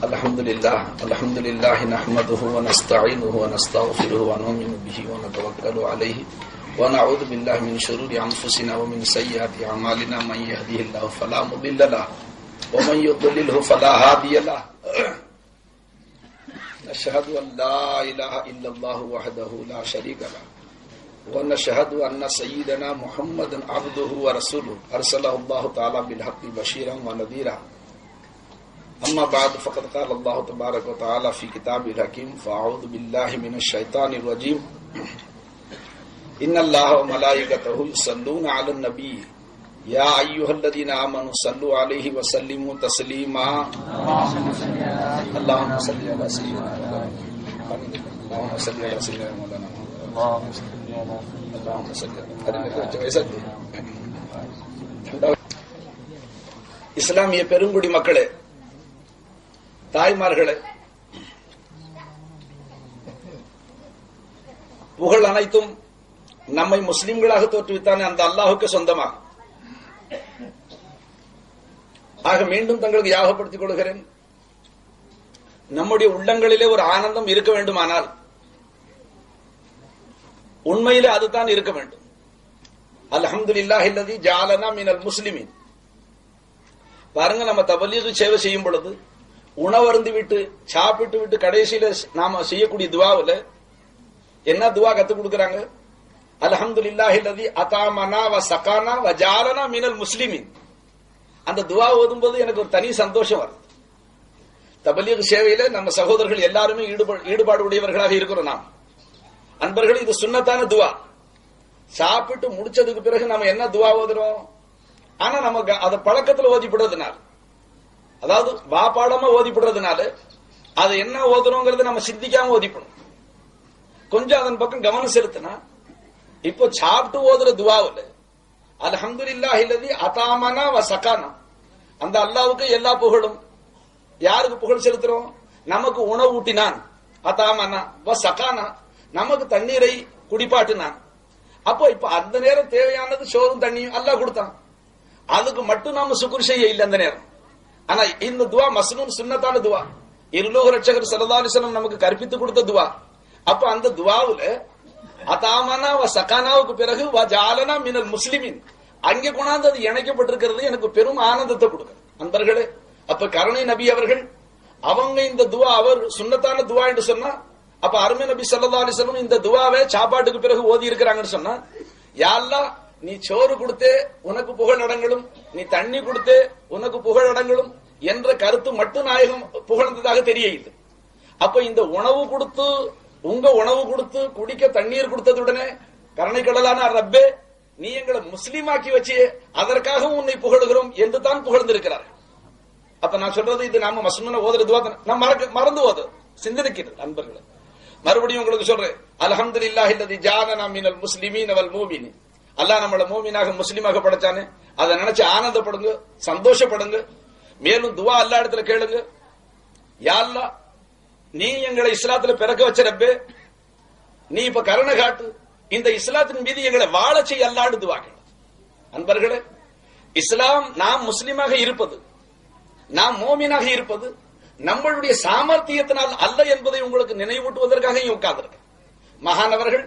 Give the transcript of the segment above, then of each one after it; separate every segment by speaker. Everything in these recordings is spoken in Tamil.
Speaker 1: الحمد لله نحمده ونستعينه ونستغفره ونؤمن به ونتوكل عليه ونعوذ بالله من شرور أنفسنا ومن سيئات أعمالنا من يهده الله فلا مضل له ومن يضلله فلا هادي له نشهد أن لا إله إلا الله وحده لا شريك له ونشهد أن سيدنا محمدا عبده ورسوله أرسله الله تعالى بالحق بشيرا ونذيرا أما بعد فقد قال الله تبارك وتعالى في كتابه الحكيم فأعوذ بالله من الشيطان الرجيم إن الله وملائكته يصلون على النبي يا أيها الذين آمنوا صلوا عليه وسلموا تسليما اللهم صل على سيدنا اللهم صل على سيدنا مولانا اللهم صل இஸ்லாமிய பெருங்குடி மக்களே, தாய்மார்களே, புகழ் அனைத்தும் நம்மை முஸ்லிம்களாக தோற்றுவித்தானே அந்த அல்லாஹுக்கு சொந்தமாக. ஆக மீண்டும் தங்களுக்கு யாகப்படுத்திக் கொள்கிறேன், நம்முடைய உள்ளங்களிலே ஒரு ஆனந்தம் இருக்க வேண்டுமானால் உண்மையிலே அதுதான் இருக்க வேண்டும். அல்ஹம்துலில்லாஹி அல்லதி ஜஅலனா மினல் முஸ்லிமீன். பாருங்க, நம்ம தபலீக் சேவை செய்யும் பொழுது உணவருந்து விட்டு சாப்பிட்டு விட்டு கடைசியில நாம செய்யக்கூடிய துவாவுல என்ன துவா கத்து கொடுக்கறாங்க? அல்ஹம்துலில்லாஹி அல்லதி அதாமனா வ சகானா வ ஜஅலனா மினல் முஸ்லிமீன். அந்த துவா ஓதும்போது எனக்கு ஒரு தனி சந்தோஷம் வருது. தபலீக் சேவையில நம்ம சகோதரர்கள் எல்லாருமே ஈடுபாடு உடையவர்களாக இருக்கிறோம். நாம் அன்பர்கள், இது சுன்னத்தான துவா. சாப்பிட்டு முடிச்சதுக்கு பிறகு நம்ம என்ன துவா ஓதுறோம்? ஆனா நமக்கு அது பழக்கத்துல ஓதிப்படுறதுனால, அதாவது வாபாடமா ஓதிப்படுறதுனால அது என்ன ஓதுறோங்கிறது நம்ம சிந்திக்காம ஓதிப்படும். கொஞ்சம் அதன் பக்கம் கவனம் செலுத்தினா, இப்போ சாப்பிட்டு ஓதுற துவாவுல அல்ஹம்துலில்லாஹி அல்லதி அதாமனா வ சகானா, அந்த அல்லாஹ்வுக்கு எல்லா புகழும். யாருக்கு புகழ் செலுத்துறோம்? நமக்கு உணவு ஊட்டினான். அதாமனா வ சகானா, நமக்கு தண்ணீரை குடிப்பாட்டினான். அப்போ இப்ப அந்த நேரம் தேவையானது சோறும் தண்ணியும் அல்லாஹ் கொடுத்தான். அதுக்கு மட்டும் நாம சுக்ர் செய்ய இல்லை அந்த நேரம். ஆனா இந்த துவா மஸ்னூன் சுன்னத்தான துவா, இருலோக ரட்சகர் ஸல்லல்லாஹு அலைஹி வஸல்லம் நமக்கு கற்பித்து கொடுத்த துவா. அப்ப அந்த துவாவுல அதாமனா வ சகானாவுக்கு பிறகு வ ஜஅலனா மினல் முஸ்லிமீன் அங்கே கொண்டாந்து அது இணைக்கப்பட்டிருக்கிறது எனக்கு பெரும் ஆனந்தத்தை கொடுக்கும். அன்பர்களே, அப்ப கருணை நபி அவர்கள் அவங்க இந்த துவா அவர் சுன்னத்தான துவா என்று சொன்னா, அப்ப அருமை நபி ஸல்லல்லாஹு அலைஹி வஸல்லம் இந்த துவாவை சாப்பாட்டுக்கு பிறகு ஓதி இருக்கிறாங்கன்னு சொன்னா, யா அல்லாஹ் நீ சோறு கொடுத்தே உனக்கு புகழ் அடங்கலும், நீ தண்ணி கொடுத்தே உனக்கு புகழ் அடங்கலும் என்ற கருத்து மட்டும் நாயகம் புகழ்ந்ததாக தெரியல. அப்ப இந்த உணவு கொடுத்து, உங்க உணவு கொடுத்து குடிக்க தண்ணீர் கொடுத்ததுடனே கருணை கடலான ரப்பே நீ எங்களை முஸ்லீமாக்கி வச்சு அதற்காகவும் உன்னை புகழுகிறோம் என்று தான் புகழ்ந்திருக்கிறார். அப்ப நான் சொல்றது இது நாம மஸ்னூன ஓதுற துவா நம்ம மறந்து ஓது சிந்தனைக்கிறது. அன்பர்களே, மறுபடியும் உங்களுக்கு சொல்றேன், அல்ஹம்துலில்லாஹி அல்லதி ஜஅலனா மினல் முஸ்லிமீன வல் முஃமினீன். அல்லாஹ் நம்மள மூமினாக முஸ்லிமாக படைச்சானே, அதை நினைச்சு ஆனந்தப்படுங்க, சந்தோஷப்படுங்க. மேலும் துவா அல்லாஹ் இடத்துல கேளுங்க, யா அல்லாஹ் நீ எங்களை இஸ்லாத்துல பிறக்க வச்ச ரப்பே, நீ இப்ப கருணை காட்டு, இந்த இஸ்லாத்தின் மீது எங்களை வாழ செய்ய அல்லாஹ்னு துவா கேளு. அன்பர்களே, இஸ்லாம் நாம் முஸ்லிமாக இருப்பது, நாம் மோமினாக இருப்பது நம்மளுடைய சாமர்த்தியத்தினால் அல்ல என்பதை உங்களுக்கு நினைவூட்டுவதற்காக உட்கார்ந்திருக்க. மகானவர்கள்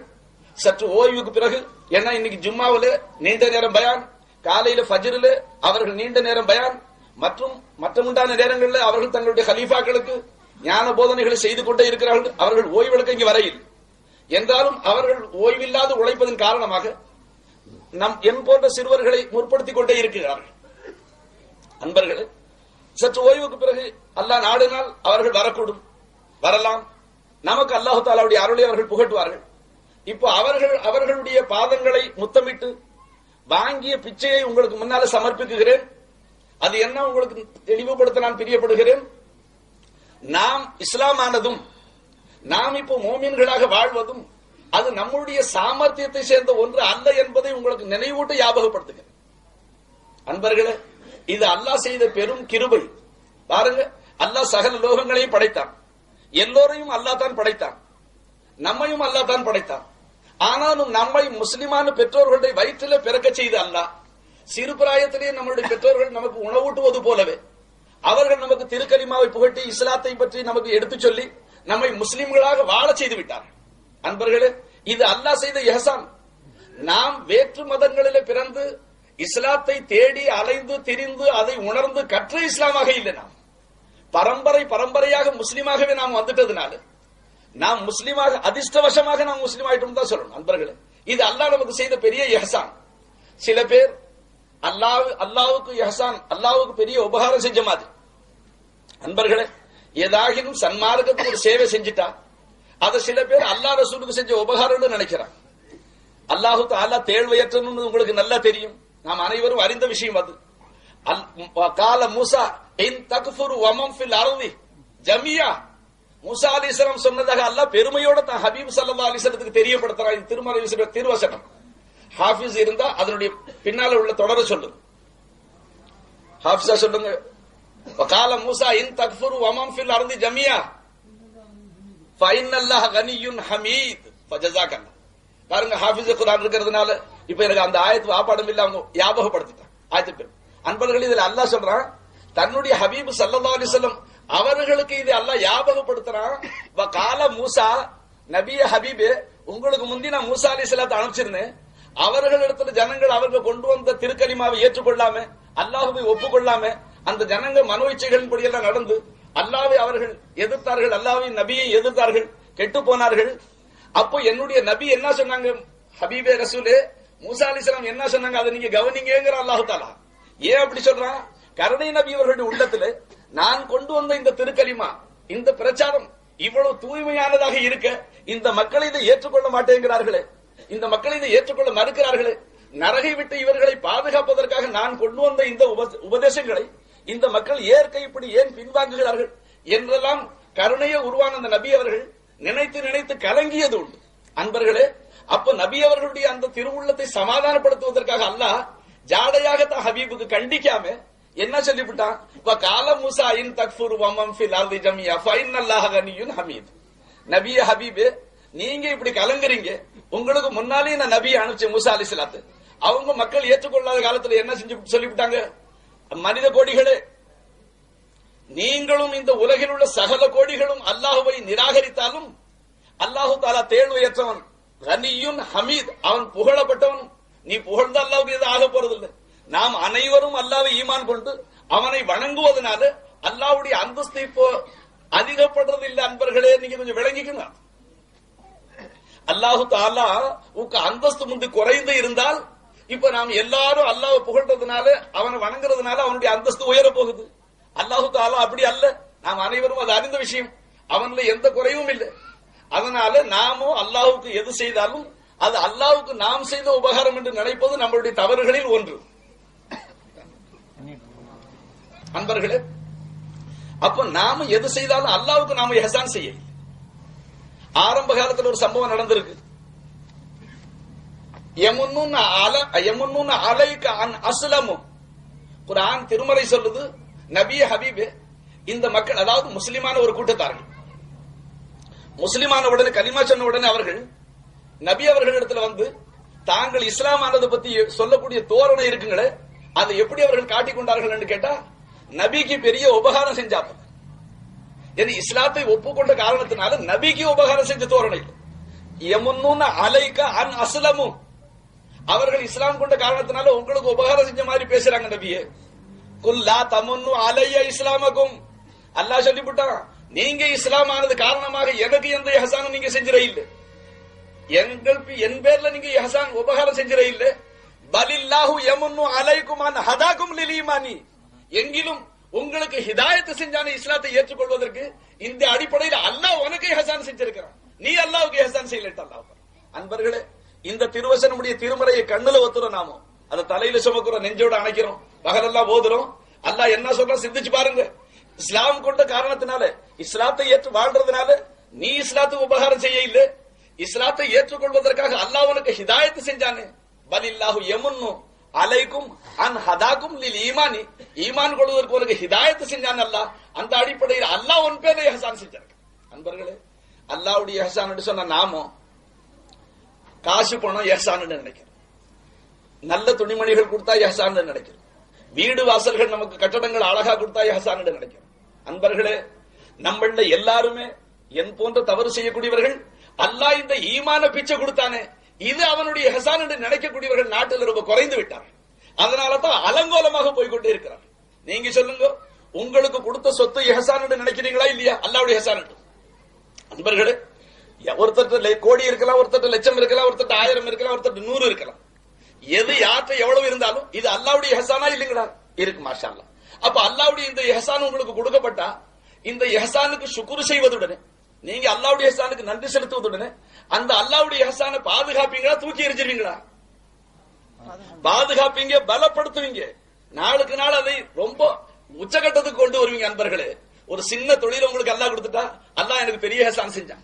Speaker 1: சற்று ஓய்வுக்கு பிறகு, ஏன்னா இன்னைக்கு ஜும்மாவில நீண்ட நேரம் பயான், காலையில ஃபஜ்ரில அவர்கள் நீண்ட நேரம் பயான், மற்றும் மற்றமுண்டான நேரங்களில் அவர்கள் தங்களுடைய கலீஃபாக்களுக்கு ஞான போதனைகளை செய்து கொண்டே இருக்கிறார்கள். அவர்கள் ஓய்வெடுக்க இங்கு வரையில் என்றாலும் அவர்கள் ஓய்வில்லாது உழைப்பதன் காரணமாக என் போன்ற சிறுவர்களை முற்படுத்திக் கொண்டே இருக்கிறார்கள். அன்பர்களே, சற்று ஓய்வுக்கு பிறகு அல்லாஹ் நாடினால் அவர்கள் வரக்கூடும், வரலாம். நமக்கு அல்லாஹு தஆலாவுடைய அருளை அவர்கள் புகட்டுவார்கள். இப்போ அவர்களுடைய பாதங்களை முத்தமிட்டு வாங்கிய பிச்சையை உங்களுக்கு முன்னால சமர்ப்பிக்குகிறேன். அது என்ன உங்களுக்கு தெளிவுபடுத்த நான் பிரியப்படுகிறேன். நாம் இஸ்லாமானதும் நாம் இப்போ மோமின்களாக வாழ்வதும் அது நம்முடைய சாமர்த்தியத்தை சேர்ந்த ஒன்று அல்ல என்பதை உங்களுக்கு நினைவூட்ட ஞாபகப்படுத்துகிறேன். அன்பர்களே, இது அல்லாஹ் செய்த பெரும் கிருபை. பாருங்க, அல்லாஹ் சகல லோகங்களையும் படைத்தான், எல்லோரையும் அல்லாஹ் தான் படைத்தான், நம்மையும் அல்லாஹ் தான் படைத்தான். ஆனாலும் நம்மை முஸ்லிமான பெற்றோர்களுடைய வயிற்றில பிறக்க செய்து அல்லாஹ் சிறு பிராயத்திலேயே நம்மளுடைய பெற்றோர்கள் நமக்கு உணவூட்டுவது போலவே அவர்கள் நமக்கு திருக்கலிமாவை புகட்டி இஸ்லாத்தை பற்றி நமக்கு எடுத்து சொல்லி நம்மை முஸ்லிம்களாக வாழ செய்து விட்டார்கள். அன்பர்களே, இது அல்லாஹ் செய்த இஹ்சான். நாம் வேற்று மதங்களிலே பிறந்து இஸ்லாத்தை தேடி அலைந்து திரிந்து அதை உணர்ந்து கற்ற இஸ்லாமாக இல்லை. நாம் பரம்பரையாக முஸ்லிமாகவே நாம் வந்துட்டதுனால நாம் முஸ்லிமாக அதிர்ஷ்டவசமாக நாம் முஸ்லிம் ஆயிட்டோம் தான் சொல்லணும். அன்பர்களே, இது அல்லாஹ் நமக்கு செய்த பெரிய இஹ்சான். சில பேர் அல்லாஹ்வுக்கு இஹ்சான், அல்லாஹ்வுக்கு பெரிய உபகாரம் செஞ்ச மாதிரி. அன்பர்களே, ஏதாகினும் சன்மார்க்கத்துக்கு ஒரு சேவை செஞ்சிட்டா அதை சில பேர் அல்லாஹ் ரசூலுக்கு செஞ்ச உபகாரம்னு நினைக்கிறான். அல்லாஹு தஆலா தேழ்வையற்றன்னு உங்களுக்கு நல்லா தெரியும். நாம் அனைவரும் அறிந்த விஷயம் அது. கால மூசா இன் தக்ஃபுரு வமன் ஃபில் அர்தி ஜமியா. மூசா அலைஹிஸ்ஸலாம் சொன்னதாக அல்லாஹ் பெருமையோட தான் ஹபீப் ஸல்லல்லாஹு அலைஹி வஸல்லத்துக்கு தெரியப்படுத்துறான். இது திருமறை திருவசனம். ஹாஃபிஸ் இருந்தா அதனுடைய பின்னால உள்ள தொடர சொல்லுங்க. ஹாஃபிஸா சொல்லுங்க. கால மூசா இன் தக்ஃபுரு வமன் ஃபில் அர்தி ஜமியா ஃபஇன்னல்லாஹ கனிய்யுன் ஹமீத் ஃபஜஸாக்கல்லாஹ். பாருங்க, ஹாஃபிஸ் குர்ஆன் இருக்கிறதுனால இப்ப எனக்கு அந்த ஆயத்து வாப்பாடம் இல்ல அவங்க ஞாபகப்படுத்திட்டான். ஆயத்து அன்பர்கள், இதுல அல்லாஹ் சொல்றான் தன்னுடைய ஹபீப் ஸல்லல்லாஹு அலைஹி வஸல்லம் அவர்களுக்கு இது அல்லாஹ் ஞாபகப்படுத்துறான். கால மூசா, நபிய ஹபீபே, உங்களுக்கு முந்தி நான் மூசா அலைஹிஸ்ஸலாத்தை அனுப்பிச்சிருந்தேன். அவர்களிடத்துல ஜனங்கள் அவர்கள் கொண்டு வந்த திருக்கலிமாவை ஏற்றுக்கொள்ளாம அல்லாஹ்வை ஒப்புக்கொள்ளாம அந்த ஜனங்கள் மனோ இச்சைகளின்படி எல்லாம் நடந்து அல்லாஹ்வை அவர்கள் எதிர்த்தார்கள், அல்லாஹ்வின் நபியை எதிர்த்தார்கள், கெட்டு போனார்கள். அப்போ என்னுடைய நபி என்ன சொன்னாங்க? ஹபீபே ரசூலே, மூசா அலைஹிஸ்ஸலாம் என்ன சொன்னாங்க அதை நீங்க கவனிங்கங்கிற அல்லாஹ் தஆலா. ஏன் அப்படி சொல்றான்? கருணை நபி அவர்களுடைய உள்ளத்துல நான் கொண்டு வந்த இந்த திருக்கலிமா, இந்த பிரச்சாரம் இவ்வளவு தூய்மையானதாக இருக்க இந்த மக்களை இதை ஏற்றுக்கொள்ள மாட்டேங்கிறார்களே, இந்த மக்களை இதை ஏற்றுக்கொள்ள மறுக்கிறார்களே, நரகை விட்டு இவர்களை பாதுகாப்பதற்காக நான் கொண்டு வந்த இந்த உபதேசங்களை இந்த மக்கள் இப்படி ஏன் பின்வாங்குகிறார்கள் என்றெல்லாம் கருணையை உருவான அந்த நபி அவர்கள் நினைத்து நினைத்து கலங்கியது உண்டு. அன்பர்களே, அப்ப நபி அவர்களுடைய அந்த திருவுள்ளத்தை சமாதானப்படுத்துவதற்காக அல்லாஹ் ஜாடையாக தான் ஹபீபுக்கு கண்டிக்காம என்ன சொல்லிவிட்டான்? கால மூசா இன் தக்ஃபுரு வமன் ஃபில் அர்தி ஜமியா ஃபஇன்னல்லாஹ கனிய்யுன் ஹமீத். நபியே ஹபீபே, நீங்க இப்படி கலங்குறீங்க. உங்களுக்கு முன்னாலே நான் நபியை அனுப்பிச்சேன் மூசா அலைஹிஸ்ஸலாத்து. அவங்க மக்கள் ஏற்றுக்கொள்ளாத காலத்துல என்ன செஞ்சு சொல்லிவிட்டாங்க? மனித கோடிகளே, நீங்களும் இந்த உலகில் உள்ள சகல கோடிகளும் அல்லாஹுவை நிராகரித்தாலும் அல்லாஹு தஆலா தேழ்வையற்றவன், கனியுன் ஹமீத், அவன் புகழப்பட்டவன். நீ புகழ்ந்த அல்லாஹ்வுக்கு எது ஆக போறதில்லை. நாம் அனைவரும் அல்லாஹ்வை ஈமான் கொண்டு அவனை வணங்குவதனால அல்லாஹ்வுடைய அந்தஸ்து இப்போ அதிகப்படுறது இல்லை. அன்பர்களே, நீங்க கொஞ்சம் விளங்கிக்கணும். அல்லாஹு தஆலா அந்தஸ்து முந்தி குறைந்து இருந்தால் இப்ப நாம் எல்லாரும் அல்லாஹ்வை புகழ்றதுனால அவனை வணங்குறதுனால அவனுடைய அந்தஸ்து உயர போகுது. அல்லாஹு தஆலா அப்படி அல்ல. நாம் அனைவரும் அது அறிந்த விஷயம். அவன்ல எந்த குறைவும் இல்லை. அதனால நாமும் அல்லாஹ்வுக்கு எது செய்தாலும் அது அல்லாஹ்வுக்கு நாம் செய்த உபகாரம் என்று நினைப்பது நம்மளுடைய தவறுகளில் ஒன்று. அன்பர்களே, அப்ப நாம எது செய்தாலும் அல்லாஹ்வுக்கு நாம இஹ்சான் செய்ய. ஆரம்ப காலத்தில் ஒரு சம்பவம் நடந்திருக்கு. யமுன்னூன அலைக அன் அஸ்லமு. குர்ஆன் திருமறை சொல்லுது, நபியே ஹபீபே, இந்த மக்கள், அதாவது முஸ்லிமான ஒரு கூட்டத்தார்கள், முஸ்லிமான உடனே கலிமா சொன்ன உடனே அவர்கள் நபி அவர்களிடத்துல வந்து தாங்கள் இஸ்லாம் ஆனதை பத்தி சொல்லக்கூடிய தோரணை இருக்குங்களே, அதை எப்படி அவர்கள் காட்டிக் கொண்டார்கள் என்று கேட்டா, நபிக்கு பெரிய உபகாரம் செஞ்சாங்க. இஸ்லாத்தை ஒப்புக்கொண்ட காரணத்தினால நபிக்கு உபகாரம் செஞ்ச தோரணை. யமுன்னூன அலைக அன் அஸ்லமு, அவர்கள் இஸ்லாம் கொண்ட காரணத்தினால உங்களுக்கு உபகாரம் செஞ்ச மாதிரி பேசுறாங்க நபியே. குல்லா தமுன்னு அலைய இஸ்லாமக்கும், அல்லாஹ் சொல்லிவிட்டான், நீங்க இஸ்லாம் ஆனது காரணமாக எனக்கு எந்த இஹ்சானும் நீங்க செஞ்சிட இல்லை, என் பேர்ல நீங்க இஹ்சான் உபகாரம் செஞ்சிட இல்லை. பலில்லாஹு யமுன்னு அலைக்கும் அன் ஹதாக்கும் லில் ஈமானி, எங்கிலும் உங்களுக்கு ஹிதாயத்து செஞ்சான இஸ்லாத்தை ஏற்றுக்கொள்வதற்கு இந்த அடிப்படையில் அல்லாஹ் உனக்கு இஹ்சான் செஞ்சிருக்கிறான், நீ அல்லாஹ்வுக்கு இஹ்சான் செய்யலட்ட அல்லாஹ். அன்பர்களே, இந்த திருவசனமுடைய திருமறையை கண்ணுல ஒத்துறோம், நாம அதை தலையில சுமக்கிறோம், நெஞ்சோட அணைக்கிறோம், பகலெல்லாம் ஓதுறோம். அல்லாஹ் என்ன சொல்றான் சிந்திச்சு பாருங்க. இஸ்லாம் கொண்ட காரணத்தினால இஸ்லாத்தை ஏற்று வாழ்றதுனால நீ இஸ்லாத்துக்கு உபகாரம் செய்ய இல்லை, இஸ்லாத்தை ஏற்றுக்கொள்வதற்காக அல்லாஹ் உனக்கு ஹிதாயத்து செஞ்சானே. பலில்லாஹு யமுன்னு அலைக்கும் அன் ஹதாக்கும் லில் ஈமானி, ஈமான் கொள்வதற்கு உனக்கு ஹிதாயத்து செஞ்சான் அல்லாஹ். அந்த அடிப்படையில் அல்லாஹ் உன் பேரை இஹ்சான் செஞ்சாங்க. அன்பர்களே, அல்லாஹ்வுடைய இஹ்சான் என்று சொன்ன நாமோ காசு பணம் இஹ்சான் நினைக்கிறோம், நல்ல துணிமணிகள் கொடுத்தா இஹ்சான் நினைக்கிறோம், வீடு வாசல்கள் நமக்கு கட்டடங்கள் அழகா கொடுத்தா எஹசான் என்று நினைக்கிறோம். அன்பர்களே, நம்மள எல்லாருமே என் போன்ற தவறு செய்யக்கூடியவர்கள். அல்லாஹ் இந்த ஈமான பிச்சை கொடுத்தானே, இது அவனுடைய எஹசான் என்று நினைக்கக்கூடியவர்கள் நாட்டில் ரொம்ப குறைந்து விட்டார்கள். அதனாலதான் அலங்கோலமாக போய்கொண்டே இருக்கிறார். நீங்க சொல்லுங்க, உங்களுக்கு கொடுத்த சொத்து எஹசான் என்று நினைக்கிறீங்களா இல்லையா? அல்லாஹ்வுடைய எஹசான் என்று. அன்பர்களே, ஒருத்தர் கோடி இருக்கலாம், ஒருத்தர் லட்சம் இருக்கலாம், ஒருத்தர் 1000 இருக்கலாம், ஒருத்தர் 100 இருக்கலாம். எது யார்கிட்ட எவ்வளவு இருந்தாலும் இது அல்லாஹ்வுடைய எஹசானா இல்லைங்களா? இருக்கு, மாஷா அல்லாஹ். அப்ப அல்லாஹ்வுடைய இந்த எஹசான் உங்களுக்கு கொடுக்கப்பட்டா, இந்த எஹசானுக்கு சுக்ரு செய்வதுடனே, நீங்க அல்லாஹ்வுடைய எஹசானுக்கு நன்றி செலுத்துவதுடனே, அந்த அல்லாஹ்வுடைய எஹசானை பாதுகாப்பீங்களா, தூக்கி எறிஞ்சிருவீங்களா? பாதுகாப்பீங்க, பலப்படுத்துவீங்க. நாளுக்கு நாள் அதை ரொம்ப உச்சகட்டத்துக்கு கொண்டு வருவீங்க. அன்பர்களே, ஒரு சின்ன தொழில் உங்களுக்கு அல்லாஹ் கொடுத்துட்டா, அல்லாஹ் எனக்கு பெரிய எஹசான் செஞ்சான்.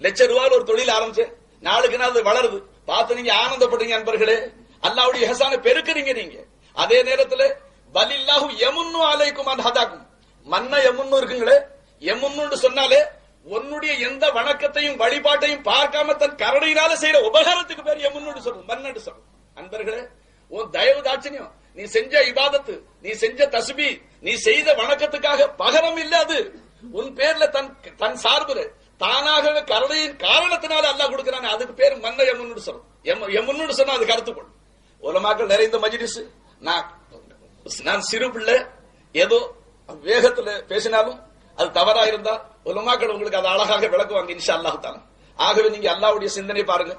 Speaker 1: ₹1,00,000 ஒரு தொழில் ஆரம்பிச்சேன், நாளுக்கு நாள் அது வளருது, பார்த்து நீங்க ஆனந்தப்படுறீங்க. அன்பர்களே, அல்லாஹ்வுடைய எஹசானை பெருக்குறீங்க நீங்க. அதே நேரத்தில் பலில்லாஹு யமுன்னு அலைக்கும் அன் ஹதாக்கும், மன்ன யமுன்னு இருக்குங்களே, யமுன்னு சொன்னாலே உன்னுடைய எந்த வணக்கத்தையும் வழிபாட்டையும் பார்க்காம தன் கருணையினால செய்யற உபகாரத்துக்கு பேர் யமுன்னு சொல்றது, மன்னு சொல்றது. அன்பர்களே, உன் தயவு தாட்சணியம், நீ செஞ்ச இபாதத்து, நீ செஞ்ச தஸ்பீ, நீ செய்த வணக்கத்துக்காக பகரம் இல்ல, அது உன் பேர்ல தன் சார்பு தானாகவே கருணையின் காரணத்தினால அல்லாஹ் கொடுக்கிறாங்க. அதுக்கு பேர் மன்ன யமுன்னு சொல்றோம். யமுன்னு சொன்னா அது கருத்துக்கொள். உலமாக்கள் நிறைந்த மஜ்லிஸ். நான் சிறு பிள்ளை, ஏதோ வேகத்துல பேசினாலும் அது தவறா இருந்தா உலமாக்கள் உங்களுக்கு அதை அழகாக விளக்குவாங்க இன்ஷா அல்லாஹ் தஆலா. ஆகவே நீங்க அல்லாஹ்வுடைய சிந்தனை பாருங்க.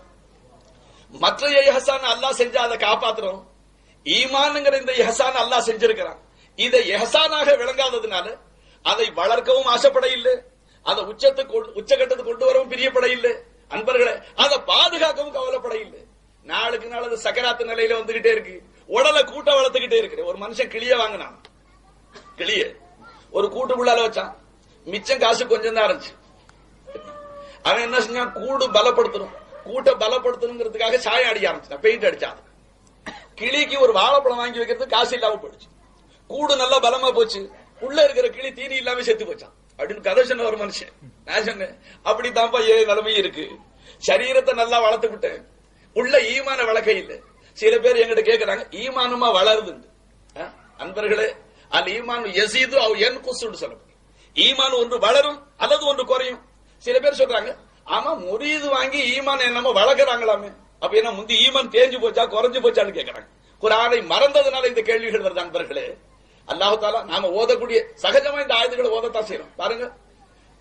Speaker 1: மற்ற எஹசான் அல்லாஹ் செஞ்சா அதை காப்பாத்துறோம். ஈமான்ங்கிற இந்த எஹசான் அல்லாஹ் செஞ்சிருக்கிறான். இதை எஹசானாக விளங்காததுனால அதை வளர்க்கவும் ஆசைப்பட இல்லை, அதை உச்சகட்டத்துக்கு கொண்டு வரவும் பிரியப்பட இல்லை. அன்பர்களே, அதை பாதுகாக்கவும் கவலைப்பட இல்லை. நாளுக்கு நாள் அது சக்கராத்து நிலையில வந்துகிட்டே இருக்கு. உடலை கூட்ட வளர்த்துக்கிட்டே இருக்கு. ஒரு மனுஷன் கிளிய வாங்கினான், கிளிய ஒரு கூட்டுக்குள்ளால வச்சான், மிச்சம் காசு கொஞ்சம் தான் இருந்துச்சு. அவன் என்ன செஞ்சான், கூடு பலப்படுத்தணும், கூட்டை பலப்படுத்தணுங்கிறதுக்காக சாயம் அடிக்க ஆரம்பிச்சான், பெயிண்ட் அடிச்சான். கிளிக்கு ஒரு வாழைப்பழம் வாங்கி வைக்கிறது காசு இல்லாம போயிடுச்சு. கூடு நல்லா பலமா போச்சு, உள்ள இருக்கிற கிளி தீனி இல்லாம செத்து போச்சான் அப்படின்னு கதை சொன்ன ஒரு மனுஷன். நான் சொன்னேன், அப்படித்தான்ப்பா ஏன் நிலைமை இருக்கு. சரீரத்தை நல்லா வளர்த்து விட்டேன், உள்ள ஈமான வளர்க்க இல்லை. சில பேர் எங்கிட்ட கேட்கிறாங்க, ஈமானுமா வளருது? அன்பர்களே, அல் ஈமான் யஸீது அவ் யன்குஸுன்னு சொல்லப்படும். ஈமான் ஒன்று வளரும் அல்லது ஒன்று குறையும். சில பேர் சொல்றாங்க, ஆமா முரீது வாங்கி ஈமான் என்னமோ வளர்க்கறாங்களாமே, அப்ப என்ன முந்தி ஈமான் தேஞ்சு போச்சா குறைஞ்சு போச்சான்னு கேட்கறாங்க. குர்ஆனை மறந்ததுனால இந்த கேள்விகள் வருது. அன்பர்களே, அல்லாஹ் தஆலா நாம ஓதக்கூடிய சகஜமா இந்த ஆயத்துக்களை ஓதத்தான் செய்யறோம். பாருங்க,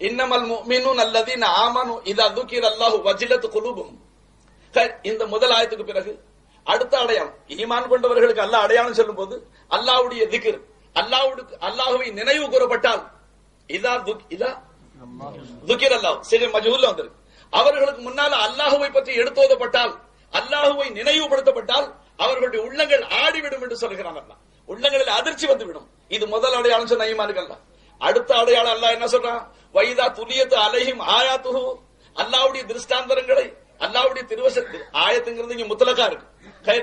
Speaker 1: இன்னமல் முஃமினூன அல்லதீன ஆமனு இதா ذுகிர அல்லாஹு வஜிலத் குலூபுஹும். இந்த முதல் ஆயத்துக்கு பிறகு அடுத்த அடையாளம், ஈமான் கொண்டவர்களுக்கு அல்லாஹ் அடையாளம் சொல்லும் போது அல்லாஹ்வுடைய திக்ர், அல்லாஹ்வை நினைவு கூறப்பட்டால், இதா ذுகிர அல்லாஹ் சில மஜ்ஹூல்ல வந்திருக்கு. அவர்களுக்கு முன்னால அல்லாஹ்வை பற்றி எடுத்தோதப்பட்டால், அல்லாஹ்வை நினைவுபடுத்தப்பட்டால் அவர்களுடைய உள்ளங்கள் ஆடிவிடும் என்று சொல்கிறான் அல்லாஹ். உள்ளங்களில் அதிர்ச்சி வந்துவிடும். இது முதல் அடையாளம் சொன்ன ஈமானுக்கு அல்லாஹ். அடுத்த அடையாளம் அல்லாஹ் என்ன சொல்றான், வைதா துலியத் அலைஹிம் ஆயாத்துஹு, அல்லாஹ்வுடைய திருஷ்டாந்தரங்களை, அல்லாஹ்வுடைய திருவசனம், ஆயத்துங்கிறது இங்க முத்தலகா இருக்கு.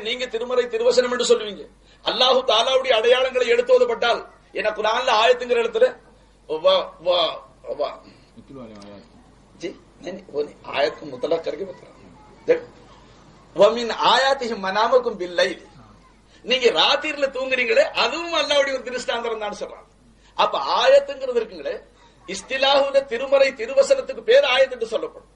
Speaker 1: நீங்க திருமறை திருவசனம் என்று சொல்லுவீங்க. அல்லாஹு தஆலாவுடைய அடையாளங்களை எடுத்தோதப்பட்டால், என குர்ஆன்ல ஆயத்துங்கிற இடத்துல ஆயத்து முத்தலக் करके बता வமின் ஆயாத்திஹிம் மனாமக்கும் பில்லைல், நீங்க ராத்திரில தூங்குறீங்களே அதுவும் அல்லாஹ்வுடைய ஒரு திருஷ்டாந்தரம் தான் சொல்றாங்க. அப்ப ஆயத்துங்கிறது இருக்குங்களே, இஸ்திலாஹுல திருமறை திருவசனத்துக்கு பேர் ஆயத்து என்று சொல்லப்படும்.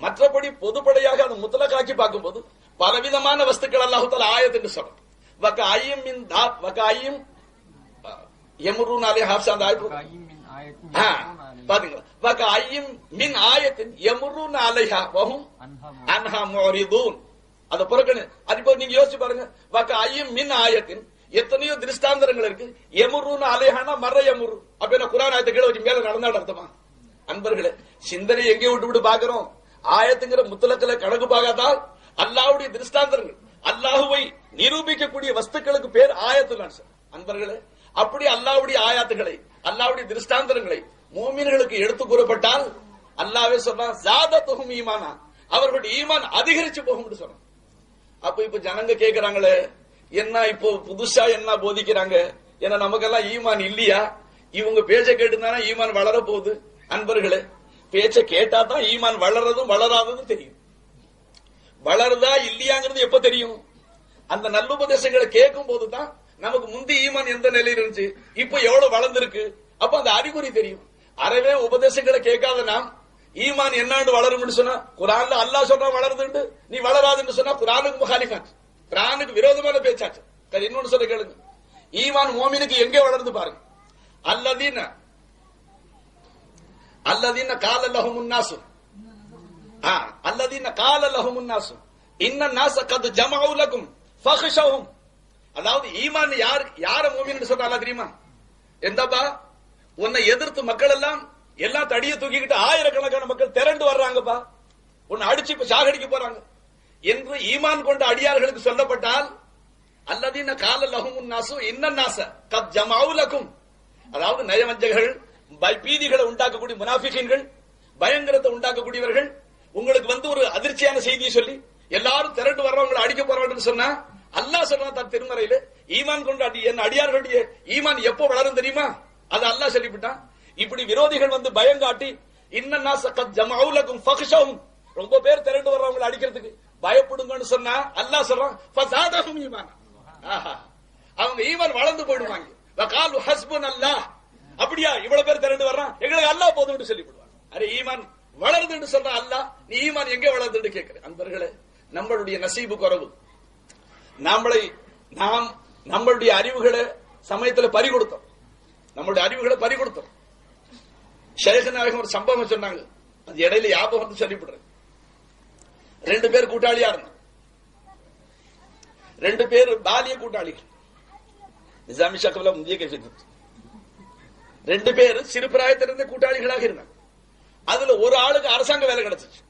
Speaker 1: மற்றபடி பொதுப்படையாக அதை முத்தலகாக்கி பார்க்கும்போது பலவிதமான வஸ்துக்கள் அல்லாஹ் தஆலா ஆயத் என்று சொல்றான். வக ஐயும் மின் தாப் வக ஐயும் யம்ருன் அலைஹா ஹாஃப்ஸா அந்த ஆயத்து பாத்தீங்களா, வக ஐயும் மின் ஆயத்தின் யம்ருன் அலைஹா வஹும் அன்ஹா முரிதூன். அத புறக்கணி. அதுபோ நீங்க யோசிச்சு பாருங்க, வக ஐயும் மின் ஆயத்தின் எத்தனையோ திருஷ்டாந்தரங்கள் இருக்கு. யம்ருன் அலைஹானா மர யம்ரு, அப்ப என்ன குர்ஆன் ஆயத்தை கீழ வச்சு மேல நடந்தாட அர்த்தமா? அன்பர்களே, சிந்தனை எங்கே விட்டு பாக்குறோம். ஆயத்துங்கிற முத்தலக்கல கணக்கு பார்க்காதால் அல்லாஹ்வுடைய திருஷ்டாந்தரங்கள், அல்லாஹ்வை நிரூபிக்கக்கூடிய வஸ்துக்களுக்கு பேர் ஆயத்துதான் சார். அன்பர்களே, அப்படி அல்லாஹ்வுடைய ஆயாத்துகளை, அல்லாஹ்வுடைய திருஷ்டாந்தரங்களை மூமின்களுக்கு எடுத்து கூறப்பட்டால் அல்லாஹ்வே சொல்றான், ஸாதத்துஹும் ஈமானா, அவர்களுடைய ஈமான் அதிகரிச்சு போகும் என்று சொல்றான். அப்ப இப்ப ஜனங்க கேக்குறாங்களே, என்ன இப்போ புதுசா என்ன போதிக்கிறாங்க, ஏன்னா நமக்கெல்லாம் ஈமான் இல்லையா, இவங்க பேச்ச கேட்டுதானே ஈமான் வளர போகுது. அன்பர்களே, பேச்ச கேட்டா தான் ஈமான் வளர்றதும் வளராததும் தெரியும். வளருதா இல்லையாங்கிறது எப்ப தெரியும்? அந்த நல்லுபதேசங்களை கேட்கும் போதுதான் நமக்கு முந்தி ஈமான் எந்த நிலையில் இருந்துச்சு, இப்ப எவ்வளவு வளர்ந்திருக்கு. அப்ப அந்த அறிகுறி தெரியும். அறவே உபதேசங்களை கேட்காத நாம் ஈமான் என்னாண்டு வளரும் சொன்னா குரான்ல அல்லாஹ் சொல்றா வளருதுண்டு, நீ வளராதுன்னு சொன்னா குரானுக்கு முகாலிஃபாச்சு, குரானுக்கு விரோதமான பேச்சாச்சு. இன்னொன்னு சொல்ல கேளுங்க, ஈமான் மோமினுக்கு எங்கே வளர்ந்து பாருங்க. அல்லதீன கால லஹுமுன் நாசு, அல்லதீன கால லஹுமுன் நாசு இன்ன நாஸ கத் ஜமஉ லகும் ஃபக்ஷவும். அதாவது ஈமான் யார மோமின்னு சொல்றாங்க தெரியுமா? எந்தப்பா உன்னை எதிர்த்து மக்கள் எல்லாம் தடியை தூக்கிக்கிட்டு ஆயிரக்கணக்கான மக்கள் திரண்டு வர்றாங்கப்பா, உன்னை அடிச்சு இப்ப சாகடிக்க போறாங்க என்று ஈமான் கொண்ட அடியார்களுக்கு சொல்லப்பட்டால் அல்லதீன கால லஹுமுன் நாசு இன்ன நாஸ கத் ஜமஉ லகும், அதாவது நயவஞ்சகர்கள், பீதிகளை உண்டாக்கக்கூடிய முனாஃபிகீன்கள், பயங்கரத்தை உண்டாக்கக்கூடியவர்கள் உங்களுக்கு ஒரு அதிர்ச்சியான செய்தியை சொல்லி எல்லாரும் திரண்டு வர்றவங்களை அடிக்க போறாங்கன்னு சொன்னா அல்லாஹ் சொல்றான் தன் திருமறையில, ஈமான் கொண்ட என் அடியார்களுடைய ஈமான் எப்போ வளரும் தெரியுமா? அது அல்லாஹ் சொல்லிவிட்டான். இப்படி விரோதிகள் பயங்காட்டி இன்னன்னா சக்கத் ஜமவுலகும் ஃபக்ஷவும், ரொம்ப பேர் திரண்டு வர்றவங்களை அடிக்கிறதுக்கு பயப்படுங்கன்னு சொன்னா அல்லாஹ் சொல்றான் ஃபஸாதஹும் ஈமான், அவங்க ஈமான் வளர்ந்து போயிடுவாங்க. வகாலு ஹஸ்புனல்லாஹ், அப்படியா இவ்வளவு பேர் திரண்டு வர்றான் எங்களுக்கு அல்லாஹ் போதும்னு சொல்லிவிடுவாங்க. அரே ஈமான் வளருதுன்னு சொல்ற அல்லாஹ், நீ ஈமான் எங்க வளருதுன்னு கேட்கிறேன். அன்பர்களே, நம்மளுடைய நசீபு குறைவு. நம்மளுடைய அறிவுகளை சமயத்துல பறிகொடுத்தோம், நம்மளுடைய அறிவுகளை பறிகொடுத்தோம். ஷேக் நாயகம் ஒரு சம்பவம் சொன்னாங்க, அது இடையில ஞாபகம் சொல்லிவிடுறேன். 2 பேர் கூட்டாளியா இருந்தாங்க, 2 பேர் பாலிய கூட்டாளிகள். நிசாமி ஷாக்கப்ல முந்திய கேட்டு 2 பேர் சிறு பிராயத்திலிருந்து கூட்டாளிகளாக இருந்தாங்க. அதுல ஒரு ஆளுக்கு அரசாங்க வேலை கிடைச்சிச்சு,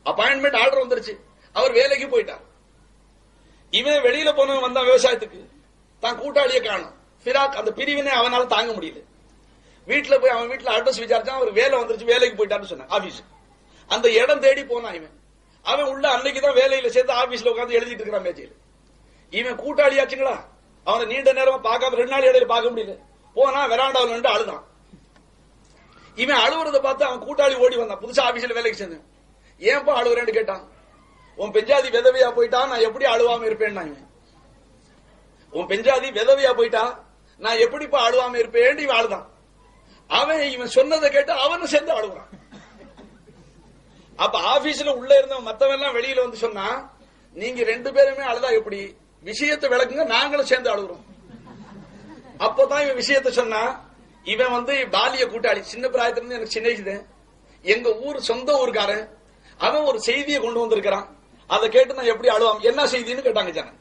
Speaker 1: அப்பாயின்மெண்ட் ஆர்டர் வந்துருச்சு, அவர் வேலைக்கு போயிட்டார். இவன் வெளியில போனவன் வந்தான் விவசாயத்துக்கு, தான் கூட்டாளியை காணும். பிராக் அந்த பிரிவினை அவனால தாங்க முடியல. வீட்டுல போய் அவன் வீட்டுல அட்ரஸ் விசாரிச்சான், அவர் வேலை வந்துருச்சு, வேலைக்கு போயிட்டான்னு சொன்னான் ஆபீஸ். அந்த இடம் தேடி போனான் இவன். அவன் உள்ள அன்னைக்குதான் வேலையில சேர்த்து ஆபீஸ்ல உட்காந்து எழுதிட்டு இருக்கிறான் மேஜையில். இவன் கூட்டாளியாச்சுங்களா, அவனை நீண்ட நேரம் பார்க்காம 2 நாள் இடையில பார்க்க முடியல. போனா வெராண்டாவில் நின்று அழுதான். இவன் அழுவுறத பார்த்து அவன் கூட்டாளி ஓடி வந்தான், புதுசா ஆபீஸ்ல வேலைக்கு சேர்ந்தேன். ஏன்பா அழுவுறேன்னு கேட்டான். உன் பெஞ்சாதி விதவையா போயிட்டா நான் எப்படி அழுவாம இருப்பேன், உன் பெஞ்சாதி விதவையா போயிட்டா நான் எப்படிப்பா அழுவாம இருப்பேன் இவன் அழுதான். இவன் சொன்னதை கேட்டு அவனும் சேர்ந்து அழுகுறான். அப்ப ஆபீஸ்ல உள்ள இருந்தவன் மத்தவன் எல்லாம் வெளியில வந்து சொன்னா, நீங்க 2 பேருமே அழுதா எப்படி, விஷயத்தை விளக்குங்க, நாங்களும் சேர்ந்து அழுகுறோம். அப்பதான் இவன் விஷயத்தை சொன்னா, இவன் பாலிய கூட்டாளி, சின்ன பிராயத்திலிருந்து எனக்கு சின்ன எங்க ஊர் சொந்த ஊருக்காரன், அவன் ஒரு செய்தியை கொண்டு வந்திருக்கிறான், அதை கேட்டு நான் எப்படி அழுவாம், என்ன செய்தின்னு கேட்டாங்க ஜன.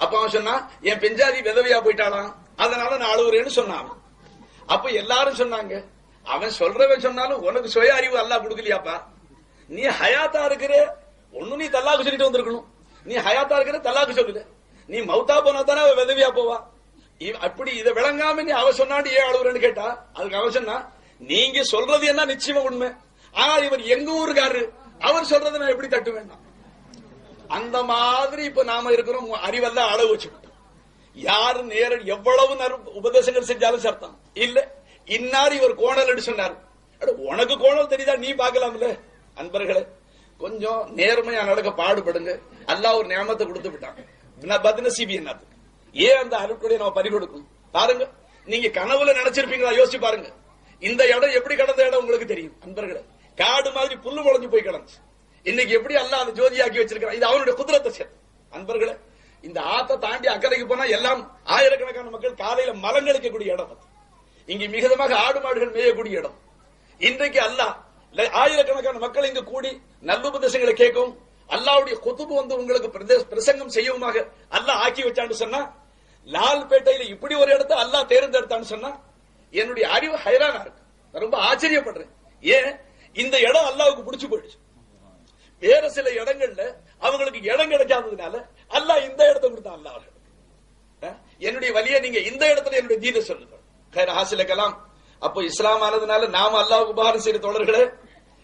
Speaker 1: அப்ப அவன் சொன்னா, என் பெஞ்சாதி விதவையா போயிட்டாளாம், அதனால நான் அழுவுறேன்னு சொன்னான். அப்ப எல்லாரும் சொன்னாங்க, அவன் சொல்றவன் சொன்னாலும் உனக்கு சுய அறிவு அல்லாஹ் கொடுக்கலையாப்பா, நீ ஹயாத்தா இருக்கிற ஒண்ணு நீ தல்லாக்கு சொல்லிட்டு வந்திருக்கணும், நீ ஹயாத்தா இருக்கிற தல்லாக்கு சொல்லல, நீ மௌத்தா போனா தானே அவ விதவியா போவா. அப்படி இதை விளங்காம நீ அவ சொன்னாடி ஏன் அழுவுறேன்னு கேட்டா, அதுக்கு அவன் சொன்னா, நீங்க சொல்றது என்ன நிச்சயமா உண்மை, ஆனா இவர் எங்க ஊருக்காரு, அவர் சொல்றதை நான் எப்படி தட்டுவேன். அந்த மாதிரி இப்ப நாம இருக்கிறோம், அறிவெல்லாம் அளவு வச்சுக்கிட்டோம். யாரு நேரடி எவ்வளவு உபதேசங்கள் செஞ்சாலும் சர்த்தம் இல்ல, இன்னார் இவர் கோணல் என்று சொன்னார், உனக்கு கோணல் தெரியுதா, நீ பார்க்கலாம்ல. அன்பர்களே, கொஞ்சம் நேர்மையா நடக்க பாடுபடுங்க. அல்லாஹ் ஒரு நியமத்தை கொடுத்து விட்டாங்க, பத்னசீபி என்னது, ஏன் அந்த அருட்கொடையை நம்ம பறி கொடுக்கும் பாருங்க. நீங்க கனவுல நினைச்சிருப்பீங்களா, யோசிச்சு பாருங்க. இந்த இடம் எப்படி கடந்த இடம் உங்களுக்கு தெரியும் அன்பர்களே, காடு மாதிரி புல்லு முளைஞ்சு போய் கிடந்துச்சு. இன்னைக்கு எப்படி அல்லாஹ் அந்த ஜோதியாக்கி வச்சிருக்கான், இது அவனுடைய குதிரத்தை சேர்த்து. அன்பர்களே, இந்த ஆத்தை தாண்டி அக்கறைக்கு போனா எல்லாம் ஆயிரக்கணக்கான மக்கள் காலையில மலங்களிக்கக்கூடிய இடம், இங்கு மிகுதமாக ஆடு மாடுகள் மேயக்கூடிய இடம். இன்றைக்கு அல்லாஹ் ஆயிரக்கணக்கான மக்கள் இங்கு கூடி நல்லுபதேசங்களை கேட்கும், அல்லாவுடைய குதுபு உங்களுக்கு பிரசங்கம் செய்யவுமாக அல்லாஹ் ஆக்கி வச்சான்னு சொன்னா, லால்பேட்டையில இப்படி ஒரு இடத்தை அல்லாஹ் தேர்ந்தெடுத்தான்னு சொன்னா என்னுடைய அறிவு ஹைரானா இருக்கு, ரொம்ப ஆச்சரியப்படுறேன். ஏன் இந்த இடம் அல்லாவுக்கு பிடிச்சு போயிடுச்சு. வேற சில இடங்கள்ல அவங்களுக்கு இடம் கிடைக்காததுனால அல்லாஹ் இந்த இடத்தை கொடுத்தான். அல்லாஹ் என்னுடைய வழியை நீங்க இந்த இடத்துல என்னுடைய தீன சொல்லுங்க ஹாசிலக்கலாம். அப்போ இஸ்லாம் ஆனதுனால நாம அல்லாஹ்வுக்கு உபகாரம் செய்த தோழர்களே,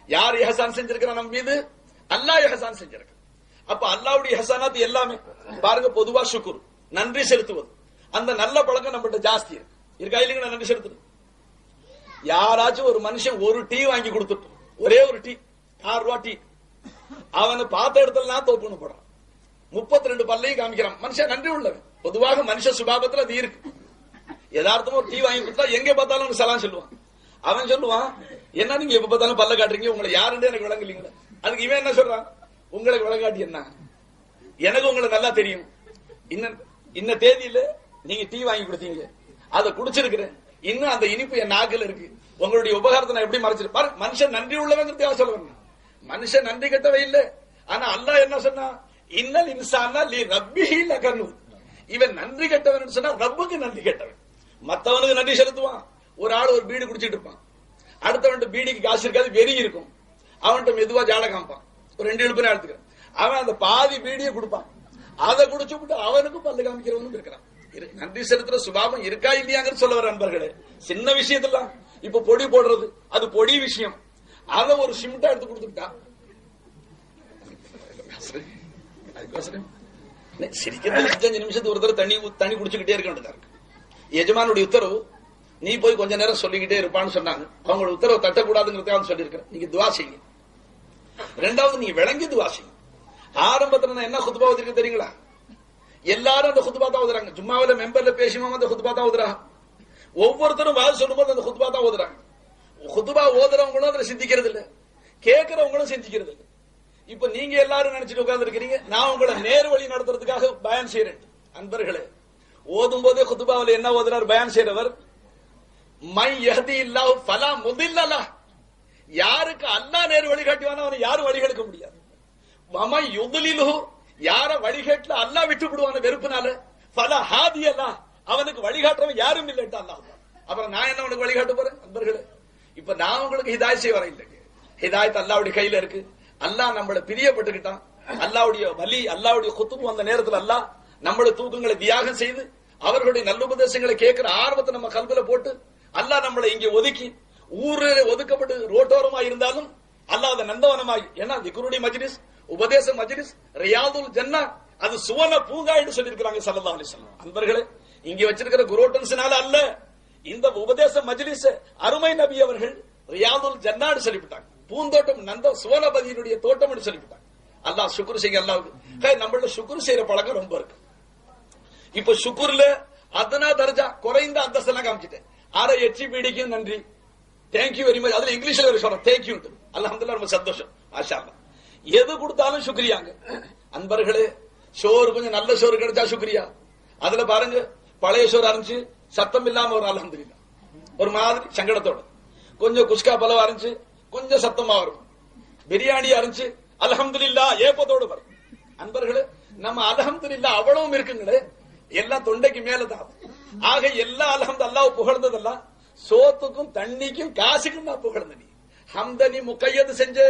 Speaker 1: யார் இஹ்சான் செஞ்சிருக்கிறான் நம்ம மீது, அல்லாஹ் இஹ்சான் செஞ்சிருக்க. அப்ப அல்லாஹ்வுடைய இஹ்சானாத் எல்லாமே பாருங்க, பொதுவா ஷுக்ர் நன்றி செலுத்துவது, அந்த நல்ல பழக்கம் நம்மகிட்ட ஜாஸ்தி இருக்கு. இருக்கா இல்லைங்க? நன்றி செலுத்துறது. யாராச்சும் ஒரு மனுஷன் ஒரு டீ வாங்கி கொடுத்துட்டு, ஒரே ஒரு டீ, 6 ரூபா டீ, அவனை பார்த்த இடத்துல தோப்புன்னு போடுறான், 32 பல்லையும் காமிக்கிறான். மனுஷன் நன்றி உள்ளவன், பொதுவாக மனுஷ சுபாவத்துல அது இருக்கு. யதார்த்தமா ஒரு டீ வாங்கி கொடுத்தா எங்க பார்த்தாலும் சலாம் சொல்லுவான். அவன் சொல்லுவான், என்ன நீங்க எப்ப பார்த்தாலும் பல்ல காட்டுறீங்க, உங்களை யாருன்னு எனக்கு விளங்கலீங்களா? அதுக்கு இவன் என்ன சொல்றான், உங்களுக்கு விளங்காட்டி என்ன, எனக்கு உங்களை நல்லா தெரியும். இன்ன தேதியில நீங்க டீ வாங்கி கொடுத்தீங்க, அதை குடிச்சிருக்கிறேன், இன்னும் அந்த இனிப்பு என் நாக்குல இருக்கு, உங்களுடைய உபகாரத்தை நான் எப்படி மறைச்சிருப்பாரு. மனுஷன் நன்றி உள்ளவங்கிறதுக்காக சொல்லுவேன். மனுஷன் நன்றி கட்டவே இல்லை. ஆனா அல்லாஹ் என்ன சொன்னா, இன்னல் இன்சானா லி ரப்பிஹி லகனூத். இவன் நன்றி கட்டவன் சொன்னா ரப்புக்கு நன்றி கட்டவன். மத்தவனுக்கு நன்றி செலுத்துவான். ஒரு ஆள் ஒரு பீடி குடிச்சிட்டு இருப்பான், அடுத்தவன் பீடிக்கு காசு இருக்காது, வெறி இருக்கும், அவன்கிட்ட மெதுவா ஜாட காமிப்பான், ஒரு 2 இழுப்பு எடுத்துக்கிறான், அவன் அந்த பாதி பீடியை கொடுப்பான், அதை குடிச்சு விட்டு அவனுக்கு பல்லு காமிக்கிறவனும் இருக்கிறான். நன்றி செலுத்துற சுபாவம் இருக்கா இல்லையாங்க சொல்ல வர நண்பர்களே. சின்ன விஷயத்தெல்லாம் இப்ப பொடி போடுறது, அது பொடி விஷயம், அதை ஒரு சிமெண்டா எடுத்து கொடுத்துட்டா சிரிக்கிறது. 5 நிமிஷத்துக்கு ஒரு தடவை தண்ணி குடிச்சுக்கிட்டே இருக்க வேண்டியதா இருக்கு. எஜமானுடைய உத்தரவு, நீ போய் கொஞ்ச நேரம் சொல்லிக்கிட்டே இருப்பான்னு சொன்னாங்க. அவங்களோட உத்தரவு தட்டக்கூடாதுங்கிறதுக்காக சொல்லியிருக்கிறேன். நீங்க துவா செய்யுங்க. 2வது நீங்க விளங்கி துவா செய்யுங்க. ஆரம்பத்துல என்ன குத்பா ஓதிருக்கு தெரியுங்களா? எல்லாரும் அந்த குத்பா தான் ஓதுறாங்க. ஜும்மாவில மெம்பர்ல பேசினோம் அந்த குத்பா தான் ஓதுறாங்க. ஒவ்வொருத்தரும் வாது சொல்லும்போது அந்த குத்பா தான் ஓதுறாங்க. குத்பா ஓதுறவங்களும் அதுல சிந்திக்கிறது இல்ல, கேட்கிறவங்களும் சிந்திக்கிறது இல்ல. இப்ப நீங்க எல்லாரும் நினைச்சிட்டு உட்கார்ந்து இருக்கிறீங்க, நான் உங்களை நேர் வழி நடத்துறதுக்காக பயான் செய்யறேன். அன்பர்களே, ஓதும் போதே குத்பாவில் என்ன ஓதுறார் பயான் செய்யறவர், மை யஹ்தி இல்லாஹு ஃபலா முதில்ல லஹ். யாருக்கு அல்லாஹ் நேர் வழிகாட்டுவானோ அவனை யாரும் வழிகெடுக்க முடியாது. வமை யுதுலிலுஹு, யார வழிகேட்ல அல்லாஹ் விட்டு விடுவான வெறுப்புனால, ஃபலா ஹாதிய லஹ், அவனுக்கு வழிகாட்டுறவன் யாரும் இல்லைட்டு அல்லாஹ். அப்புறம் நான் என்ன உனக்கு வழிகாட்ட போறேன்? அன்பர்களே, இப்ப நான் உங்களுக்கு ஹிதாயத் செய்ய வர இல்லை. ஹிதாயத் அல்லாஹ்வுடைய கையில இருக்கு. அல்லாஹ் நம்மள பிரியப்பட்டுக்கிட்டான். அல்லாஹ்வுடைய வலி, அல்லாஹ்வுடைய குத்துபு அந்த நேரத்தில் அல்லாஹ் நம்மளுடைய தூக்கங்களை தியாகம் செய்து அவர்களுடைய நல்லுபதேசங்களை கேட்கிற ஆர்வத்தை நம்ம கல்வில போட்டு அல்லாஹ் நம்மளை இங்கே ஒதுக்கி ஊரில் ஒதுக்கப்பட்டு ரோட்டோரமா இருந்தாலும் அல்லாஹ் அதை நந்தவனமாகி, ஏன்னா திக்ருடைய மஜ்லிஸ், உபதேச மஜ்லிஸ், ரியாதுல் ஜன்னா, அது சுவன பூங்கா என்று சொல்லியிருக்கிறாங்க ஸல்லல்லாஹு அலைஹி வஸல்லம். அன்பர்களே, இங்க வச்சிருக்கிற குரோட்டன்ஸ்னால அல்ல, இந்த உபதேச மஜ்லிஸ் அருமை நபி அவர்கள் ரியாதுல் ஜன்னான்னு சொல்லிவிட்டாங்க. பூந்தோட்டம் நந்த சுவனபதியினுடைய தோட்டம் என்று சொல்லிவிட்டாங்க. அல்லாஹ் சுக்ர் செய்ய, அல்லாஹ்வுக்கு நம்மள சுக்ர் செய்யற பழக்கம் ரொம்ப இருக்கு. இப்ப சுக்ர்ல அதனா தர்ஜா குறைந்த அந்தஸ்தெல்லாம் காமிச்சிட்டேன். ஆரை எச்சி பீடிக்கும் நன்றி, தேங்க்யூ வெரி மச், அதுல இங்கிலீஷ்ல வேற சொல்றேன் தேங்க்யூ. அல்ஹம்துலில்லாஹ், ரொம்ப சந்தோஷம், மாஷா அல்லாஹ். எது கொடுத்தாலும் சுக்ரியாங்க. அன்பர்களே, சோறு கொஞ்சம் நல்ல சோறு கிடைச்சா சுக்ரியா. அதுல பாருங்க, பழைய சோறு அரைஞ்சு சத்தம் இல்லாம ஒரு அல்ஹம்துலில்லாஹ், ஒரு மாதிரி சங்கடத்தோட. கொஞ்சம் குஸ்கா பலவா அரைஞ்சு கொஞ்சம் சத்தமா வரும். பிரியாணி அரைஞ்சு அல்ஹம்துலில்லாஹ் ஏப்பத்தோடு வரும். அன்பர்களே, நம்ம அல்ஹம்துலில்லாஹ் அவ்வளவும் இருக்குங்களே, எல்லாம் தொண்டைக்கு மேலதான். ஆக எல்லா அல்ஹம்து அல்லாஹ் புகழ்ந்ததெல்லாம் சோத்துக்கும் தண்ணிக்கும் காசுக்கும் நான் புகழ்ந்த நீ ஹம்தனி முக்கையது செஞ்சு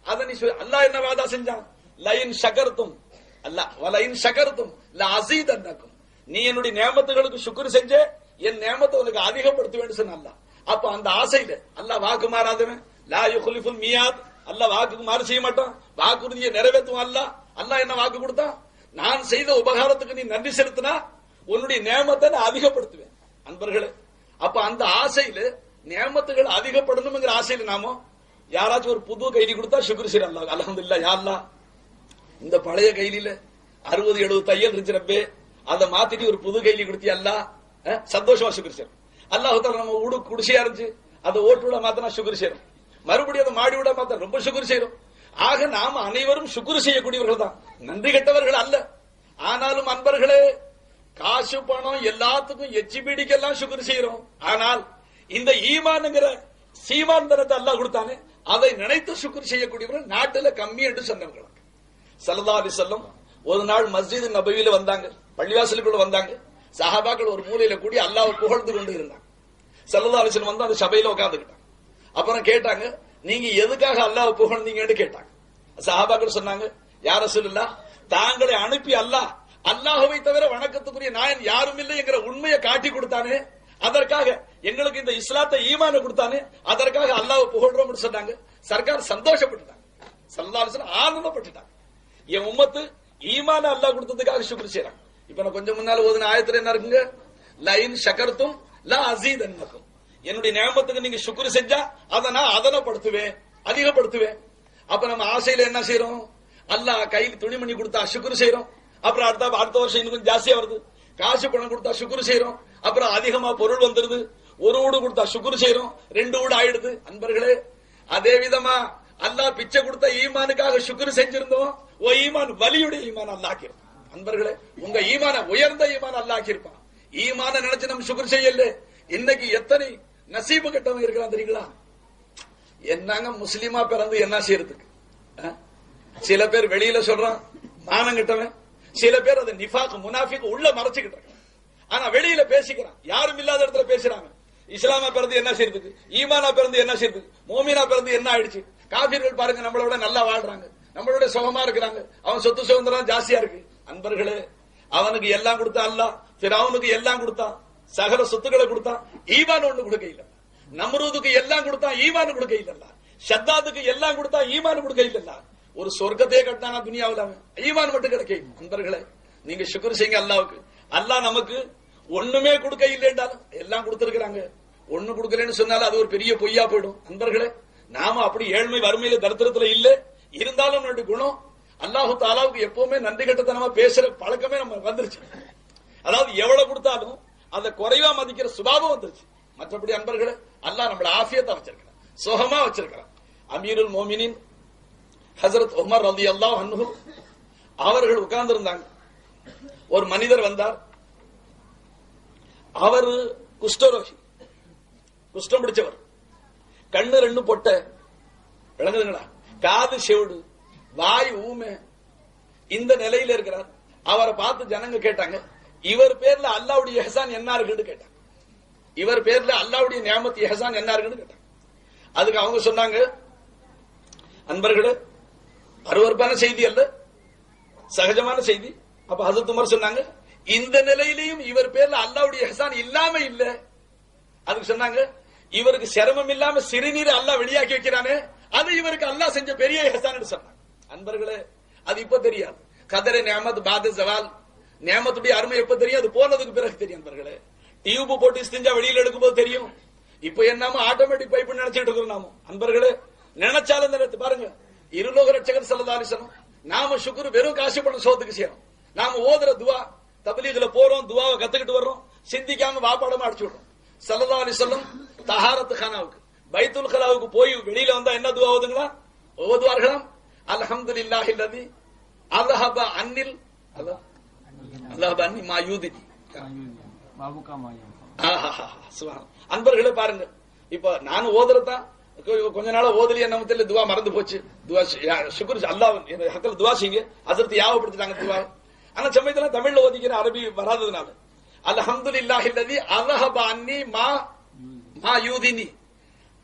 Speaker 1: அதை நீ அல்லாஹ் என்ன வாதா செஞ்சான், லைன் ஷகர்த்தும் அல்லாஹ் வலைன் ஷகர்த்தும் லஅஸீதன்னக்கும், நீ என்னுடைய நியமத்துகளுக்கு சுக்ர் செஞ்சே என் நியமத்தை உனக்கு அதிகப்படுத்துவேன்னு சொன்ன அல்லாஹ். அப்ப அந்த ஆசையில அல்லாஹ் வாக்கு மாறாதவன், லா யுக்லிஃபுல் மியாத், அல்லாஹ் வாக்குக்கு மாறு செய்ய மாட்டான், வாக்குறுதியை நிறைவேற்றுவான். அல்லாஹ் என்ன வாக்கு கொடுத்தான், நான் செய்த உபகாரத்துக்கு நீ நன்றி செலுத்தினா உன்னுடைய நியமத்தை நான் அதிகப்படுத்துவேன். அன்பர்களே, அப்ப அந்த ஆசையில நியமத்துகள் அதிகப்படணும்ங்கிற ஆசையில நாமோ யாராச்சும் ஒரு புது கைலி கொடுத்தா சுக்ர் செய்ய அல்லாஹ், அல்ஹம்துலில்லாஹ் யா அல்லாஹ், இந்த பழைய கைலியில 60-70 தையல் இருந்துச்சு ரப்பே, அதை மாத்திட்டு ஒரு புது கைலி கொடுத்தி அல்லாஹ், சந்தோஷமா சுக்ர் செய்யும். அல்லாஹ் தஆலா நம்ம ஊடு குடிசையா இருந்துச்சு, அதை ஓட்டு விட மாத்தினா சுக்ர் செய்யும், மறுபடியும் அதை மாடி விட மாத்த ரொம்ப சுக்ர் செய்யும். ஆக நாம அனைவரும் சுக்ர் செய்யக்கூடியவர்கள் தான், நன்றி கெட்டவர்கள் அல்ல. ஆனாலும் அன்பர்களே, காசு பணம் எல்லாத்துக்கும் எச்சிபிடிக்கெல்லாம் சுக்ர் செய்யறோம். ஆனால் இந்த ஈமான்ங்கிற சீமான் தரத்தை அல்லாஹ் கொடுத்தானே, அதை நினைத்து சுக்ர் செய்யக்கூடியவர்கள் நாட்டுல கம்மி என்று சொன்னவர்கள். ஸல்லல்லாஹு அலைஹி வஸல்லம் ஒரு நாள் மஸ்ஜித் நபவியில வந்தாங்க, பள்ளிவாசலுக்குள்ள வந்தாங்க. சஹாபாக்கள் ஒரு மூலையில கூடி அல்லாஹ்வை புகழ்ந்து கொண்டு இருந்தாங்க. ஸல்லல்லாஹு அலைஹி வஸல்லம் வந்து அந்த சபையில உட்கார்ந்துக்கிட்டாங்க. அப்புறம் கேட்டாங்க, நீங்க எதுக்காக அல்லாஹ்வை புகழ்ந்தீங்கன்னு கேட்டாங்க. சஹாபாக்கள் சொன்னாங்க, யா ரசூலுல்லாஹ், தாங்களை அனுப்பி அல்லாஹ் அல்லாஹ்வை தவிர வணக்கத்துக்குரிய நாயன் யாரும் இல்லை என்கிற உண்மையை காட்டி கொடுத்தானே, அதற்காக எங்களுக்கு இந்த இஸ்லாத்தை ஈமான கொடுத்தானே, அதற்காக அல்லாஹ்வை புகழ்றோம் சொன்னாங்க. சர்க்கார் சந்தோஷப்பட்டுட்டாங்க, ஸல்லல்லாஹு அலைஹி வஸல்லம் ஆனந்தப்பட்டுட்டாங்க. என் உம்மத்து ஈமான அல்லாஹ் கொடுத்ததுக்காக சுக்ர் செய்றாங்க. இப்ப நான் கொஞ்சம் முன்னால ஓதுன ஆயத்துல என்ன இருக்குங்க, லைன் ஷகர்த்தும் லா அஸீதன்னக்கும், என்னுடைய நியமத்துக்கு நீங்க சுக்ர் செஞ்சா அதை நான் அதனப்படுத்துவேன், அதிகப்படுத்துவேன். அப்ப நம்ம ஆசையில என்ன செய்யறோம், அல்லாஹ் கையில் துணிமணி கொடுத்தா சுக்ர் செய்யறோம். அப்புறம் அடுத்த வருஷம் இன்னும் கொஞ்சம் ஜாஸ்தியா வருது, காசு பணம் கொடுத்தா சுக்குரு செய்யறோம், அப்புறம் அதிகமா பொருள் வந்துருது, ஒரு வீடு கொடுத்தா சுக்குரு செய்யறோம், 2 வீடு ஆயிடுது. அன்பர்களே, அதே விதமா அல்லாஹ் பிச்சை கொடுத்த ஈமானுக்காக சுக்குரு செஞ்சிருந்தோம், ஈமான் வலியுடைய ஈமான் அல்லாஹ்க்கிருப்பான். அன்பர்களே, உங்க ஈமான உயர்ந்த ஈமான் அல்லாஹ்க்கிருப்பான். ஈமான நினைச்சு நம்ம சுக்குரு செய்யல. இன்னைக்கு எத்தனை நசீபு கட்டவங்க இருக்கிறான் தெரியுங்களா? என்னங்க முஸ்லிமா பிறந்து என்ன செய்யறதுக்கு? சில பேர் வெளியில சொல்றான் மானம் கிட்டவன், சில பேர் அதை நிஃபாக் முனாஃபிக் உள்ள மறைச்சுக்கிட்டாங்க. ஆனா வெளியில பேசிக்கிறான், யாரும் இல்லாத இடத்துல பேசுறாங்க. இஸ்லாமா பிறந்து என்ன செய்யறதுக்கு, ஈமானா பிறந்து என்ன செய்யறதுக்கு, மோமினா பிறந்து என்ன ஆயிடுச்சு? காபீர்கள் பாருங்க நம்மளோட நல்லா வாழ்றாங்க, நம்மளோட சுகமா இருக்கிறாங்க, அவன் சொத்து சுதந்திரம் ஜாஸ்தியா இருக்கு. அன்பர்களே, அவனுக்கு எல்லாம் கொடுத்தா அல்லாஹ், ஃபிரௌனுக்கு எல்லாம் கொடுத்தான், சகல சொத்துக்களை கொடுத்தான், ஈமான் ஒண்ணு கொடுக்க இல்ல. நம்ரூதுக்கு எல்லாம் கொடுத்தான், ஈமான் கொடுக்க இல்ல. ஷத்தாதுக்கு எல்லாம் கொடுத்தா, ஈமான் கொடுக்க இல்ல. ஒரு சொர்க்கத்தையே கட்டானா துனியாவில் ஈமான் மட்டும் கிடைக்க. நண்பர்களே, நீங்க சுக்ர் செய்யுங்க அல்லாவுக்கு. அல்லாஹ் நமக்கு ஒண்ணுமே கொடுக்க இல்லைன்றாலும் எல்லாம் கொடுத்திருக்கிறாங்க. ஒண்ணு கொடுக்கலன்னு சொன்னாலும் அது ஒரு பெரிய பொய்யா போயிடும். நண்பர்களே, நாம அப்படி ஏழ்மை வறுமையில தரித்திரத்துல இல்ல, இருந்தாலும் நம்மளுடைய குணம் அல்லாஹு தாலாவுக்கு எப்பவுமே நன்றி கட்டத்தனமா பேசுற பழக்கமே நம்ம வந்துருச்சு. அதாவது எவ்வளவு கொடுத்தாலும் அதை குறைவா மதிக்கிற சுபாவம் வந்துருச்சு. மற்றபடி அன்பர்களே, அல்லாஹ் நம்மள ஆஃபியத்தா வச்சிருக்கிறான், சுகமா வச்சிருக்கிறான். அமீருல் மோமினின் ஹஜரத் உமர் ரலியல்லாஹு அன்ஹு அவர்கள் உட்கார்ந்து இருந்தாங்க. ஒரு மனிதர் வந்தார். அவர் குஷ்டரோகி, குஷ்டம் பிடிச்சவர், கண்ணு 2 பொட்ட, விளங்குதுங்களா, காது செவிடு, வாய் ஊமை, இந்த நிலையில இருக்கிறார். அவரை பார்த்து ஜனங்க கேட்டாங்க, இவர் பேர்ல அல்லாஹ்வுடைய இஹ்சான் என்ன இருக்குன்னு கேட்டாங்க. இவர் பேர்ல அல்லாஹ்வுடைய நியாமத் இஹ்சான் என்ன இருக்குன்னு கேட்டாங்க. அதுக்கு அவங்க சொன்னாங்க, அன்பர்களே, அருவருப்பான செய்தி அல்ல, சகஜமான செய்தி. அப்ப ஹஜரத் உமர் சொன்னாங்க, இந்த நிலையிலையும் இவர் பேர்ல அல்லாஹ்வுடைய இஹ்சான் இல்லாம இல்ல. அதுக்கு சொன்னாங்க, இவருக்கு சிரமம் இல்லாம சிறுநீர் அல்லாஹ் வெளியாக்கி வைக்கிறானே, அது இவருக்கு அல்லாஹ் செஞ்ச பெரிய இஹ்சான் சொன்னாங்க. அன்பர்களே, அது இப்ப தெரியாது. கதரே நியாமத் பாத ஜவால், நியாமத்துடைய அருமை எப்ப தெரியும்? அது போனதுக்கு பிறகு தெரியும். அன்பர்களே, டியூப் போட்டு இஸ்திஞ்சா வெளியில எடுக்கும்போது தெரியும். இப்ப என்னமோ ஆட்டோமேட்டிக் பைப் நினைச்சிட்டு இருக்கிறோம் நாம. அன்பர்களே, நினைச்சாலும் இந்த பாருங்க, இருலோக ரட்சகர் ஸல்லல்லாஹு அலைஹி வஸல்லம், நாம சுக்ர் வெறும் காசு பணம் சோத்துக்கு செய்யறோம். நாம ஓதுற துவா, தப்லீக்ல போறோம், துவாவை கத்துக்கிட்டு வர்றோம், சிந்திக்காம வாப்பாடமா அடிச்சு விடுறோம். ஸல்லல்லாஹு அலைஹி வஸல்லம் தஹாரத் கானாவுக்கு, பைத்துல் கலாவுக்கு போய் வெளியில வந்தா என்ன துவா ஓதுங்களா? ஓதுவார்களாம், அல்ஹம்துலில்லாஹில்லதி அல்ஹப அன்னில் அல்ஹப அன்னி மா யூதினி. அன்பர்களே பாருங்க, இப்ப நான் ஓதுறதான் கொஞ்ச நாள ஓதலி என்ன தெரியல, துவா மறந்து போச்சு. துவா சுக்ர் அல்லாஹ் ஹக்கல துவா செய்யுங்க, ஹஜ்ரத் யாவப்படுத்திட்டாங்க துவா. ஆனா சமயத்துல தமிழ்ல ஓதிக்கிற அரபி வராததுனால அல்ஹம்துலில்லாஹில்லதி அல்ஹப அன்னி மா யூதினி.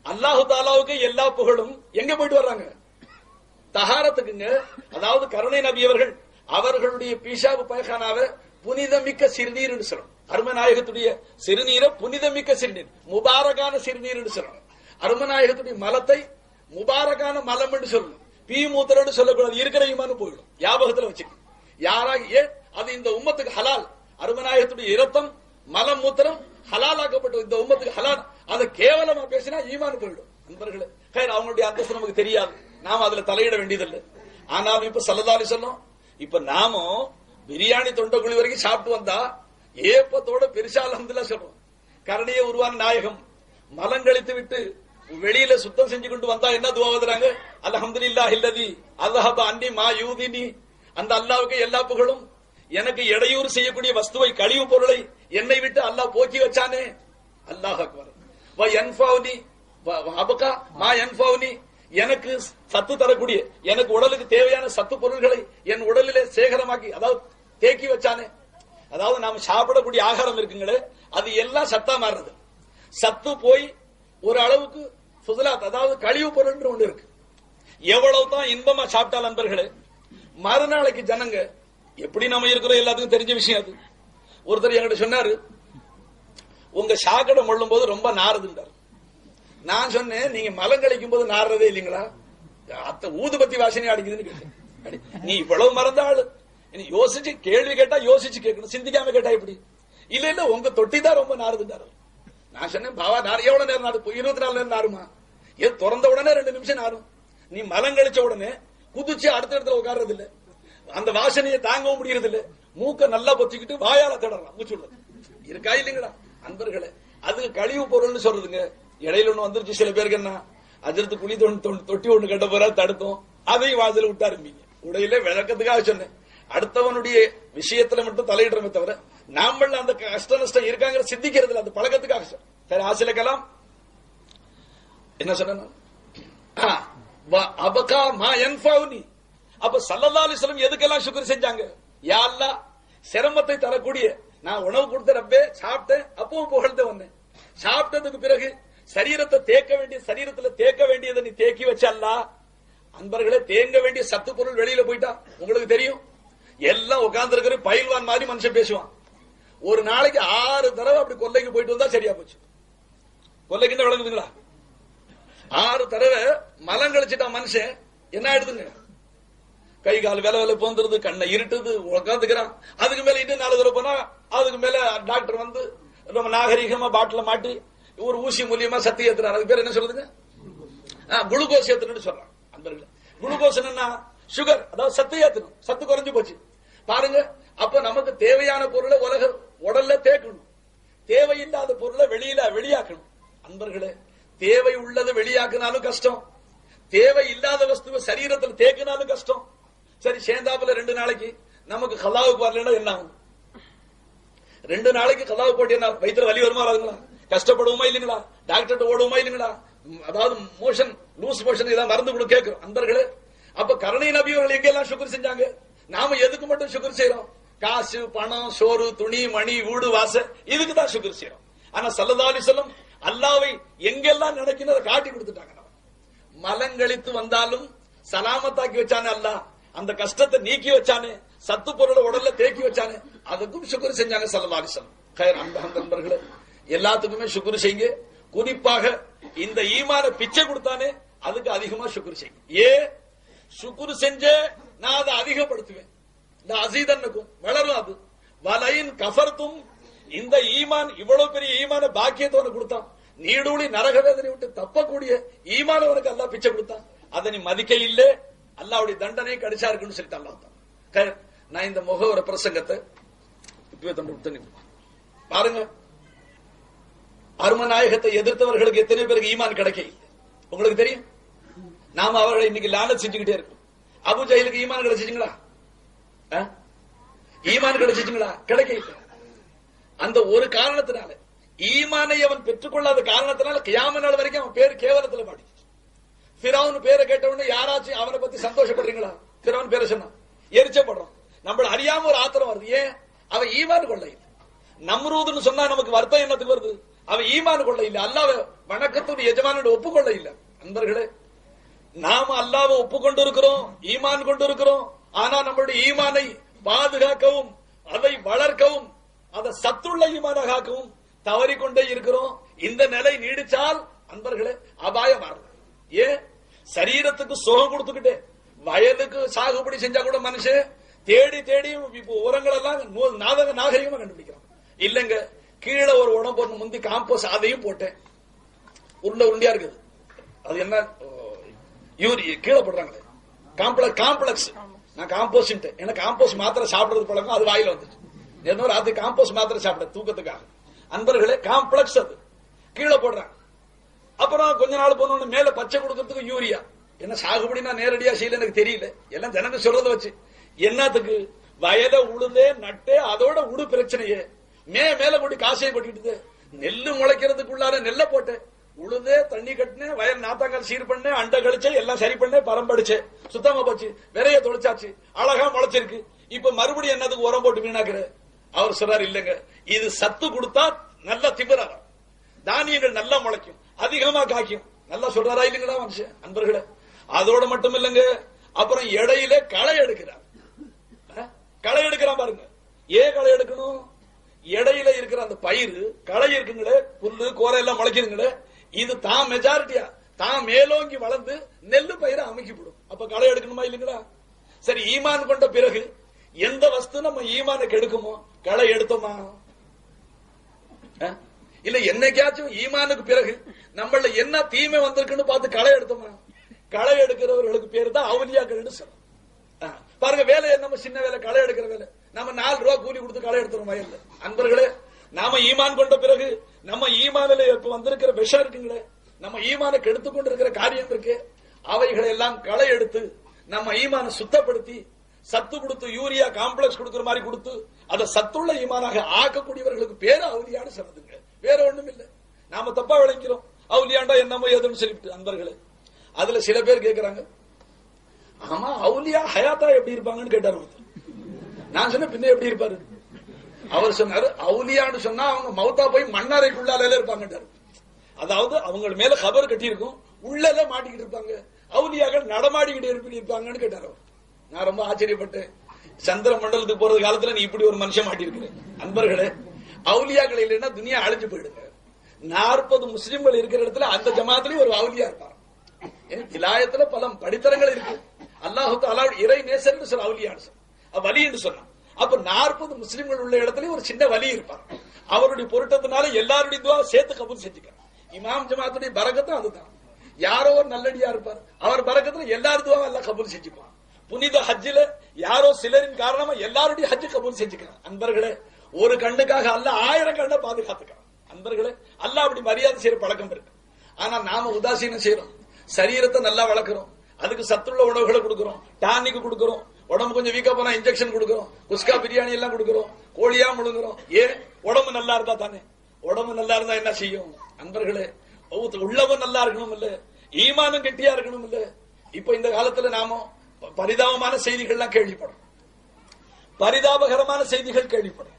Speaker 1: அல்லாஹு தாலாவுக்கு எல்லா புகழும் எங்க போயிட்டு வர்றாங்க? தஹாரத்துக்குங்க. அதாவது கருணை நபி அவர்கள் அவர்களுடைய பீஷாபு பைகானாவை புனிதமிக்க சிறுநீர் சொல்றோம். அருமநாயகத்துடைய சிறுநீரை புனிதமிக்க சிறுநீர், முபாரகான சிறுநீர் சொல்றோம். அருமநாயகத்துடைய மலத்தை முபாரகான மலம் என்று சொல்லணும், பீ மூத்திரன்னு சொல்லக்கூடாது. இருக்கிற ஈமான் போயிடும், ஞாபகத்துல வச்சுக்க. யாராக அது இந்த உம்மத்துக்கு ஹலால். அருமநாயகத்துடைய இரத்தம் மலம் மூத்திரம் ஹலால் ஆக்கப்பட்ட இந்த உம்மத்துக்கு ஹலால். அதை கேவலமா பேசினா ஈமான் போயிடும். நண்பர்களே, அவங்களுடைய அந்தஸ்து நமக்கு தெரியாது, நாம அதுல தலையிட வேண்டியதில்லை. ஆனாலும் இப்ப ஸல்லல்லாஹு அலைஹி வஸல்லம், இப்ப நாமும் பிரியாணி தொண்டக்குழி வரைக்கும் சாப்பிட்டு வந்தா ஏப்பத்தோட பெருசா அல்ஹம்துலில்லாஹ் சொல்றோம். கரணியை உருவான நாயகம் மலங்கழித்து விட்டு வெளியில சுத்தம் செஞ்சு கொண்டு வந்தா என்ன துவா ஓதுறாங்க? அல்ஹம்துலில்லாஹில்லதி அல்ஹப அன்னி மா யூதினி. அந்த அல்லாஹ்வுக்கு எல்லா புகழும். எனக்கு இடையூறு செய்யக்கூடிய வஸ்துவை, கழிவு பொருளை என்னை விட்டு அல்லாஹ் போக்கி வச்சானே. அல்லாஹ் அக்பர். வ யன்ஃபௌனி வ அபகா மா யன்ஃபௌனி. எனக்கு சத்து தரக்கூடிய, எனக்கு உடலுக்கு தேவையான சத்து பொருள்களை என் உடலிலே சேகரமாக்கி, அதாவது தேக்கி வச்சானே. அதாவது நாம சாப்பிடக்கூடிய ஆகாரம் இருக்குங்களே, அது எல்லாம் சத்தா மாறுறது. சத்து போய் ஒரு அளவுக்கு ஃபுதுலாத், அதாவது கழிவு பொருள் ஒன்று இருக்கு. எவ்வளவு தான் இன்பமா சாப்பிட்டால் நண்பர்களே, மறுநாளைக்கு ஜனங்க எப்படி நம்ம இருக்கிறோம் எல்லாத்துக்கும் தெரிஞ்ச விஷயம். அது ஒருத்தர் என்கிட்ட சொன்னாரு, உங்க சாக்கடை மொள்ளும் போது ரொம்ப நாறுதுன்றார். நான் சொன்னேன், நீங்க மலம் கழிக்கும் போது நாடுறதே இல்லைங்களா? அத்த ஊதுபத்தி வாசனை அடிக்குதுன்னு கேட்டேன். நீ இவ்வளவு மறந்தாள், யோசிச்சு கேள்வி கேட்டா யோசிச்சு கேட்கணும், சிந்திக்காம கேட்டா எப்படி? இல்ல இல்ல, உங்க தொட்டி தான் ரொம்ப நாறுதுன்றாரு. நான் சொன்னேன், பாவா நாறு எவ்வளவு நேரம் நாடு? 24 நேரம் நாருமா? ஏன் திறந்த உடனே 2 நிமிஷம் நாரும். நீ மலம் கழிச்ச உடனே குதிச்சு அடுத்த இடத்துல உட்கார்றது இல்ல, அந்த வாசனையை தாங்கவும் முடியறது இல்ல. மூக்க நல்லா பொத்திக்கிட்டு வாயால திடறான் மூச்சு விடுறது இருக்கா இல்லைங்களா அன்பர்களே? அது கழிவு பொருள்னு சொல்றதுங்க. இடையில ஒண்ணு வந்துருச்சு சில பேருக்கு, என்ன அஜரத்து குழி தொட்டி ஒண்ணு கட்ட போறா தடுத்தோம், அதையும் வாசல விட்டாருப்பீங்க. உடையில விளக்கத்துக்காக சொன்னேன். அடுத்தவனுடைய விஷயத்துல மட்டும் தலையிடுறமே தவிர நாம அந்த கஷ்ட நஷ்டம் இருக்காங்கிற சிந்திக்கிறது அந்த பழக்கத்துக்காக. சரி, ஆசிலக்கலாம் என்ன சொன்ன அபகா மா யன்ஃபவுனி. அப்ப ஸல்லல்லாஹு அலைஹி வஸல்லம் எதுக்கெல்லாம் சுக்ர் செஞ்சாங்க? யா அல்லாஹ், சிரமத்தை தரக்கூடிய நான் உணவு கொடுத்த ரப்பே, சாப்பிட்டேன், அப்பவும் புகழ்ந்து வந்தேன். சாப்பிட்டதுக்கு பிறகு சரீரத்தை தேக்க வேண்டிய சரீரத்துல தேக்க வேண்டியதை நீ தேக்கி வச்ச அல்லாஹ். அன்பர்களே, தேங்க வேண்டிய சத்து பொருள் வெளியில போயிட்டா உங்களுக்கு தெரியும். எல்லாம் உட்கார்ந்து இருக்கிற பயில்வான் மாதிரி மனுஷன் பேசுவான். ஒரு நாளைக்கு 6 தடவை அப்படி கொல்லைக்கு போயிட்டு வந்தா சரியா போச்சு. கொல்லைக்கு விளங்குதுங்களா? 6 தடவை மலம் கழிச்சிட்டா மனுஷன் என்ன ஆயிடுதுங்க? கை கால் வேலை வேலை போந்துருது, கண்ணை இருட்டுது, உட்காந்துக்கிறான். அதுக்கு மேல இன்னும் 4 தடவை போனா அதுக்கு மேல டாக்டர் வந்து ரொம்ப நாகரிகமா பாட்டில மாட்டி ஒரு ஊசி மூலியமா சத்து ஏத்துறாரு. அதுக்கு பேர் என்ன சொல்றதுங்க? குளுக்கோஸ் ஏத்தணும்னு சொல்றான். அன்பர்களே, குளுக்கோஸ் என்னன்னா சுகர், அதாவது சத்து ஏத்தணும். சத்து குறைஞ்சு போச்சு பாருங்க. அப்ப நமக்கு தேவையான பொருளை உடல்ல தேக்கணும், தேவையில்லாத பொருளை வெளியாக்கணும். அன்பர்களே, தேவை உள்ளது வெளியாக்குனாலும் கஷ்டம், தேவை இல்லாத வஸ்துவை சரீரத்தில் தேக்கினாலும் கஷ்டம். சரி, சேந்தாப்புல 2 நாளைக்கு நமக்கு கலாவுக்கு வரலன்னா என்ன ஆகும்? 2 நாளைக்கு கலாவு போட்டு என்ன வயிற்றுல வலி வருமா வராதுங்களா? கஷ்டப்படுவோமா இல்லைங்களா? டாக்டர் ஓடுவோமா இல்லைங்களா? அதாவது மோஷன், லூஸ் மோஷன் இதான் மருந்து கூட கேட்கிறோம். அன்பர்களே, அப்ப கருணை நபி அவர்கள் எங்கெல்லாம் சுக்ர் செஞ்சாங்க? நாம எதுக்கு மட்டும் சுக்ர் செய்யறோம்? காசு, பணம், சோறு, துணி, மணி, வீடு, வாச, இதுக்கு தான் சுக்ர் செய்யறோம். ஆனா ஸல்லல்லாஹு அலைஹி வஸல்லம் அல்லாஹ்வை எங்கெல்லாம் நினைக்கிறத காட்டி கொடுத்துட்டாங்க. மலங்கழித்து வந்தாலும் சலாமத்தாக்கி வச்சானே அல்லாஹ், அந்த கஷ்டத்தை நீக்கி வச்சானே, சத்து பொருளை உடல்ல தேக்கி வச்சானே, அதுக்கும் சுக்ர் செஞ்சாங்க ஸல்லல்லாஹு அலைஹி வஸல்லம். கைர் நண்பர்களே, எல்லாத்துக்குமே சுக்ர் செய்யுங்க. குறிப்பாக இந்த ஈமான பிச்சை கொடுத்தானே அதுக்கு அதிகமா சுக்ர் செய்யுங்க. சுக்ர் செஞ்சே நான் அதை அதிகப்படுத்துவேன். இந்த அசீதன்னுக்கும் வளரும். அது வலையின் கஃபர்த்தும், இந்த ஈமான் இவ்வளவு பெரிய ஈமான பாக்கியத்தோட கொடுத்தான். நீடூழி நரக வேதனை விட்டு தப்பக்கூடிய ஈமானவனுக்கு அல்லாஹ் பிச்சை கொடுத்தான். அதை நீ மதிக்க இல்லே, அல்லாஹ்வுடைய தண்டனை கடிச்சா இருக்குன்னு சொல்லிட்டு அல்லாஹ். நான் இந்த முகவர பிரசங்கத்தை பாருங்க. அருமநாயகத்தை எதிர்த்தவர்களுக்கு எத்தனை பேருக்கு ஈமான் கிடைக்க உங்களுக்கு தெரியும். நாம அவர்களை இன்னைக்கு லானத் செஞ்சுக்கிட்டே இருக்கோம். அபு ஜஹலுக்கு ஈமான் கிடைச்சிச்சுங்களா? ஈமான் கிடைச்சிச்சுங்களா? கிடைக்க. அந்த ஒரு காரணத்தினால, ஈமானை அவன் பெற்றுக்கொள்ளாத காரணத்தினால கியாமத் நாள் வரைக்கும் அவன் பேர் கேவலத்துல மாட்டி. ஃபிரௌன் பேரை கேட்ட உடனே யாராச்சும் அவனை பத்தி சந்தோஷப்படுறீங்களா? ஃபிரௌன் பேரை சொன்னா எரிச்சப்படுறோம். நம்மள அறியாம ஒரு ஆத்திரம் வருது. ஏன்? அவன் ஈமான் கொள்ள இல்லை. நம்ரூதுன்னு சொன்னா நமக்கு வருத்தம் என்னத்துக்கு வருது? அவன் ஈமான் கொள்ள இல்லை, அல்லாஹ் வணக்கத்தோடு எஜமானோட ஒப்புக்கொள்ள இல்லை. அன்பர்களே, நாம அல்லாஹ்வை ஒப்புக்கொண்டு இருக்கிறோம், ஈமான் கொண்டு இருக்கிறோம். ஆனா நம்மளுடைய ஈமானை பாதுகாக்கவும், அதை வளர்க்கவும், அதை சத்துள்ள ஈமானாக ஆக்கவும் தவறிக்கொண்டே இருக்கிறோம். இந்த நிலை நீடிச்சால் அன்பர்களே அபாயம் மாறும். ஏன்? சரீரத்துக்கு சுகம் கொடுத்துக்கிட்டே வயலுக்கு சாகுபடி செஞ்சா கூட மனுஷன் தேடி தேடி உரங்கள் எல்லாம் நாகரிகமா கண்டுபிடிக்கிறான். இல்லங்க, கீழே ஒரு உடம்பு போட்டு முந்தி காம்போஸ், அதையும் போட்டேன். உருண்டையா இருக்குது. அது என்ன யூரி கீழே போடுறாங்களே, காம்ப்ளெக்ஸ். நான் காம்போஸ், எனக்கு காம்போஸ் மாத்திரை சாப்பிடுறது பழக்கம், அது வாயில வந்துச்சு. ராத்திரி காம்போஸ் மாத்திரை சாப்பிட தூக்கத்துக்காக. அன்பர்களே, காம்ப்ளெக்ஸ் அது கீழே போடுறாங்க. அப்புறம் கொஞ்ச நாள் போனோன்னு மேல பச்சை கொடுக்கறதுக்கு யூரியா. என்ன சாகுபடி நான் நேரடியா செய்யல, எனக்கு தெரியல. எல்லாம் ஜனங்க சொல்றத வச்சு என்னத்துக்கு? வயல உழுதே நட்டே, அதோட உடு பிரச்சனையே மேல கொண்டு காசையை கொட்டிட்டு நெல்லு முளைக்கிறதுக்குள்ளார நெல்ல போட்டேன், உழுதே தண்ணி கட்டினேன், வயல் நாத்தாங்கால் சீர் பண்ணேன், அண்டை கழிச்சேன், எல்லாம் சரி பண்ணேன், பரம்படிச்சேன், சுத்தமா போச்சு, விரைய தொலைச்சாச்சு, அழகா முளைச்சிருக்கு. இப்ப மறுபடியும் என்னதுக்கு உரம் போட்டு வீணாக்குற? அவர் சொல்றாரு, இல்லங்க, இது சத்து கொடுத்தா நல்லா திமிராரம், தானியங்கள் நல்லா முளைக்கும், அதிகமா காய்க்கும். நல்லா சொல்றாரா இல்லைங்களா மனுஷன்? அன்பர்களே, அதோட மட்டும் இல்லங்க, அப்புறம் இடையில களை எடுக்கிறார். களை எடுக்கிறான் பாருங்க. ஏன் களை எடுக்கணும்? இடையில இருக்கிற அந்த பயிர் களை இருக்குங்களே, புல்லு கோரை எல்லாம் முளைக்குதுங்களே, இது தான் மெஜாரிட்டியா தான் மேலோங்கி வளர்ந்து நெல்லு பயிரை அமைக்கப்படும். அப்ப களை எடுக்கணுமா இல்லைங்களா? சரி, ஈமான் கொண்ட பிறகு எந்த வஸ்து நம்ம ஈமானை கெடுக்குமோ களை எடுத்தோமா? இல்ல என்னைக்காச்சும் ஈமானுக்கு பிறகு நம்மள என்ன தீமை வந்திருக்குன்னு பார்த்து களை எடுத்தோமா? களை எடுக்கிறவர்களுக்கு பேரு தான் அவுலியாக்கள் சொல்றோம். பாருங்க, வேலை நம்ம சின்ன வேலை, களை எடுக்கிற வேலை. நம்ம 4 ரூபா கூலி கொடுத்து களை எடுத்துறோம் வயல்ல. அன்பர்களே, நாம ஈமான் கொண்ட பிறகு நம்ம ஈமானில இப்ப வந்திருக்கிற விஷம் இருக்குங்களே, நம்ம ஈமானை கெடுத்து கொண்டிருக்கிற காரியம் இருக்கு, அவைகளை எல்லாம் களை எடுத்து நம்ம ஈமானை சுத்தப்படுத்தி சத்து கொடுத்து யூரியா காம்ப்ளெக்ஸ் கொடுக்கிற மாதிரி கொடுத்து அதை சத்துள்ள ஈமானாக ஆக்கக்கூடியவர்களுக்கு பேரு அவுலியான்னு சொல்றதுங்க. வேற ஒண்ணும் இல்ல. நாம தப்பா விளங்கிறோம். அவுலியாண்டா என்னமோ ஏதுன்னு சொல்லிட்டு. அன்பர்களே, அதுல சில பேர் கேட்கிறாங்க, ஆமா அவுலியா ஹயாத்தா எப்படி இருப்பாங்கன்னு கேட்டாரு ஒருத்தர். நான் சொன்ன பின்ன எப்படி இருப்பாரு? அவர் சொன்னாரு, அவுலியான்னு சொன்னா அவங்க மௌத்தா போய் மண்ணறைக்குள்ளால இருப்பாங்கட்டாரு. அதாவது அவங்க மேல கபர் கட்டி இருக்கும், உள்ளல மாட்டிக்கிட்டு இருப்பாங்க. அவுலியாக்கள் நடமாடிக்கிட்டு இருப்பாங்கன்னு கேட்டாரு. நான் ரொம்ப ஆச்சரியப்பட்டேன். சந்திர மண்டலத்துக்கு போறது காலத்துல நீ இப்படி ஒரு மனுஷன் மாட்டிருக்கிறேன். அன்பர்களே, அவுலியாக்கள் இல்லைன்னா துனியா அழிஞ்சு போயிடுங்க. 40 முஸ்லிம்கள் இருக்கிற இடத்துல அந்த ஜமாத்திலேயே ஒரு அவுலியா இருப்பார். விலாயத்துல பல படித்தரங்கள் இருக்கு. அல்லாஹு தஆலா இறை நேசர்னு சொல்ல அவுலியான்னு வலி என்று சொன்னான். அப்ப 40 முஸ்லிம்கள் உள்ள இடத்துல ஒரு சின்ன வலி இருப்பார். அவருடைய பொருட்டத்தினால எல்லாருடைய துவா சேர்த்து கபூல் செஞ்சுக்கிறார். இமாம் ஜமாத்துடைய பரக்கத்தும் அதுதான். யாரோ ஒரு நல்லடியா இருப்பார், அவர் பரக்கத்துல எல்லாரும் துவா எல்லாம் கபூல் செஞ்சுப்பான். புனித ஹஜ்ஜில யாரோ சிலரின் காரணமா எல்லாருடைய ஹஜ்ஜு கபூல் செஞ்சுக்கிறார். அன்பர்களே, ஒரு கண்ணுக்காக அல்ல 1000 கண்ணை பாதுகாத்துக்கிறான். அன்பர்களே, அல்ல அப்படி மரியாதை செய்யற பழக்கம் இருக்கு. ஆனா நாம உதாசீனம் செய்யறோம். சரீரத்தை நல்லா வளர்க்கிறோம், அதுக்கு சத்துள்ள உணவுகளை கொடுக்கிறோம், டானிக் கொடுக்கிறோம், உடம்பு கொஞ்சம் வீக்கா போனா இன்ஜெக்ஷன் கொடுக்கிறோம், குஸ்கா பிரியாணி எல்லாம் கொடுக்கிறோம், கோழியா முழுங்குறோம். ஏன்? உடம்பு நல்லா இருந்தா தானே. உடம்பு நல்லா இருந்தா என்ன செய்யும்? அன்பர்களே, உள்ளவன் நல்லா இருக்கணும் இல்ல, ஈமானும் கெட்டியா இருக்கணும் இல்ல. இப்ப இந்த காலத்துல நாம பரிதாபமான செய்திகள்லாம் கேள்விப்படும், பரிதாபகரமான செய்திகள் கேள்விப்படும்.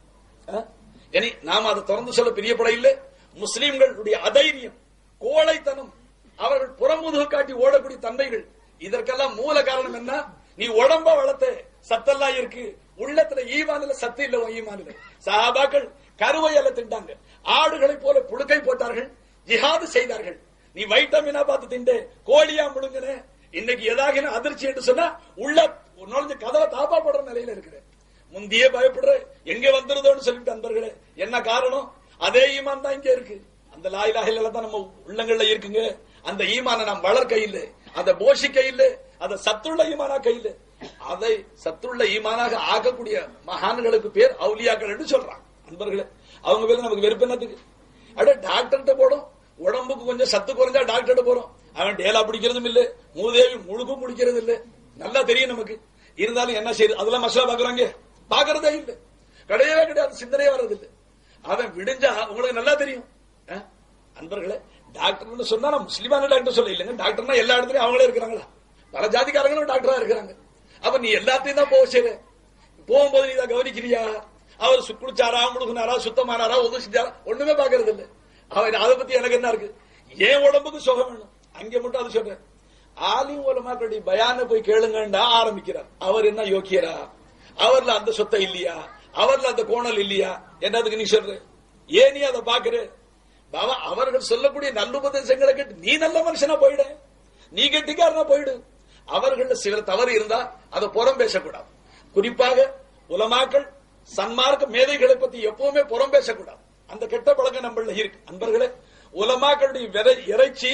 Speaker 1: இனி நாம அதை தொடர்ந்து சொல்ல பிரியப்பட இல்லை. முஸ்லிம்களுடைய அதைரியம், கோழைத்தனம், அவர்கள் புறமுதுகு காட்டி ஓடக்கூடிய தன்மைகள், இதற்கெல்லாம் மூல காரணம் என்ன? நீ உடம்ப வளர்த்த சத்தெல்லாம் இருக்கு, உள்ளத்துல ஈமானில சத்து இல்ல. ஈமானில சஹாபாக்கள் கருவையல்ல திண்டாங்க, ஆடுகளை போல புழுக்கை போட்டார்கள், ஜிஹாது செய்தார்கள். நீ வைட்டமினா பார்த்து திண்டு, கோழியா முழுங்கின. இன்னைக்கு ஏதாவது அதிர்ச்சி என்று சொன்னா உள்ள நுழைஞ்ச கதவை தாப்பா போடுற நிலையில இருக்கிற. முந்திய பயப்படுற எங்க வந்துருதோன்னு சொல்லிட்டு அன்பர்களே, என்ன காரணம்? அதே ஈமான் தான் இங்க இருக்கு. அந்த லா இலாஹ இல்லல்லாஹ் தான் நம்ம உள்ளங்கள்ல இருக்குங்க. அந்த ஈமான நாம் வளர்க்க இல்லை, அதை போஷிக்க இல்லை, அதை சத்துள்ள ஈமானா கையில், அதை சத்துள்ள ஈமானாக ஆக்கக்கூடிய மகான்களுக்கு பேர் அவுலியாக்கள் என்று சொல்றாங்க. அன்பர்களே, அவங்க பேர் நமக்கு வெறுப்பு என்னத்துக்கு? அட டாக்டர்கிட்ட போடும், உடம்புக்கு கொஞ்சம் சத்து குறைஞ்சா டாக்டர்கிட்ட போறோம். அவன் டேலா பிடிக்கிறதும் இல்ல, மூதேவி முழுக்கும் பிடிக்கிறது இல்ல, நல்லா தெரியும் நமக்கு. இருந்தாலும் என்ன செய்யுது? அதெல்லாம் மசாலா பாக்குறாங்க, பாக்குறதே இல்ல, கிடையவே கிடையாது, சிந்தனையே வர்றதில்லை. அவன் விடிஞ்சா உங்களுக்கு நல்லா தெரியும். அன்பர்களே, டாக்டர்னு சொன்னா நான் முஸ்லிமான டாக்டர் சொல்ல இல்லைங்க. டாக்டர்னா எல்லா இடத்துலயும் அவங்களே இருக்கிறாங்களா? பல ஜாதிக்காரங்களும் டாக்டரா இருக்கிறாங்க. அப்ப நீ எல்லாத்தையும் தான் போக செய்ற. போகும்போது நீ தான் கவனிக்கிறியா? அவர் குளிச்சாரா, முழுகுனாரா, சுத்தமானாரா, உதவி செஞ்சாரா? ஒண்ணுமே பாக்குறது இல்ல. அவன் அதை பத்தி எனக்கு என்ன இருக்கு? ஏன் உடம்புக்கு சுகம் வேணும், அங்க மட்டும் அது சொல்றேன். ஆலிம் உலமாக்களுடைய பயான போய் கேளுங்கண்டா ஆரம்பிக்கிறார். அவர் என்ன யோக்கியரா? அவர்ல அந்த சொத்தை இல்லையா? அவர்ல அந்த கோணல் இல்லையா? என்னதுக்கு நீ சொல்ற? ஏன் நீ அதை பாக்குற? பாபா, அவர்கள் சொல்லக்கூடிய நல்லுபதேசங்களை கேட்டு நீ நல்ல மனுஷனா போயிடு, நீ கெட்டிக்காரனா போயிடு. அவர்கள் சில தவறு இருந்தா அதை புறம் பேசக்கூடாது. குறிப்பாக உலமாக்கள், சன்மார்க்க மேதைகளை பத்தி எப்பவுமே புறம் பேசக்கூடாது. அந்த கெட்ட பழக்கம் நம்மள இருக்கு. அன்பர்களே, உலமாக்களுடைய இறைச்சி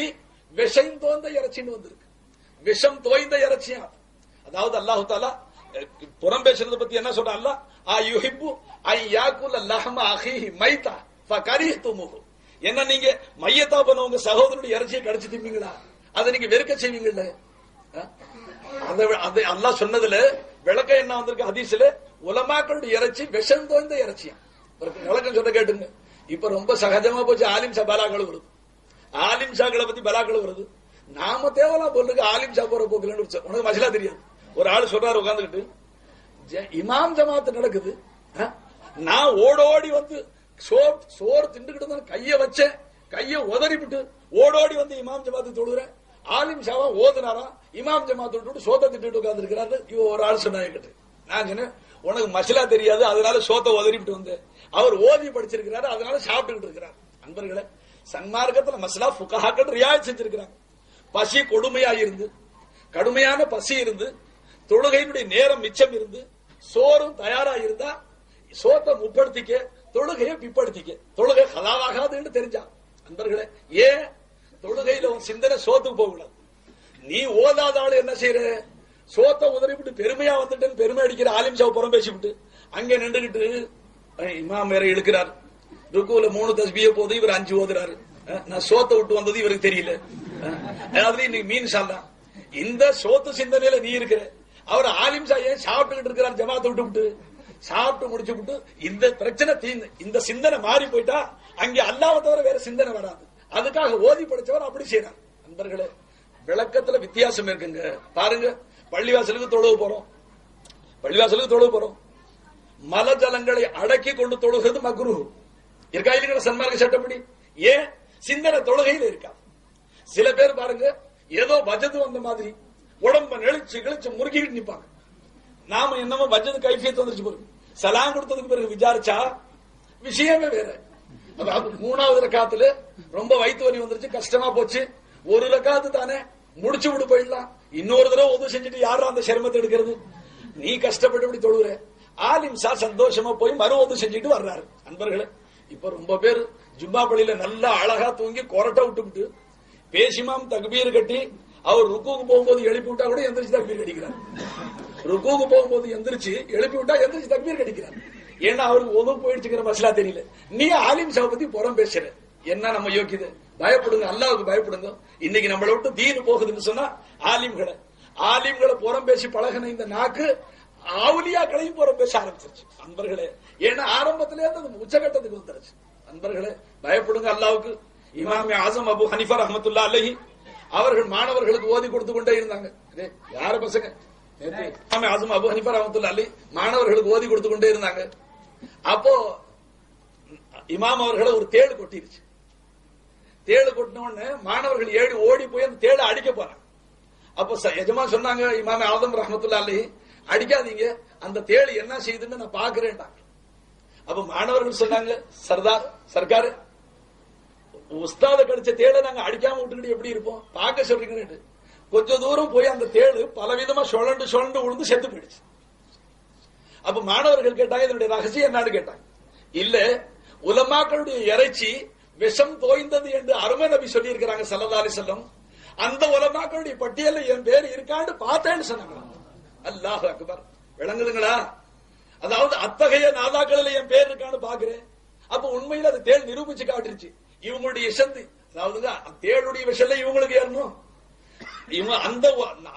Speaker 1: விஷம் தோய்ந்த இறைச்சின்னு வந்திருக்கு. விஷம் தோய்ந்த இறைச்சியா? அதாவது அல்லாஹு தஆலா புறம் பேசுறத பத்தி என்ன சொல்ற? அல்லாஹ் அயுஹிப்பு ஐயாகுல் லஹம அஹீஹி மைதா ஃபகரிஹ்துமுஹு. என்ன நீங்க மையத்தா பண்ண உங்க சகோதரனுடைய இறைச்சியை கடிச்சு திம்பீங்களா? அதை நீங்க வெறுக்க செய்வீங்கல்ல? அல்லாஹ் சொன்னதுல விளக்கம் என்ன வந்திருக்கு? ஹதீஸ்ல உலமாக்களுடைய இறைச்சி விஷம் தோய்ந்த இறைச்சியா. விளக்கம் சொல்ல கேட்டுங்க. இப்ப ரொம்ப சகஜமா போச்சு ஆலிம் ஷா பலாக்கள் வருது, ஆலிம் ஷாக்களை பத்தி பலாக்கள் வருது. நாம தேவலாம் போறதுக்கு ஆலிம் ஷா போற போக்கலன்னு உனக்கு மசலா தெரியாது. ஒரு ஆள் சொல்றாரு உட்காந்துக்கிட்டு, இமாம் ஜமாத்து நடக்குது, நான் ஓடோடி வந்து சோறு திண்டுகிட்டு கைய வச்சேன், கைய உதறிவிட்டு ஓடோடி வந்து இமாம் ஜமாத்து தொழுகிறேன். ஆலிம் ஷாவா ஓதுனாரா, இமாம் ஜமாத்து விட்டு சோத்தை திட்டு உட்கார்ந்து இருக்கிறாரு. இவ ஒரு ஆள் சொன்னாங்க. நான் சொன்னேன், உனக்கு மசலா தெரியாது, அதனால சோத்தை உதறிவிட்டு வந்து அவர் ஓதி படிச்சிருக்கிறாரு, அதனால சாப்பிட்டுக்கிட்டு இருக்கிறார். அன்பர்களே, சன்மார்க்கத்துல மசலா ஃபுகஹாக்கள் ரியாயத் செஞ்சிருக்கிறாங்க. பசி கொடுமையா இருந்து, கடுமையான பசி இருந்து, தொழுகையினுடைய நேரம் மிச்சம் இருந்து, சோறும் தயாரா இருந்தா சோத்தை முப்படுத்திக்க, தொழுகையை பிற்படுத்திக்க. தொழுகை கலாவாகாதுன்னு தெரிஞ்சா. அன்பர்களே, ஏன் தொழுகையில உன் சிந்தனை சோத்துக்கு போகக்கூடாது. நீ ஓதாத ஆளு என்ன செய்யற? சோத்தை உதறிவிட்டு பெருமையா வந்துட்டு பெருமை அடிக்கிற ஆலிம் ஷாவை புறம் பேசிவிட்டு அங்க நின்றுகிட்டு இமாம் வேற இழுக்கிறார், ருக்குல 3 தஸ்பிய போது இவர் 5 ஓதுறாரு. நான் சோத்தை விட்டு வந்தது இவருக்கு தெரியல. அதுல இன்னைக்கு மீன் சாலா இந்த சோத்து சிந்தனையில நீ இருக்கிற. அவர் ஆலிம் சாய சாப்பிட்டுக்கிட்டு இருக்கிறார், ஜமாத்தை விட்டு விட்டு சாப்பிட்டு முடிச்சு விட்டு இந்த பிரச்சனை தீர்ந்து இந்த சிந்தனை மாறி போயிட்டா அங்கே அல்லாஹ்வை தவிர வேற சிந்தனை வராது. அதுக்காக ஓதி படிச்சவர் அப்படி செய்யறார். நண்பர்களே, விளக்கத்துல வித்தியாசம் இருக்குங்க. பாருங்க, பள்ளிவாசலுக்கு தொழுவு போறோம், மலஜலங்களை அடக்கி கொண்டு தொழுகிறது மக்ரூஹ். இருக்கா இல்லைங்கிற சன்மார்க்க சட்டப்படி? ஏன்? சிந்தனை தொழுகையில் இருக்கா. சில பேர் பாருங்க, ஏதோ வஜது வந்த மாதிரி உடம்ப நெளிச்சு கிழிச்சு முறுக்கிட்டு நிப்பாங்க. நாம என்னமோ வஜது கைஃபியத் வந்துருச்சு பாருங்க. சலாம் கொடுத்ததுக்கு பிறகு விசாரிச்சா விஷயமே வேற. அதாவது 3வது ரக்காத்துல ரொம்ப வயிற்று வலி வந்துருச்சு, கஷ்டமா போச்சு, ஒரு ரக்காத்து தானே முடிச்சு விட்டு போயிடலாம், இன்னொரு தடவை உதவி செஞ்சுட்டு யாரும் அந்த சிரமத்தை எடுக்கிறது? நீ கஷ்டப்பட்டு இப்படி தொழுகிற. ஆலிம் சா சந்தோஷமா போய் மறு உதவி செஞ்சுட்டு வர்றாரு. அன்பர்களே, இப்ப ரொம்ப பேர் ஜும்மா பள்ளியில நல்லா அழகா தூங்கி கொரட்டை விட்டுவிட்டு பேசிமாம் தக்பீர் கட்டி அவர் ருக்குக்கு போகும்போது எழுப்பி விட்டா கூட எந்திரிச்சு தக்பீர் கட்டிக்கிறார். ருக்குக்கு போகும்போது எந்திரிச்சு எழுப்பி விட்டா எந்திரிச்சு தக்பீர் கட்டிக்கிறார். ஏன்னா அவருக்கு உதவு போயிடுச்சுங்கிற மசலா தெரியல. நீ ஆலிம் சாவை பத்தி புறம் பேசுற. என்ன நம்ம யோக்கியது? பயப்படுங்க, அல்லாஹ்வுக்கு பயப்படுங்க. இன்னைக்கு நம்மளை விட்டு தீன் போகுதுன்னு சொன்னா ஆலிம்களை புறம் பேசி பழகின இந்த நாக்கு அவுலியாக்களையும் புறம் பேச ஆரம்பிச்சிருச்சு. அன்பர்களே, ஏன்னா ஆரம்பத்திலே அந்த உச்சகட்டத்துக்கு வந்துருச்சு. அன்பர்களே, பயப்படுங்க அல்லாஹ்வுக்கு. இமாம் ஆசம் அபு ஹனீஃபா ரஹ்மத்துல்லாஹி அலைஹி அவர்கள் மாணவர்களுக்கு ஓதி கொடுத்து கொண்டே இருந்தாங்க. யார பசங்க? இமாம் ஆசம் அபு ஹனீஃபா ரஹ்மத்துல்லாஹி அலைஹி மாணவர்களுக்கு ஓதி கொடுத்து கொண்டே இருந்தாங்க. அப்போ இமாம் அவர்களை ஒரு தேள் கொட்டிருச்சு. தேள் கொட்டின உடனே மாணவர்கள் ஏறி ஓடி போய் அந்த தேளை அடிக்க போறாங்க. அப்போ எஜமா சொன்னாங்க, இமாம் ஆதம் ரஹ்மத்துல்லாஹி அலைஹி, அடிக்காதீங்க, அந்த தேள் என்ன செய்யுதுன்னு நான் பாக்குறேன். அப்ப மாணவர்கள் சொன்னாங்க, சர்க்காரு உஸ்தாத கடிச்ச தேளை நாங்க அடிக்காம விட்டுக்கிட்டு எப்படி இருப்போம், பார்க்க சொல்றீங்க. கொஞ்ச தூரம் போய் அந்த தேளு பலவிதமா சுழண்டு விழுந்து செத்து போயிடுச்சு. அப்ப மாணவர்கள் கேட்டாங்க, இதனுடைய ரகசியம் என்னன்னு கேட்டாங்க. இல்ல, உலமாக்களுடைய இறைச்சி விஷம் தோய்ந்தது என்று அருமை நபி சொல்லி இருக்கிறாங்க ஸல்லல்லாஹு அலைஹி வஸல்லம். அந்த உலமாக்களுடைய பட்டியல்ல என் பேர் இருக்கான்னு பார்த்தேன்னு சொன்னாங்க. அல்லாஹ் அக்பர். விளங்குதுங்களா? அதாவது அத்தகைய நாதாக்களில் என் பேர் இருக்கான்னு பாக்குறேன். அப்ப உண்மையில அது தேள் நிரூபிச்சு காட்டுருச்சு. இவங்களுடைய விஷந்து, அதாவது தேளுடைய விஷயம் இவங்களுக்கு ஏறணும். இவங்க அந்த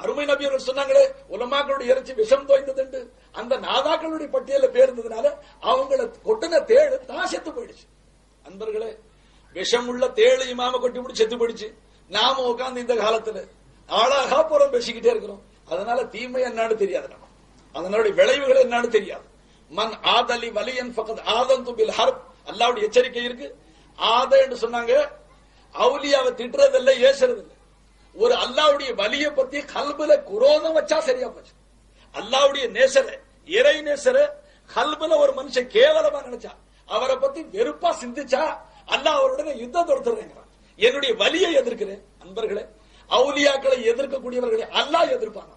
Speaker 1: அருமை நபி அவர்கள் சொன்னாங்களே, உலமாக்களுடைய இறைச்சி விஷம் தோய்ந்தது, அந்த நாதாக்களுடைய பட்டியல பேர் இருந்ததுனால அவங்களை கொட்டின தேள் தான் செத்து போயிடுச்சு. அன்பர்களே, விஷம் உள்ள தேள் இமாம கொட்டி முடிச்சு செத்து போயிடுச்சு. நாம உட்கார்ந்து இந்த காலத்துல அழகா புறம் பேசிக்கிட்டே இருக்கிறோம். அதனால தீமை என்னன்னு தெரியாது, நம்ம அதனுடைய விளைவுகள் என்னன்னு தெரியாது. மன் ஆதலி வலியன் ஃபகத் ஆதந்து பில் ஹர்ப், அல்லாஹ்வுடைய எச்சரிக்கை இருக்கு. ஆத என்று சொன்னாங்க, அவுலியாவை திட்டுறது இல்ல, ஏசுறது இல்ல. ஒரு அல்லாஹ்வுடைய வலியை பத்தி கல்புல குரோதம் வச்சா சரியா போச்சு. அல்லாஹ்வுடைய நேசர, இறை நேசர கல்புல ஒரு மனுஷன் கேவலமா நினைச்சா, அவரை பத்தி வெறுப்பா சிந்திச்சா அல்லாஹ் அவருடைய யுத்தம் தொடுத்துறேங்கிறான். என்னுடைய வலியை எதிர்க்கிறேன். அன்பர்களே, அவுலியாக்களை எதிர்க்கக்கூடியவர்களை அல்லாஹ் எதிர்ப்பாங்க,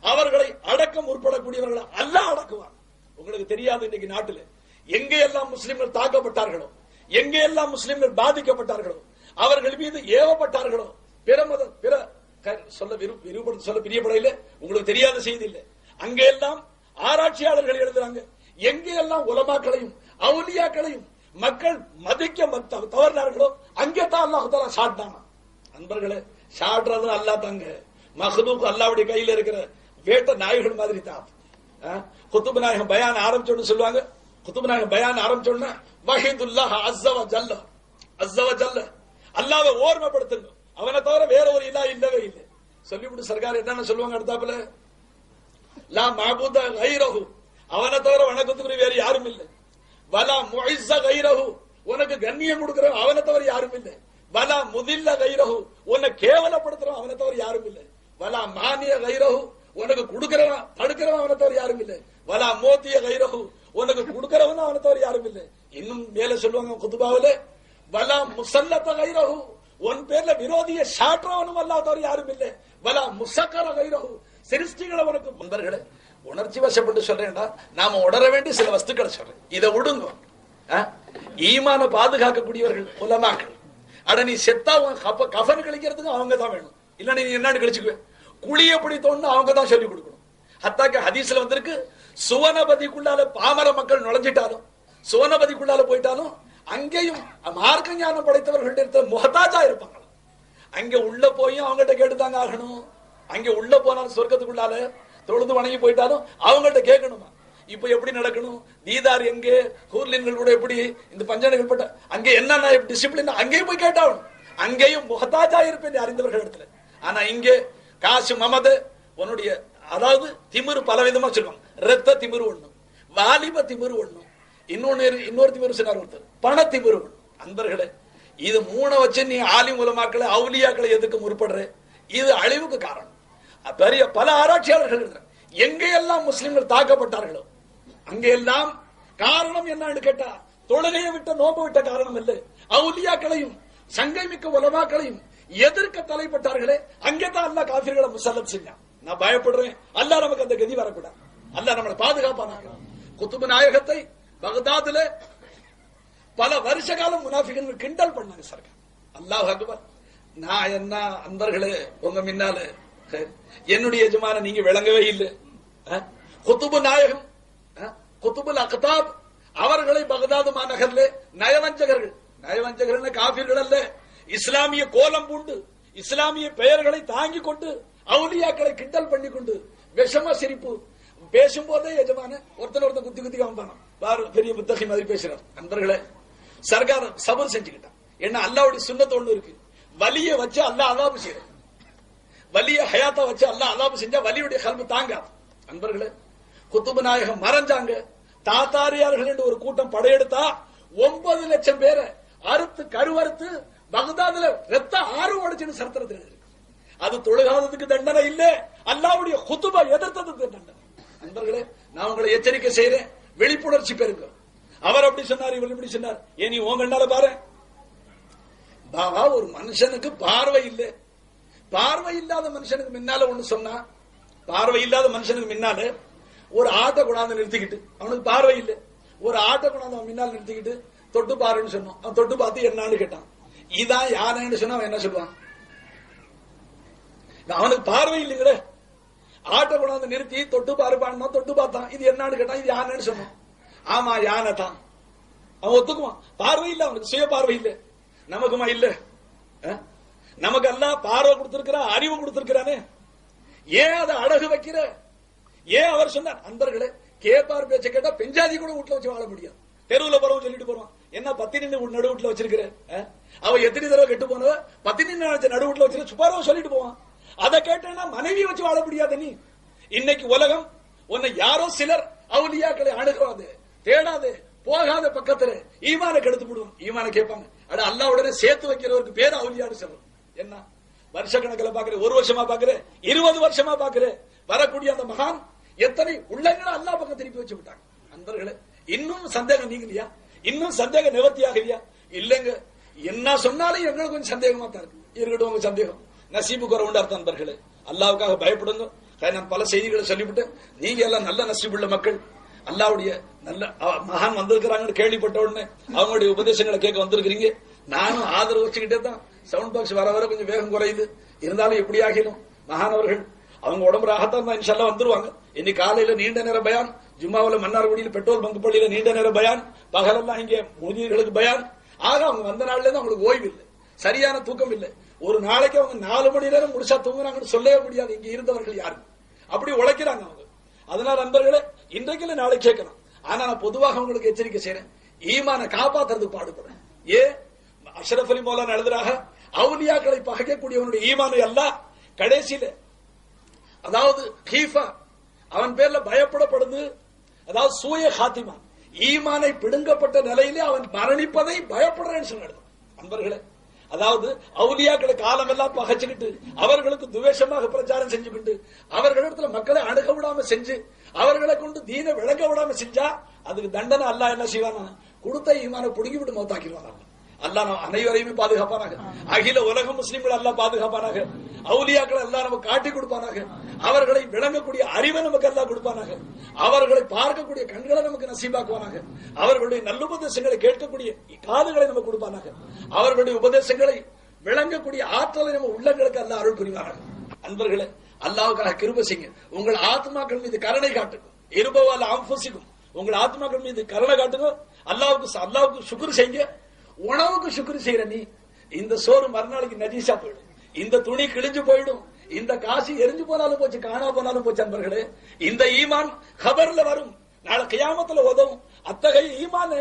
Speaker 1: அவர்களை அடக்க முற்படக்கூடியவர்களை அல்லாஹ் அடக்குவான். உங்களுக்கு தெரியாது, இன்னைக்கு நாட்டில் எங்கெல்லாம் முஸ்லிம்கள் தாக்கப்பட்டார்களோ, எங்கெல்லாம் முஸ்லிம்கள் பாதிக்கப்பட்டார்களோ, அவர்கள் மீது ஏவப்பட்டார்களோ, பிற சொல்ல பிரியப்படையில உங்களுக்கு தெரியாத செய்தி இல்லை. அங்கெல்லாம் ஆராய்ச்சியாளர்கள் எழுதுறாங்க, எங்கெல்லாம் உலமாக்களையும் அவுலியாக்களையும் மக்கள் மதிக்க தவறினார்களோ அங்கே தான் அல்லாஹ் தஆலா சாட்டானா. அன்பர்களே, சாடுறது அல்லாஹ் தாங்க. மஹ்லூக் அல்லாஹ்வுடைய கையில இருக்கிற வேட்ட நாய்கள் மாதிரி தான். குத்துப் நாயகம் பயான் ஆரம்பிச்சோன்னு சொல்லுவாங்க, குத்துப் நாயகம் பயான் ஆரம்பிச்சோன்னா வஹீதுல்லாஹ் அஸ்ஸ வ ஜல்ல, அல்லாஹ்வை ஓர்மைப்படுத்துங்க, அவனை தவிர வேற ஒரு இலா இல்லவே இல்லை சொல்லிவிட்டு சர்க்கார் என்னன்னு சொல்லுவாங்க அடுத்தாப்புல, லா மஅபூத கைரஹு, அவனை தவிர வணக்கத்துக்குரிய வேற யாரும் இல்லை. வலா முஇஸ்ஸ கைரஹு, உனக்கு கண்ணியம் கொடுக்கிறவன் அவனை தவிர யாரும் இல்லை. வலா முதில்ல கைரஹு, உன்னை கேவலப்படுத்துறவன் அவனை தவிர யாரும் இல்லை. வலா மானிய கைரஹு, உனக்கு கொடுக்கிறவன் தடுக்கிறவன் அவனை தவிர யாரும் இல்லை. வலா மோத்திய கைரஹு, உனக்கு கொடுக்கிறவன் அவனை தவிர யாரும் இல்லை. இன்னும் மேல சொல்லுவாங்க குதுபாவில, வலா முசல்லத்த கைரஹு, உன் பேர்ல விரோதிய சாற்றவனும் அல்லாஹ் தவிர யாரும் இல்லை. வலா முசக்கர கைரஹு, சிருஷ்டிகளை உனக்கு நண்பர்களே, உணர்ச்சி வசப்பட்டு சொல்றேன்டா, நாம உணர வேண்டிய சில வஸ்துக்களை சொல்றேன், இதை விடுங்க. ஈமான பாதுகாக்கக்கூடியவர்கள் உலமாக்கள். அட நீ செத்தா கஃபன் கழிக்கிறதுக்கு அவங்க தான் வேணும், இல்ல நீ என்னன்னு கழிச்சுக்குவேன். குழிய பிடித்தோன்னு அவங்க தான் சொல்லிக் கொடுக்கணும். ஹத்தாக்க ஹதீஸ்ல வந்திருக்கு, சுவனபதிக்குள்ளால பாமர மக்கள் நுழைஞ்சிட்டாலும், சுவனபதிக்குள்ளால போயிட்டாலும் அங்கேயும் மார்க்க ஞானம் படைத்தவர்கள் முகத்தாஜா இருப்பாங்க. அங்க உள்ள போயும் அவங்ககிட்ட கேட்டுதாங்க ஆகணும். அங்க உள்ள போனாலும் சொர்க்கத்துக்குள்ளால தொழுது வணங்கி போயிட்டாலும் அவங்கள்ட்ட கேட்கணுமா? இப்ப எப்படி நடக்கணும்? தீதார் எங்கே, ஹூர்லின்கள் கூட எப்படி, இந்த பஞ்சனைகள் பட்ட அங்க என்னன்னா டிசிப்ளின் அங்கேயும் போய் கேட்டாகணும். அங்கேயும் முகத்தாஜா இருப்பேன் அறிந்தவர்கள் இடத்துல. ஆனா இங்கே காசு மமது உன்னுடைய, அதாவது திமிரு பலவிதமா சொல்லுவாங்க. ரத்த திமிரு ஒண்ணும், வாலிப திமிரு ஒண்ணும், இன்னொரு திமிரு சொன்னார் ஒருத்தர், பண திமிரு ஒண்ணும். அன்பர்களே, இது மூணை வச்சு நீ ஆலிம் உலமாக்களை அவுலியாக்களை எதுக்கு முற்படுற? இது அழிவுக்கு காரணம். பெரிய பல ஆராய்ச்சியாளர்கள் எங்கெல்லாம் முஸ்லிம்கள் தாக்கப்பட்டார்களோ அங்கெல்லாம் காரணம் என்னன்னு கேட்டா, தொழுகையை விட்ட நோம்பு விட்ட காரணம் இல்லை, அவுலியாக்களையும் சங்கை மிக்க உலமாக்களையும் எதிர்க்க தலைப்பட்டார்களே, அங்கேதான் அல்லாஹ் காஃபிர்களை முசல்லம் செஞ்சான். நான் பயப்படுறேன், அல்லாஹ் நமக்கு அந்த கதி வரக்கூடாது, அல்லாஹ் நம்மளை பாதுகாப்பானாங்க. குத்துபு நாயகத்தை பகதாதுல பல வருஷ காலம் முனாஃபிகள் கிண்டல் பண்ணாங்க சர்க்கார். அல்லாஹ் அக்பர். நான் என்ன அன்பர்களே, உங்க முன்னால என்னுடைய எஜமான நீங்க விளங்கவே இல்லை. குத்துபு நாயகம், குத்துபுல் அக்தாப் அவர்களை பகதாது மாநகர்ல நயவஞ்சகர்கள், நயவஞ்சகர்கள் காஃபிர்கள் அல்ல, இஸ்லாமிய கோலம் பூண்டு இஸ்லாமிய பெயர்களை தாங்கி கொண்டு அவுலியாக்களை கிண்டல் பண்ணி கொண்டு விஷம சிரிப்பு பேசும்போதே எஜமான ஒருத்தன் குத்தி குத்தி காமிப்பான பெரிய புத்தகை மாதிரி பேசுறார். நண்பர்களே, சர்க்கார் சபர் செஞ்சுக்கிட்டான். என்ன அல்லாவுடைய சுன்னத்து ஒண்ணு இருக்கு, வலிய வச்சு அல்லாஹ் அதாபு செய்யற, வலிய ஹயாத்தா வச்சு அல்லாஹ் அதாபு செஞ்சா வலியுடைய கல்வி தாங்காது. நண்பர்களே, குத்துபு நாயகம் மறைஞ்சாங்க, தாத்தாரியார்கள் என்று ஒரு கூட்டம் படையெடுத்தா 9 லட்சம் பேரை அறுத்து கருவறுத்து பகதாதுல ரத்த ஆறு ஓடிச்சுன்னு சரித்திரத்தில் இருக்கு. அது தொழுகாததுக்கு தண்டனை இல்ல, அல்லாவுடைய குத்துபா எதிர்த்ததுக்கு தண்டனை. நண்பர்களே, நான் உங்களை எச்சரிக்கை செய்யறேன், விழிப்புணர்ச்சி பெருங்க. அவர் அப்படி சொன்னார், இவர் இப்படி சொன்னார். ஏன் நீ உங்களால பாரு பாபா, ஒரு மனுஷனுக்கு பார்வை இல்லை, பார்வை இல்லாத மனுஷனுக்கு முன்னால ஒண்ணு சொன்னா, பார்வை இல்லாத மனுஷனுக்கு முன்னால ஒரு ஆட்டை கொண்டாந்து நிறுத்திக்கிட்டு, அவனுக்கு பார்வை இல்லை, ஒரு ஆட்டை கொண்டாந்து அவன் முன்னால் நிறுத்திக்கிட்டு தொட்டு பாருன்னு சொன்னோம். அவன் தொட்டு பார்த்து என்னன்னு கேட்டான். இதான் யானைன்னு சொன்னா அவன் என்ன சொல்லுவான்? அவனுக்கு பார்வை இல்லைங்களே, ஆட்டை கொண்டாந்து நிறுத்தி தொட்டு பாருப்பான், தொட்டு பார்த்தான், இது என்னன்னு கேட்டான், இது யானைன்னு சொன்னான். ஆமா யானை தான், அவன் ஒத்துக்குவான். பார்வை இல்லை அவனுக்கு, சுய பார்வை இல்லை. நமக்குமா இல்ல? நமக்கு எல்லாம் பார்வை கொடுத்திருக்கிற, அறிவு கொடுத்திருக்கிறானே, ஏன் அதை அழகு வைக்கிற? ஏன் அவர் சொன்னார்? அன்பர்களே, கேப்பார் பேச்ச கேட்டா பெஞ்சாதி கூட வீட்டுல வச்சு வாழ முடியாது. தெருவுல போறவன் சொல்லிட்டு போறான், என்ன பத்தினி நடு வீட்டுல வச்சிருக்கிற, அவ எத்தனை தடவை கெட்டு போனவ, பத்தினி நடு வீட்டுல வச்சிருக்க சுப்பாரவன் சொல்லிட்டு போவான். அதை கேட்டா மனைவி வச்சு வாழ முடியாது. நீ இன்னைக்கு உலகம் உன்னை யாரோ சிலர் அவுலியாக்களை அணுகாது, தேடாது, போகாத பக்கத்துல ஈமான கெடுத்து விடுவோம். ஈமான கேட்பாங்க, அட அல்லாஹ்வுடனே சேர்த்து வைக்கிறவருக்கு பேர் அவுலியான்னு சொல்றோம். என்ன வருஷ கணக்கில் பாக்குற, ஒரு வருஷமா பாக்குற, 20 வருஷமா பாக்குற, வரக்கூடிய அந்த மகான் எத்தனை உள்ளங்களை அல்லாஹ் பக்கம் திருப்பி வச்சு விட்டாங்க. நண்பர்களே, இன்னும் சந்தேகம் நீங்கலையா? இன்னும் சந்தேகம் நிவர்த்தியாகலையா? இல்லங்க, என்ன சொன்னாலும் எங்களுக்கு கொஞ்சம் சந்தேகமா தான் இருக்கு. இருக்கட்டும், உங்க சந்தேகம் நசீபு குறை அர்த்தம். நண்பர்களே, அல்லாவுக்காக பயப்படுங்க. நான் பல செய்திகளை சொல்லிவிட்டு, நீங்க எல்லாம் நல்ல நசீபுள்ள மக்கள், அல்லாவுடைய நல்ல மகான் வந்திருக்கிறாங்கன்னு கேள்விப்பட்ட உடனே அவங்களுடைய உபதேசங்களை கேட்க வந்திருக்கிறீங்க. நானும் ஆதரவு வச்சுக்கிட்டே தான். சவுண்ட் பாக்ஸ் வர வர கொஞ்சம் வேகம் குறையுது, இருந்தாலும் எப்படி ஆகிடும் மகானவர்கள் அவங்க உடம்பு ராகத்தான் தான் இன்ஷால்லா வந்துருவாங்க. இன்னைக்கு காலையில நீண்ட நேர பயான், ஜும்மாவில மன்னார்குடியில் பெட்ரோல் பங்கு பள்ளியில நீண்ட நேர பயான், பகலெல்லாம் இங்கே முதியர்களுக்கு பயான். ஆக அவங்க வந்த நாள்ல இருந்து அவங்களுக்கு ஓய்வு இல்லை, சரியான தூக்கம் இல்லை. ஒரு நாளைக்கு அவங்க 4 மணி நேரம் முடிச்சா தூங்குறாங்கன்னு சொல்லவே முடியாது. இங்க இருந்தவர்கள் யாரு அப்படி உழைக்கிறாங்க அவங்க. அதனால நண்பர்களே, இன்றைக்கு நாளைக்கு கேட்கணும். ஆனா நான் பொதுவாக உங்களுக்கு எச்சரிக்கை செய்யறேன், ஈமான காப்பாத்துறதுக்கு பாடுபடுறேன். அஷ்ரஃப் அலி மௌலானா எழுதுறாக, அவுலியாக்களை பகைக்கக்கூடியவனுடைய ஈமானை அல்லாஹ் கடைசியில, அதாவது ஹீஃபா அவன் பேர்ல பயப்படப்படுது, அதாவது சூய ஹாத்திமா, ஈமானை பிடுங்கப்பட்ட நிலையிலே அவன் மரணிப்பதை பயப்படுறேன்னு சொன்னாரு. நண்பர்களே, அதாவது அவுலியாக்களை காலம் எல்லாம் பகைச்சுக்கிட்டு அவர்களுக்கு துவேஷமாக பிரச்சாரம் செஞ்சுக்கிட்டு அவர்களிடத்துல மக்களை அணுக விடாம செஞ்சு அவர்களை கொண்டு தீன விளங்க விடாம செஞ்சா அதுக்கு தண்டனை அல்லாஹ் என்ன செய்வானா? கொடுத்த ஈமான புடுங்கி விட்டு மௌத்தாக்கிடுவாங்க. அல்லாஹ் அனைவரையுமே பாதுகாப்பானாக, அகில உலக முஸ்லிம்கள் அல்லாஹ் பாதுகாப்பானாக, அவுலியாக்களை எல்லாம் நமக்கு காட்டி கொடுப்பானாக, அவர்களை விளங்கக்கூடிய அறிவை நமக்கு எல்லாம் கொடுப்பானாக, அவர்களை பார்க்கக்கூடிய கண்களை நமக்கு நசீபாக்குவானாக, அவர்களுடைய நல்லுபதேசங்களை கேட்கக்கூடிய காதுகளை நமக்கு கொடுப்பானாக, அவர்களுடைய உபதேசங்களை விளங்கக்கூடிய ஆற்றலை நம்ம உள்ளங்களுக்கு எல்லாம் அருள் புரிவானாக. அன்பர்களே, அல்லாஹ்வுக்காக கிருபை செய்யுங்க, உங்கள் ஆத்மாக்கள் மீது கருணை காட்டுங்க. இருபவால் அம்புசிக்கும், உங்கள் ஆத்மாக்கள் மீது கருணை காட்டுங்க. அல்லாவுக்கு சுக்ர் செய்யுங்க. உணவுக்கு சுக்ர் செய்யற நீ, இந்த சோறு மறுநாளைக்கு நஜீஸா போயிடும், இந்த துணி கிழிஞ்சு போயிடும், இந்த காசு எரிஞ்சு போனாலும் போச்சு, காணா போனாலும் போச்சு. அன்பர்களே, இந்த ஈமான் கபர்ல வரும், நாளை கியாமத்துல உதவும். அத்தகைய ஈமான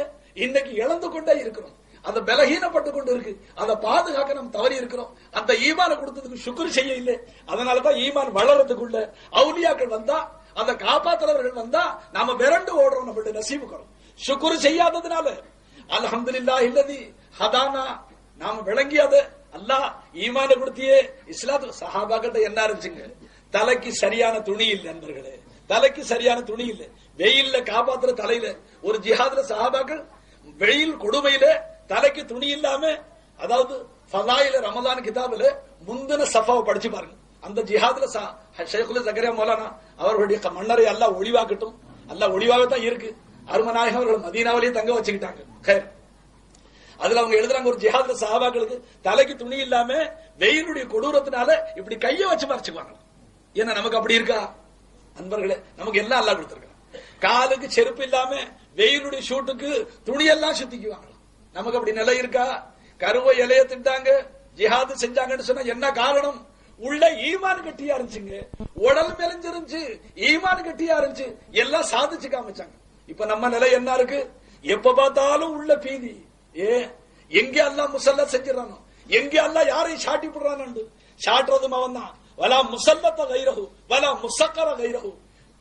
Speaker 1: இன்னைக்கு இழந்து கொண்டே இருக்கிறோம். அந்த பலகீனப்பட்டு கொண்டு இருக்கு. அதை பாதுகாக்க நம்ம தவறி இருக்கிறோம். அந்த ஈமான கொடுத்ததுக்கு சுக்ர் செய்ய இல்லை. அதனாலதான் ஈமான் வளர்றதுக்குள்ள அவுலியாக்கள் வந்தா, அந்த காப்பாற்றுறவர்கள் வந்தா நாம விரண்டு ஓடுறோம். நம்மளுடைய நசீபுக்கிறோம். சுக்ர் செய்யாததுனால அல்ஹம்துலில்லாஹ் இல்லதி ஹதானா நாம விளங்கியாத அல்லாஹ் ஈமான கொடுத்தியே. இஸ்லாத்து சஹாபாக்கிட்ட என்ன இருந்துச்சுங்க? தலைக்கு சரியான துணி இல்லை நண்பர்களே, தலைக்கு சரியான துணி இல்லை. வெயில்ல காப்பாத்துற தலையில ஒரு ஜிஹாதுல சஹாபாக்கள் வெயில் கொடுமையில தலைக்கு துணி இல்லாம, அதாவது ஃபதாயில ரமலான் கிதாபுல முந்தின சஃபாவை படிச்சு பாருங்க. அந்த ஜிஹாதுல ஷேகுல் ஜக்கரியா மௌலானா அவர்களுடைய மன்னரை அல்லாஹ் ஒளிவாக்கட்டும். அல்லாஹ் ஒளிவாகத்தான் இருக்கு. அருமநாயகம் அவர்கள் மதீனாவிலேயே தங்க வச்சுக்கிட்டாங்க. அதுல அவங்க எழுதுறாங்க, ஒரு ஜிஹாதுல சஹாபாக்களுக்கு தலைக்கு துணி இல்லாம வெயிலுடைய கொடூரத்தினால இப்படி கைய வச்சு மறைச்சுக்குவாங்க. ஏன்னா நமக்கு அப்படி இருக்கா அன்பர்களே? நமக்கு எல்லாம் அல்லாஹ் கொடுத்திருக்காங்க. காலுக்கு செருப்பு இல்லாம வெயிலுடைய ஷூட்டுக்கு துணியெல்லாம் சுத்திக்குவாங்க. நமக்கு அப்படி நிலை இருக்கா? கருவை இலைய திட்டாங்க, ஜிஹாது செஞ்சாங்கன்னு சொன்னா என்ன காரணம்? உள்ள ஈமான் கட்டியா இருந்துச்சுங்க, உடல் மெலிஞ்சிருந்துச்சு, ஈமான் கட்டியா இருந்துச்சு, எல்லாம் சாதிச்சு காமிச்சாங்க. இப்ப நம்ம நிலை என்ன இருக்கு? எப்ப பார்த்தாலும் உள்ள பீதி. எங்க எல்லாம் முசல்ல செஞ்சிடறானோ, எங்க எல்லாம் யாரையும் சாட்டி போடுறான்னு சாட்டுறதும் அவன் தான். வலா முசல்லத்த கைரகு வலா முசக்கர கைரகு.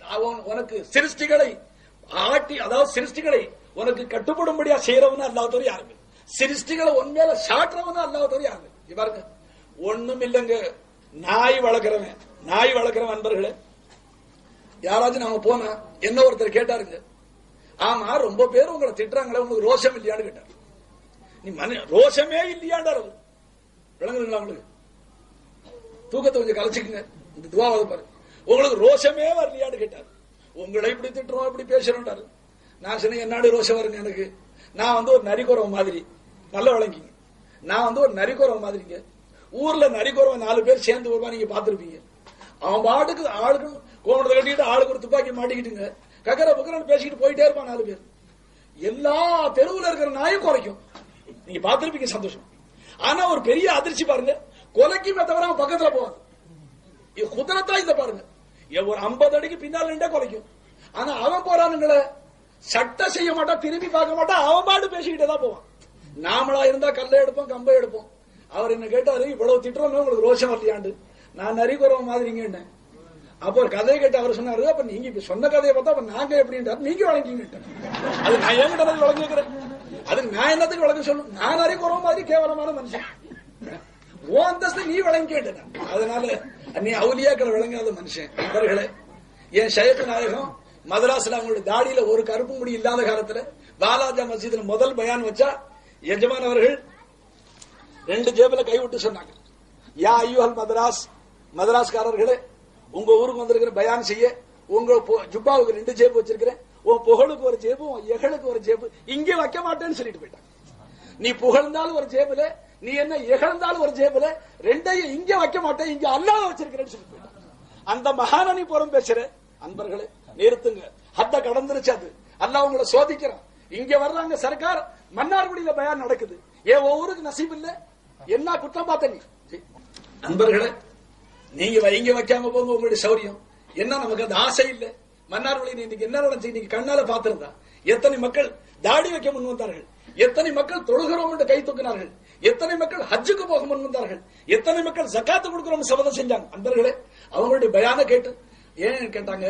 Speaker 1: அவன் உனக்கு சிருஷ்டிகளை ஆட்டி, அதாவது சிருஷ்டிகளை உனக்கு கட்டுப்படும்படியா செய்யறவன அல்லாதவர் யாருங்க? சிருஷ்டிகளை உண்மையில சாட்டுறவன அல்லாதவர் யாருங்க? பாருங்க, ஒண்ணும் இல்லைங்க. நாய் வளர்க்கிறவன் அன்பர்களே, யாராச்சும் நாம போனா என்ன ஒருத்தர் கேட்டாருங்க, ஆமா ரொம்ப பேர் உங்களை திட்டுறாங்களே, உங்களுக்கு ரோஷம் இல்லையான்னு கேட்டார். நீ ரோஷமே இல்லையாண்டார். விளங்குதுங்களா உங்களுக்கு? தூக்கத்தை கொஞ்சம் கலைச்சிக்குங்க, இந்த துவாவது பாரு. உங்களுக்கு ரோஷமே வரலையான்னு கேட்டார். உங்களை இப்படி திட்டுறோம், இப்படி பேசுறோம்டாரு. நான் சொன்னேன், என்னாடி ரோஷம் வருங்க எனக்கு? நான் ஒரு நரிக்குறவ மாதிரி, நல்ல விளங்கிங்க. நான் ஒரு நரிக்குறவ மாதிரிங்க. ஊர்ல நரிக்குறவ 4 பேர் சேர்ந்து வருவா, நீங்க பாத்துருப்பீங்க. அவன் பாட்டுக்கு ஆளுக்கு கோமணத்தை கட்டிட்டு ஆளுக்கு ஒரு துப்பாக்கி மாட்டிக்கிட்டுங்க கக்கர பக்கரன்னு பேசிக்கிட்டு போயிட்டே இருப்பான் 4 பேர். எல்லா தெருவுல இருக்கிற நாயும் குறைக்கும், நீங்க பாத்துருப்பீங்க. சந்தோஷம். ஆனா ஒரு பெரிய அதிர்ச்சி பாருங்க, கொலைக்குமே தவிர அவன் பக்கத்துல போவாது. இது குதிரத்தா இந்த பாருங்க, ஒரு 50 அடிக்கு பின்னால் நின்றே கொலைக்கும். ஆனா அவன் போறானுங்கள சட்ட செய்ய மாட்டான், திரும்பி பார்க்க மாட்டான், அவன் பாட்டு பேசிக்கிட்டே தான் போவான். நாமளா இருந்தா கல்லை எடுப்போம், கம்பை எடுப்போம். அவர் என்ன கேட்டாரு, இவ்வளவு திட்டுறோம் உங்களுக்கு ரோஷம் வரலையாண்டு. நான் நரிக்குறவ மாதிரிங்க. அப்போ ஒரு கதையை கேட்டு அவர் சொன்னாரு, அப்ப நீங்க இப்ப சொன்ன கதையை பார்த்தா அப்ப நாங்க எப்படின்றாரு, நீங்க வழங்கிங்க. அது நான் என்கிட்ட வழங்கிக்கிறேன், அதுக்கு நான் என்னத்துக்கு வழங்க சொல்லணும்? நான் நரிக்குறவ மாதிரி கேவலமான மனுஷன், ஓ அந்தஸ்து நீ வழங்கி கேட்டேன். அதனால நீ அவுலியாக்களை விளங்காத மனுஷன். அவர்களே, என் ஷைக் நாயகம் மதராஸ்ல அவங்களுடைய தாடியில ஒரு கருப்பு முடி இல்லாத காலத்துல பாலாஜா மஸ்ஜித்ல முதல் பயான் வச்சா, எஜமான் அவர்கள் 2 ஜேபுல கைவிட்டு சொன்னாங்க, யா ஐயுஹல் மதராஸ்காரர்களே, உங்க ஊருக்கு வந்திருக்கிற பயான் செய்ய உங்க ஜுப்பாவுக்கு 2 ஜேபு வச்சிருக்கிறேன், உன் புகழுக்கு ஒரு ஜேபு, உன் எகலுக்கு ஒரு ஜேபு, இங்கே வைக்க மாட்டேன்னு சொல்லிட்டு போயிட்டாங்க. நீ புகழ்ந்தாலும் ஒரு ஜேபுல, நீ என்ன எகழ்ந்தாலும் ஒரு ஜேபுல, 2ஐயும் இங்க வைக்க மாட்டேன், இங்க அல்லாஹ் வச்சிருக்கிறேன்னு சொல்லிட்டு போயிட்டாங்க. அந்த மகான நீ புறம் பேசுற. அன்பர்களே, நிறுத்துங்க, ஹத்த கடந்துருச்சு. அது அல்லாஹ் உங்களை சோதிக்கிறான். இங்க வர்றாங்க சர்க்கார், மன்னார்குடியில பயான் நடக்குது, ஏன் ஒவ்வொருக்கு நசீப் இல்ல? என்ன குற்றம் பார்த்த நீ? அன்பர்களே, நீங்க இங்க வைக்காம போங்க, உங்களுடைய சௌரியம் என்ன? நமக்கு அந்த ஆசை இல்ல. மன்னார்குடியில் இன்னைக்கு என்ன நடந்துச்சு? இன்னைக்கு கண்ணால பாத்திருந்தா எத்தனை மக்கள் தாடி வைக்க முன் வந்தார்கள், எத்தனை மக்கள் தொழுகிறோம் என்று கை தூக்கினார்கள், எத்தனை மக்கள் ஹஜ்ஜுக்கு போக முன் வந்தார்கள், எத்தனை மக்கள் ஜக்காத்து கொடுக்கிறோம் சபதம் செஞ்சாங்க. அன்பர்களே, அவங்களுடைய பயான கேட்டு ஏன் கேட்டாங்க,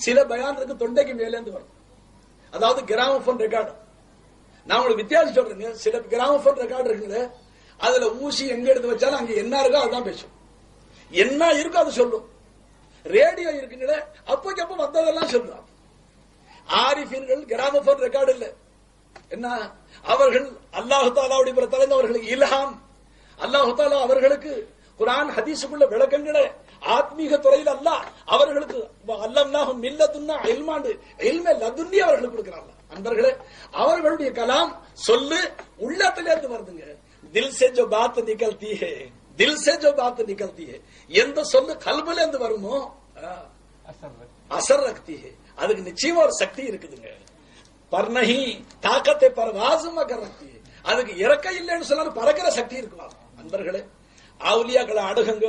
Speaker 1: சில பயானுக்கு தொண்டைக்கு மேலேந்து வரும். அதாவது கிராமபோன் ரெக்கார்டு. நான் உங்களுக்கு வித்தியாசம் சொல்றேங்க. சில கிராமபோன் ரெக்கார்டு இருக்குங்க, அதுல ஊசி எங்க எடுத்து வச்சாலும் அங்க என்ன இருக்கோ அதுதான் பேசும், என்ன இருக்கோ அது சொல்லும். ரேடியோ இருக்குங்களே, அப்போக்கு அப்ப வந்ததெல்லாம் சொல்றாங்க. ஆரிஃபீன்கள் கிராமபோன் ரெக்கார்டு இல்ல. என்ன அவர்கள் அல்லாஹு தாலாவுடைய பிரதமர் அவர்களுக்கு இல்ஹாம், அல்லாஹு தாலா அவர்களுக்கு குர்ஆன் ஹதீஸுக்குள்ள விளக்கங்களே ஆத்மீக துறையில் அல்லாஹ் அவர்களுக்கு அல்லல்லாஹு மில்லத்துன்னா இல்மாண்டு இல்மே லதுன்னி அவர்களுக்கு கொடுக்கிறாங்க. அன்பர்களே, அவர்களுடைய கலாம் சொல்லு உள்ளத்திலிருந்து வருதுங்க. தில் சே ஜோ பாத் நிகல்தி ஹை, தில் சே ஜோ பாத் நிகல்தி ஹை, எந்த சொல்லு கல்புல இருந்து வருமோ அசர் ரக்தி ஹை, அதுக்கு நிச்சயமா ஒரு சக்தி இருக்குதுங்க. பர்ணஹி தாக்கத்தை பரவாசுமா கரத்தி, அதுக்கு இறக்க இல்லைன்னு சொன்னாலும் பறக்கிற சக்தி இருக்குமா அன்பர்களே. அவுலியாக்களை அணுகுங்க,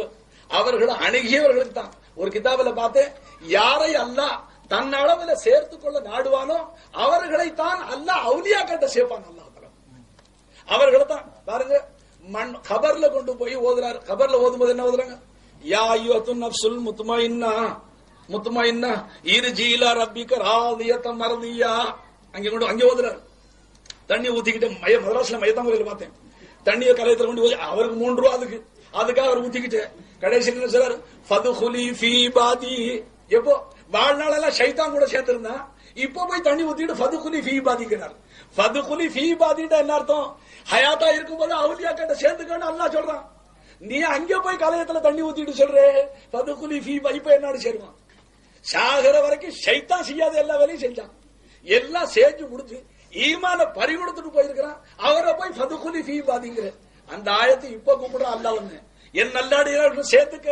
Speaker 1: அவர்களை அணுகியவர்களுக்கு தான். ஒரு கிதாபில பார்த்தேன், யாரை அல்லாஹ் தன் அளவுல சேர்த்துக் கொள்ள நாடுவானோ அவர்களைத்தான் அல்லாஹ் அவுலியாக்கிட்ட சேர்ப்பான். அல்லாஹ் அவர்களை தான் பாருங்க, மண் கபர்ல கொண்டு போய் ஓதுறாரு. கபர்ல ஓதும்போது என்ன ஓதுறாங்க? யா அய்யுஹன் நஃப்ஸுல் முத்மஇன்னா முத்மஇன்னா இர்ஜி இலா ரப்பிக ராதியத்தன் மர்தியா. அங்கே ஓதுறாரு. தண்ணி ஊத்திக்கிட்டு மதராஸ்ல மையத்தாங்குறையில பார்த்தேன். தண்ணியை கரையத்துல கொண்டு போய் அவருக்கு 3 ரூபா அதுக்காக அவர் ஊத்திக்கிட்டு கடைசியில் என்ன சொல்றாரு? ஃபதுகுலி ஃபீ பாதி. எப்போ வாழ்நாளெல்லாம் ஷைத்தான் கூட சேர்த்திருந்தா, இப்போ போய் தண்ணி ஊத்திட்டு ஃபதுகுலி ஃபீ பாதிக்கிறார். ஃபதுகுலி ஃபீ பாதிட்டா என்ன அர்த்தம்? ஹயாத்தா இருக்கும்போது அவுலியா கிட்ட சேர்ந்துக்கன்னு அல்லாஹ் சொல்றான். நீ அங்க போய் கலையத்துல தண்ணி ஊத்திட்டு சொல்றே ஃபதுகுலி ஃபீ பா, இப்ப என்னோட சேருவான். சாகர வரைக்கும் ஷைத்தான் செய்யாத எல்லா வேலையும் செஞ்சான். எல்லாம் செஞ்சு முடிச்சு ஈமான பறி கொடுத்துட்டு போயிருக்கிறான். அவரை போய் ஃபதுகுலி ஃபீ பாதிங்கிற அந்த ஆயத்தை இப்ப கூப்பிடுறான் அல்லாஹ். வந்து என் நல்லாடியார்களுடன் சேர்த்துக்க,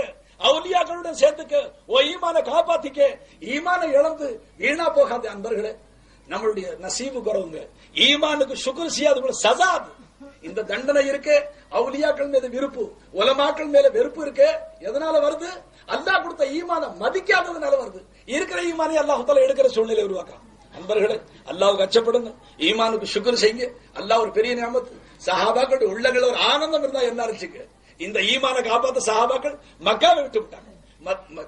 Speaker 1: அவுலியாக்களுடன் சேர்த்துக்க, ஓ ஈமான காப்பாத்திக்க. ஈமான இழந்து வீணா போகாது அன்பர்களே. நம்மளுடைய நசீபு குறவுங்க. ஈமானுக்கு சுக்ர் செய்யாத சதா. இந்த தண்டனை இருக்கு, அவுலியாக்கள் மீது விருப்பு, உலமாக்கள் மேல வெறுப்பு இருக்கு. எதனால வருது? அல்லாஹ் கொடுத்த ஈமான மதிக்காததுனால வருது. இருக்கிற ஈமானை அல்லாஹ் தஆலா எடுக்கிற சூழ்நிலை உருவாக்கலாம். அன்பர்களே, அல்லாஹ்வுக்கு அச்சப்படுங்க, ஈமானுக்கு சுக்ர் செய்யுங்க. அல்லாஹ் ஒரு பெரிய நியமத். சஹாபாக்கள் உள்ளங்கள ஒரு ஆனந்தம் இருந்தா என்ன இருந்துச்சுங்க? இந்த ஈமானை காப்பாத்த சஹாபாக்கள் மக்காவை விட்டு விட்டாங்க,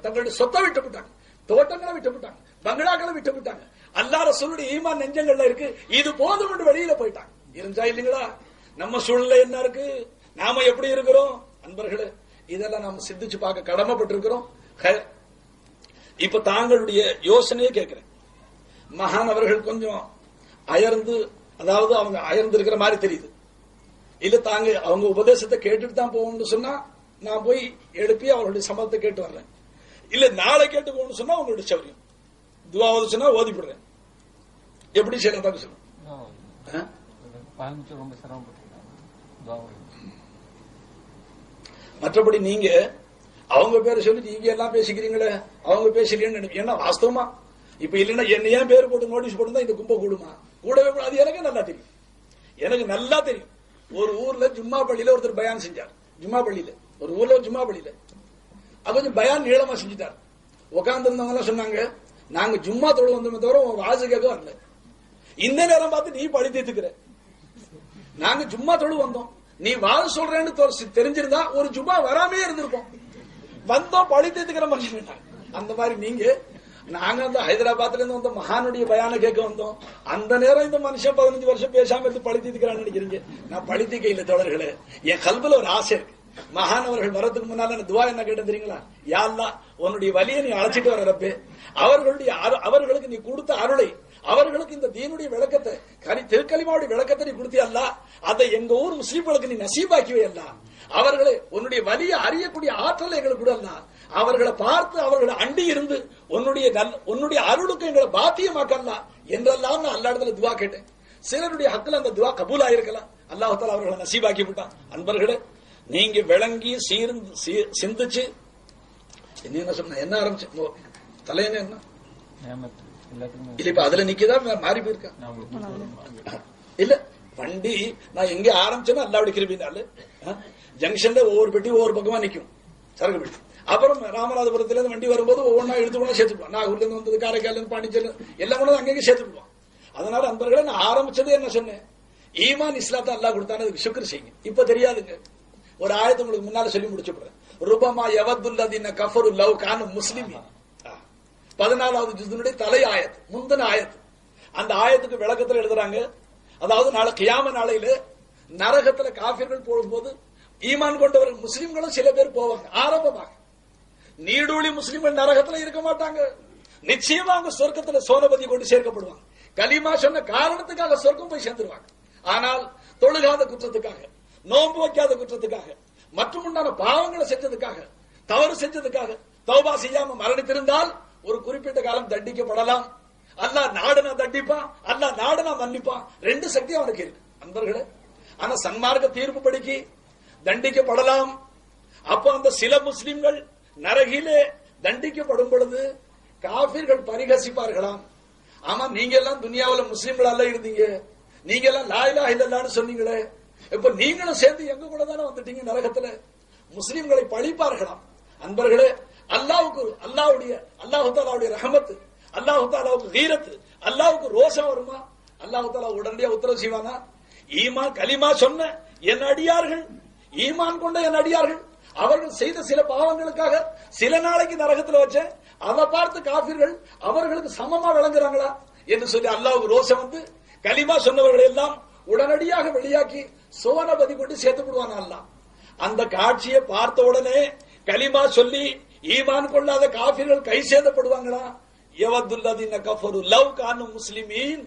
Speaker 1: தங்களுடைய சொத்தை விட்டு விட்டாங்க, தோட்டங்களை விட்டு விட்டாங்க, பங்களாக்களை விட்டு விட்டாங்க. அல்லாஹ் ரசூலுடைய ஈமான் நெஞ்சங்கள்ல இருக்கு. இது போதும் என்று வெளியில போயிட்டாங்க. இருந்தா இல்லீங்களா? நம்ம சூழ்நிலை என்ன இருக்கு? நாம எப்படி இருக்கிறோம் அன்பர்களே? இதெல்லாம் நாம சிந்திச்சு பார்க்க கடமைப்பட்டிருக்கிறோம். இப்ப தாங்களுடைய யோசனையே கேட்கிறேன். மகான் அவர்கள் கொஞ்சம் அயர்ந்து, அதாவது அவங்க அயர்ந்து இருக்கிற மாதிரி தெரியுது. இல்ல தாங்க அவங்க உபதேசத்தை கேட்டுட்டு தான் போகணும்னு சொன்னா நான் போய் எழுப்பி அவர்களுடைய சம்மதத்தை கேட்டு வர்றேன். இல்ல நாளை கேட்டு போகணும்னு சொன்னா அவங்களுடைய சௌரியம். துவாவது சொன்னா ஓதி போடுறேன். எப்படி செய்யறதாக சொல்லுங்க. மற்றபடி நீங்க அவங்க பேரை சொல்லி நீங்க எல்லாம் பேசிக்கிறீங்களே, அவங்க பேசலன்னு ஏன்னா வாஸ்தவமா இப்ப இல்லைன்னா என்ன ஏன் பேர் போட்டு நோட்டீஸ் போட்டு இந்த கும்ப கூடுமா? கூடவே அது எனக்கு நல்லா தெரியும். எனக்கு நல்லா தெரியும். ஒரு ஊர்ல ஜும்மா பள்ளியில ஒருத்தர் பயான் செஞ்சார். ஜும்மா பள்ளியில ஒரு ஊர்ல ஜும்மா பள்ளியில கொஞ்சம் பயான் நீளமா செஞ்சுட்டார். உட்கார்ந்து இருந்தவங்க எல்லாம் சொன்னாங்க, நாங்க ஜும்மா தொழு வந்தோமே தவிர உன் வாசு கேட்க வரல. இந்த நேரம் பார்த்து நீ பழி தீர்த்துக்கிற. நாங்க ஜும்மா தொழு வந்தோம், நீ வாழ சொல்றேன்னு தெரிஞ்சிருந்தா ஒரு ஜும்மா வராமே இருந்திருப்போம். வந்தோம் பழி தீர்த்துக்கிற மாதிரி. அந்த மாதிரி நீங்க நாங்க அந்த ஹைதராபாத்ல இருந்து வந்த மகானுடைய பயான கேட்க வந்தோம். அந்த நேரம் இந்த மனுஷன் 15 வருஷம் பேசாம இருந்து பழி தீர்த்துக்கிறான்னு நினைக்கிறீங்க. நான் பழி தீர்க்க இல்ல தோழர்களே. என் கல்வில ஒரு ஆசை இருக்கு. மகான் அவர்கள் வரதுக்கு முன்னால துவா என்ன கேட்டேன் தெரியுங்களா? யா அல்லாஹ், உன்னுடைய வலியை நீ அழைச்சிட்டு வர ரப்பே, அவர்களுக்கு நீ கொடுத்த அருளை, அவர்களுக்கு இந்த தீனுடைய விளக்கத்தை, திருக்கலிமாவுடைய விளக்கத்தை நீ கொடுத்தியா அல்லாஹ், அதை எங்க ஊர் முஸ்லிம்களுக்கு நீ நசீபாக்கிவே அல்லாஹ். அவர்களை உன்னுடைய வலியை அறியக்கூடிய ஆற்றலை எங்களுக்கு கூட அல்லாஹ். அவர்களை பார்த்து அவர்களை அண்டி இருந்து உன்னுடைய அருளுக்கு எங்களை பாத்தியமாக்கலாம் என்றெல்லாம் நான் அல்லா இடத்துல துவா கேட்டேன். சிலருடைய ஹக்கில் அந்த துவா கபூல் ஆயிருக்கலாம். அல்லாஹ் தஆலா அவர்களை நசீபாக்கி விட்டான். அன்பர்களே, நீங்க விளங்கி சிந்திச்சு என்ன சொன்ன என்ன ஆரம்பிச்சு தலையன என்ன இல்ல இப்ப அதுல நிக்கதான் மாறி போயிருக்கா இல்ல வண்டி. நான் எங்க ஆரம்பிச்சேன்னா அல்லாஹ்வுடைய கிருபையினால ஜங்ஷன்ல ஒவ்வொரு பெட்டி ஒவ்வொரு பக்கமா நிக்கும், சரக்கு பெட்டி. அப்புறம் ராமநாதபுரத்துல இருந்து வண்டி வரும்போது ஒவ்வொன்னா எடுத்து கூட சேர்த்துக்குவான். நாகூர்ல இருந்து வந்தது, காரைக்கால இருந்து, பாண்டிச்சேரி எல்லாம் கூட அங்கங்க சேர்த்துக்குவான். அதனால அன்பர்களே, நான் ஆரம்பிச்சதே என்ன சொன்னேன்? ஈமான் இஸ்லாத்தை அல்லாஹ் கொடுத்தானே, அதுக்கு சுக்ர் செய்யுங்க. இப்ப தெரியாதுங்க. ஒரு ஆயத்து உங்களுக்கு முன்னால சொல்லி முடிச்சுடுறேன். ருபமா யவத்துல்லதீன கஃபரு லவ் கானு முஸ்லிமீன். 14வது ஜுஸ்னுடைய தலை ஆயத்து, முந்தின ஆயத்து. அந்த ஆயத்துக்கு விளக்கத்துல எழுதுறாங்க, அதாவது நாளை கியாம நாளையில நரகத்துல காஃபிர்கள் போடும்போது ஈமான் கொண்டவர்கள் முஸ்லிம்களும் சில பேர் போவாங்க. ஆரம்பமாக நீடூழி முஸ்லிம்கள் நரகத்துல இருக்க மாட்டாங்க. நிச்சயமா அவங்க சொர்க்கத்துல சோனபதி கொண்டு சேர்க்கப்படுவாங்க. கலிமா சொன்ன காரணத்துக்காக சொர்க்கம் போய் சேர்ந்துருவாங்க. ஆனால் தொழுகாத குற்றத்துக்காக, நோன்பு வைக்காத குற்றத்துக்காக, மற்றும் உண்டான பாவங்களை செஞ்சதுக்காக, தவறு செஞ்சதுக்காக தௌபா செய்யாம மரணித்திருந்தால் ஒரு குறிப்பிட்ட காலம் தண்டிக்கப்படலாம். அல்லாஹ் நாடுனா தண்டிப்பான், அல்லாஹ் நாடுனா மன்னிப்பான். 2 சக்தி அவனுக்கு இருக்கு அன்பர்களே. ஆனா சன்மார்க்க தீர்ப்பு படிக்கு தண்டிக்கப்படலாம். அப்போ அந்த சில முஸ்லிம்கள் நரகிலே தண்டிக்கப்படும் பொழுது காபிர்கள் பரிகசிப்பார்களாம். ஆமா, நீங்க எல்லாம் துனியாவுல முஸ்லிம்களா இருந்தீங்க, நீங்க எல்லாம் லா இலாஹ இல்லல்லாஹ்னு சொன்னீங்களே, இப்ப நீங்களும் சேர்ந்து எங்க கூட தானே வந்துட்டீங்க நரகத்துல. முஸ்லிம்களை பழிப்பார்களாம். அன்பர்களே, அல்லாஹ்வுக்கு அல்லாஹ் தஆலாவுடைய ரஹமத், அல்லாஹ் தஆலாவுக்கு கீரத், அல்லாஹ்வுக்கு ரோஷம் வருமா? அல்லாஹ் தஆலா உடனடியா உத்தரவு செய்வானா? ஈமான் கலிமா சொன்ன என் அடியார்கள், ஈமான் கொண்ட என் அடியார்கள், அவர்கள் செய்த சில பாவங்களுக்காக சில நாளைக்கு நரகத்தில் வச்ச அதை பார்த்து காபிர்கள் அவர்களுக்கு சமமா விளங்குறாங்களா என்று சொல்லி அல்லாஹ்வுக்கு ரோஷம் வந்து கலிமா சொன்னவர்கள் எல்லாம் உடனடியாக வெளியாக்கி சோனபதி கொண்டு சேர்த்து விடுவான் அல்லாஹ். அந்த காட்சியை பார்த்த உடனே கலிமா சொல்லி ஈமான் கொள்ளாத காபிர்கள் கை சேதப்படுவாங்களா? யவதுல்லதீன கஃபரு லவ் கானு முஸ்லிமீன்.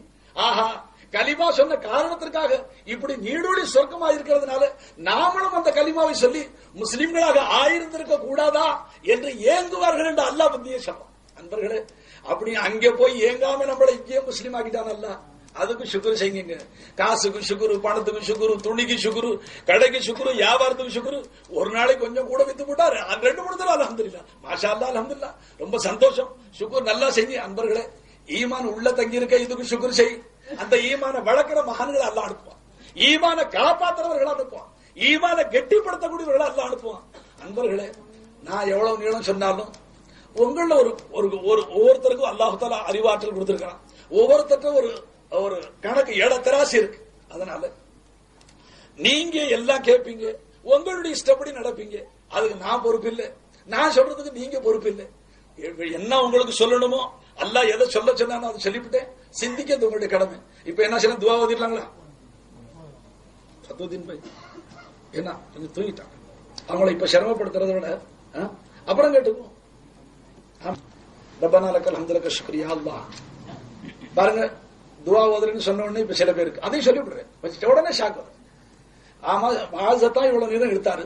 Speaker 1: ஆஹா, கலிமா சொன்ன காரணத்திற்காக இப்படி நீடூழி சொர்க்கமா இருக்கிறதுனால நாமளும் அந்த கலிமாவை சொல்லி முஸ்லிம்களாக ஆயிருந்திருக்க கூடாதா என்று ஏங்குவார்கள் என்று அல்லாஹ் பத்தியே சொல்றான். அன்பர்களே, அப்படி அங்கே போய் ஏங்காம நம்மளை இங்கே முஸ்லீம் ஆக்கிட்டான் அல்லாஹ். அதுக்கு சுக்குரு செய்யுங்க. காசுக்கு சுக்குரு, பணத்துக்கு சுக்குரு, துணிக்கு சுக்குரு, கடைக்கு சுக்குரு, வியாபாரத்துக்கு சுக்குரு. ஒரு நாளைக்கு கொஞ்சம் கூட வித்து போட்டாரு, 2-3 தடவை அல்ஹம்துலில்லாஹ், மாஷா அல்லாஹ், அல்ஹம்துலில்லாஹ், ரொம்ப சந்தோஷம். சுக்குர் நல்லா செஞ்சு. அன்பர்களே, ஈமான் உள்ள தங்கி இருக்க இதுக்கு சுக்குரு செய். அந்த ஈமான வளர்க்கிற மகான்களை அல்லாஹ் அனுப்புவான், ஈமான காப்பாற்றுறவர்கள் அனுப்புவான், ஈமான கெட்டிப்படுத்தக்கூடியவர்கள் அல்லாஹ் அனுப்புவான். அன்பர்களே, நான் எவ்வளவு நீளம் சொன்னாலும் உங்கள ஒவ்வொருத்தருக்கும் அல்லாஹ் தஆலா அறிவாற்றல் கொடுத்திருக்கான். ஒவ்வொருத்தருக்கும் ஒரு கணக்கு ஏடத்தராசி இருக்கு. அதனால நீங்க எல்லாம் கேட்பீங்க, உங்களுடைய இஷ்டப்படி நடப்பீங்க. அதுக்கு நான் பொறுப்பு இல்லை, நான் சொல்றதுக்கு நீங்க பொறுப்பு இல்லை. என்ன உங்களுக்கு சொல்லணுமோ அல்லாஹ் எதை சொல்ல சொன்னானோ அதை சொல்லிவிட்டேன். சிந்திக்கிறது உங்களுடைய கடமை. இப்ப என்ன செய்யலாம்? துவா ஓதிடலாங்களா? சத்துவத்தின் பை என்ன கொஞ்சம் தூங்கிட்டாங்க, அவங்களை இப்ப சிரமப்படுத்துறத விட அப்புறம் கேட்டுக்குவோம். ரப்பனா லக்கல் ஹம்து லக்க ஷுக்ரியா அல்லாஹ். பாருங்க, துவா ஓதுறேன்னு சொன்ன உடனே இப்ப சில பேருக்கு அதையும் சொல்லிவிடுறேன், வச்சுட்ட உடனே ஷாக் வரும். ஆமா, ஆசத்தான் இவ்வளவு நேரம் எடுத்தாரு,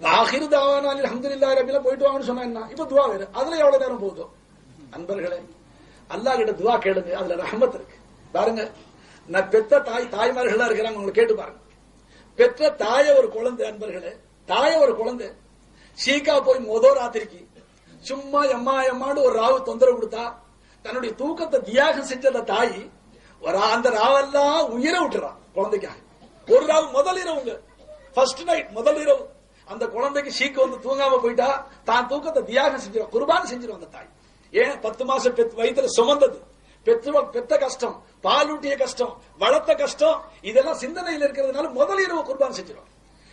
Speaker 1: ஆகிரு தாவானா அல்ஹம்துலில்லாஹி ரப்பில் போயிட்டு வாங்கன்னு சொன்னா என்ன? இப்ப துவா வேற, அதுல எவ்வளவு நேரம் போகுதோ. அன்பர்களே, அல்லாஹ் கிட்ட துவா கேளுங்க, அதுல ரஹமத் இருக்கு. பாருங்க, நான் பெத்த தாய்மார்களா இருக்கிறாங்க, உங்களுக்கு கேட்டு பாருங்க. பெற்ற தாய ஒரு குழந்தை, அன்பர்களே, தாய ஒரு குழந்தை சீக்கா போய் ராத்திரிக்கு சும்மா எம்மா எம்மான்னு ஒரு ராவு தொந்தரவு கொடுத்தா தன்னுடைய தூக்கத்தை தியாகம் செஞ்ச அந்த தாய் அந்த ராவெல்லாம் உயிரை விட்டுறான் குழந்தைக்காக. ஒரு ராவு முதல் இரவுங்க, ஃபர்ஸ்ட் நைட் முதல் இரவு அந்த குழந்தைக்கு சீக்கு வந்து தூங்காம போயிட்டா தான் தூக்கத்தை தியாகம் செஞ்சிடும், குர்பான் செஞ்சிடும் அந்த தாய். ஏன்? 10 மாசம் வயிற்றுல சுமந்தது, பெத்த கஷ்டம், பாலூட்டிய கஷ்டம், வளர்த்த கஷ்டம், இதெல்லாம் சிந்தனையில் இருக்கிறதுனால முதல் இரவு குர்பான் செஞ்சிடும்.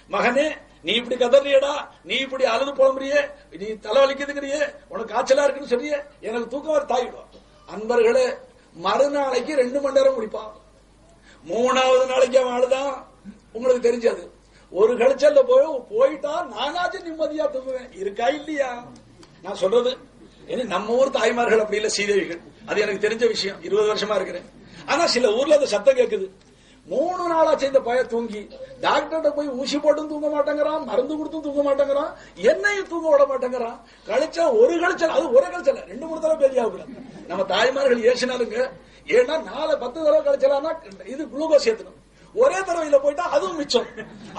Speaker 1: மகனே, நீ இப்படி கதறியடா, நீ இப்படி அழுது புலம்புறியே, நீ தலைவலிக்குதுங்கிறியே, உனக்கு காய்ச்சலா இருக்குன்னு சொல்லியே, எனக்கு தூக்கம் வர தாயிடும். அன்பர்களே, மறுநாளைக்கு 2 மணி நேரம் முடிப்பான். 3வது நாளைக்கு அவன் அழுதான், உங்களுக்கு தெரிஞ்சது. ஒரு கழிச்சல்ல போயிட்டா நானாச்சும் நிம்மதியா தூங்குவேன். இருக்கா இல்லையா? நான் சொல்றது நம்ம ஊர் தாய்மார்கள் அப்படி இல்ல, சீதேவிகள். அது எனக்கு தெரிஞ்ச விஷயம், 20 வருஷமா இருக்கிறேன். ஆனா சில ஊர்ல அந்த சத்தம் கேக்குது. 3 நாளா சேர்ந்த பய தூங்கி டாக்டர்கிட்ட போய் ஊசி போட்டும் தூங்க மாட்டேங்கிறான், மருந்து கொடுத்தும் தூங்க மாட்டேங்கிறான், என்னையும் தூங்க விட மாட்டேங்கிறான். கழிச்சா ஒரு கழிச்சல், அது ஒரு கழிச்சல 2-3 தடவை பெரியாவுல நம்ம தாய்மார்கள் ஏசினாலுங்க. ஏன்னா 4-10 தடவை கழிச்சலான்னா இது குளுக்கோஸ் ஏத்தணும், ஒரே தடவையில போயிட்டா அதுவும் மிச்சம்.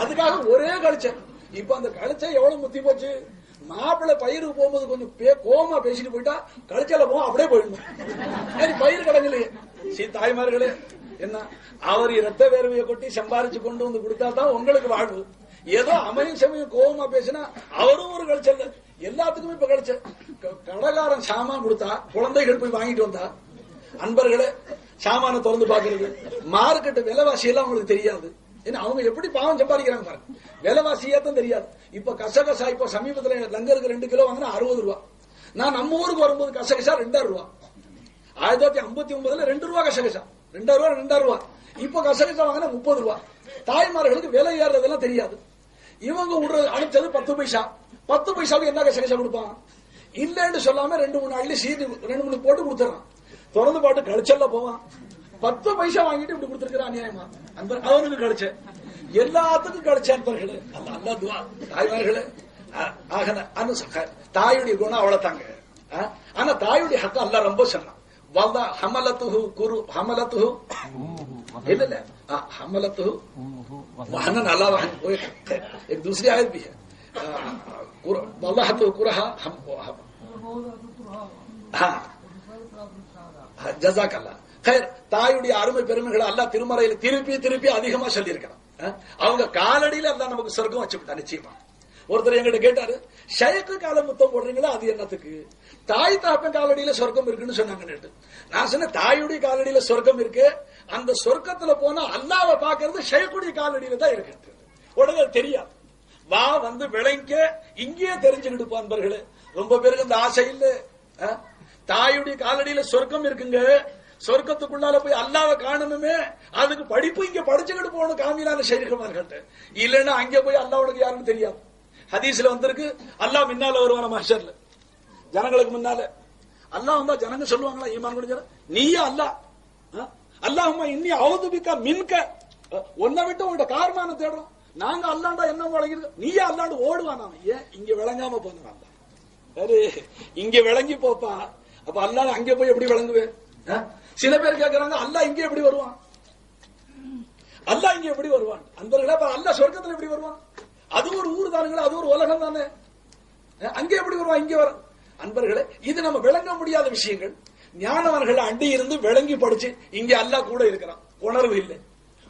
Speaker 1: அதுக்காக ஒரே கழிச்சல். இப்ப அந்த கழிச்ச எவ்வளவு முத்தி போச்சு. மாப்பிள்ளை பயிருக்கு போகும்போது கொஞ்சம் கோமா பேசிட்டு போயிட்டா கழிச்சல போவோம், அப்படியே போயிடணும். பயிர் கடங்கலையே. தாய்மார்களே, என்ன அவர் இரத்த வேர்வையை கொட்டி சம்பாரிச்சு கொண்டு வந்து கொடுத்தா தான் உங்களுக்கு வாழ்வு. ஏதோ அமையும் சமயம் கோபமா பேசினா அவரும் ஒரு கழிச்சல். எல்லாத்துக்குமே இப்ப கழிச்ச. கடைக்காரன் சாமான் கொடுத்தா குழந்தைகள் போய் வாங்கிட்டு வந்தா, அன்பர்களே, சாமான திறந்து பாக்குறது, மார்க்கெட்டு விலைவாசி எல்லாம் அவங்களுக்கு தெரியாது. ஏன்னா அவங்க எப்படி பாவம் சம்பாதிக்கிறாங்க பாருங்க, விலைவாசியா தான் தெரியாது. இப்ப கசகசா இப்ப சமீபத்தில் லங்கருக்கு 2 கிலோ வாங்கினா 60 ரூபா. நான் நம்ம ஊருக்கு வரும்போது கசகசா 2000 ரூபா. 1959 2 ரூபா கசகசா, 2000 ரூபா. இப்ப கசகசா வாங்கினா 30 ரூபா. தாய்மார்களுக்கு விலை ஏறதெல்லாம் தெரியாது. இவங்க அனுப்பிச்சது 10 பைசா. 10 பைசாவுக்கு என்ன கசகசா கொடுப்பான்? இல்லன்னு சொல்லாம 2-3 அள்ளி சீட்டு 2-3 போட்டு கொடுத்துறான். திறந்து பாட்டு கழிச்சல்ல போவான். 10 பைசா வாங்கிட்டு இப்படி கொடுத்திருக்கிறான் அநியாயமா. அவனுக்கு கழிச்ச, எல்லாத்துக்கும் கழிச்ச. அன்பர்களே, அல்லா துவா. தாய்மார்களே, தாயுடைய குணம் அவ்வளவுதாங்க. ஆனா தாயுடைய ஹக்கம் அல்லா ரொம்ப சொன்னான். वल्ला हमलतुहु कुरु हमलतुहु இல்ல இல்ல हमलतुहु वहनन अला वहन, वो एक दूसरी आयत भी है। वल्लाह तो कुरहा हम ஜஸாக்கல்லா கைர். தாயுடைய அருமை பெருமைகளை அல்லாஹ் திருமறையில திருப்பி திருப்பி அதிகமா சொல்லி இருக்கிறான். அவங்க காலடியில அல்லாஹ் நமக்கு சொர்க்கம் வச்சு விட்டா. நிச்சயமா ஒருத்தர் எங்கிட்ட கேட்டாரு, ஷயக்கு கால முத்தம் போடுறீங்களா அது என்னத்துக்கு? தாய் தாப்பன் காலடியில சொர்க்கம் இருக்குன்னு சொன்னாங்க. நான் சொன்ன தாயுடைய காலடியில சொர்க்கம் இருக்கு, அந்த சொர்க்கத்துல போனா அல்லாஹ்வை பாக்குறது ஷயக்குடைய காலடியில தான் இருக்கு. உடனே தெரியாது, வா வந்து விளங்க இங்கேயே தெரிஞ்சுக்கிட்டு நண்பர்களே. ரொம்ப பேருக்கு இந்த ஆசை இல்ல. தாயுடைய காலடியில சொர்க்கம் இருக்குங்க, சொர்க்கத்துக்குள்ளால போய் அல்லாஹ்வை காணணுமே, அதுக்கு படிப்பு இங்க படிச்சுக்கிட்டு போகணும் காமிலான ஷைகுமார்கிட்ட. இல்லன்னா அங்க போய் அல்லாஹ்வுக்கு யாருன்னு தெரியாது. ஹதீஸ்ல வந்திருக்கு, அல்லாஹ் முன்னால வருவான மஹ்ஷர்ல, ஜனங்களுக்கு முன்னால அல்லாஹ் வந்தா ஜனங்க சொல்லுவாங்களா ஈமான் கொண்ட நீயா அல்லாஹ், அல்லாஹும்ம இன்னி அஊது பிக்க மின்க, உன்னை விட்டு உன்கிட்ட காரணமான தேடுறோம், நாங்க அல்லாண்டா என்ன வழங்கிருக்கோம், நீயா அல்லாண்டு ஓடுவான். ஏன் இங்க விளங்காம போனான், சரி இங்க விளங்கி போப்பா. அப்ப அல்லாஹ் அங்க போய் எப்படி விளங்குவேன்? சில பேர் கேட்கறாங்க, அல்லாஹ் இங்க எப்படி வருவான், அல்லாஹ் இங்க எப்படி வருவான்? அன்பர்களே, அல்லாஹ் சொர்க்கத்துல எப்படி வருவான்? அது ஒரு ஊர் தானுங்களா, அது ஒரு உலகம் தானே, அங்கே எப்படி வருவான் இங்க வர? அன்பர்களே, இது நம்ம விளங்க முடியாத விஷயங்கள். ஞானவர்கள் அண்டி இருந்து விளங்கி படிச்சு இங்க அல்லாஹ் கூட இருக்கிறான், உணர்வு இல்லை,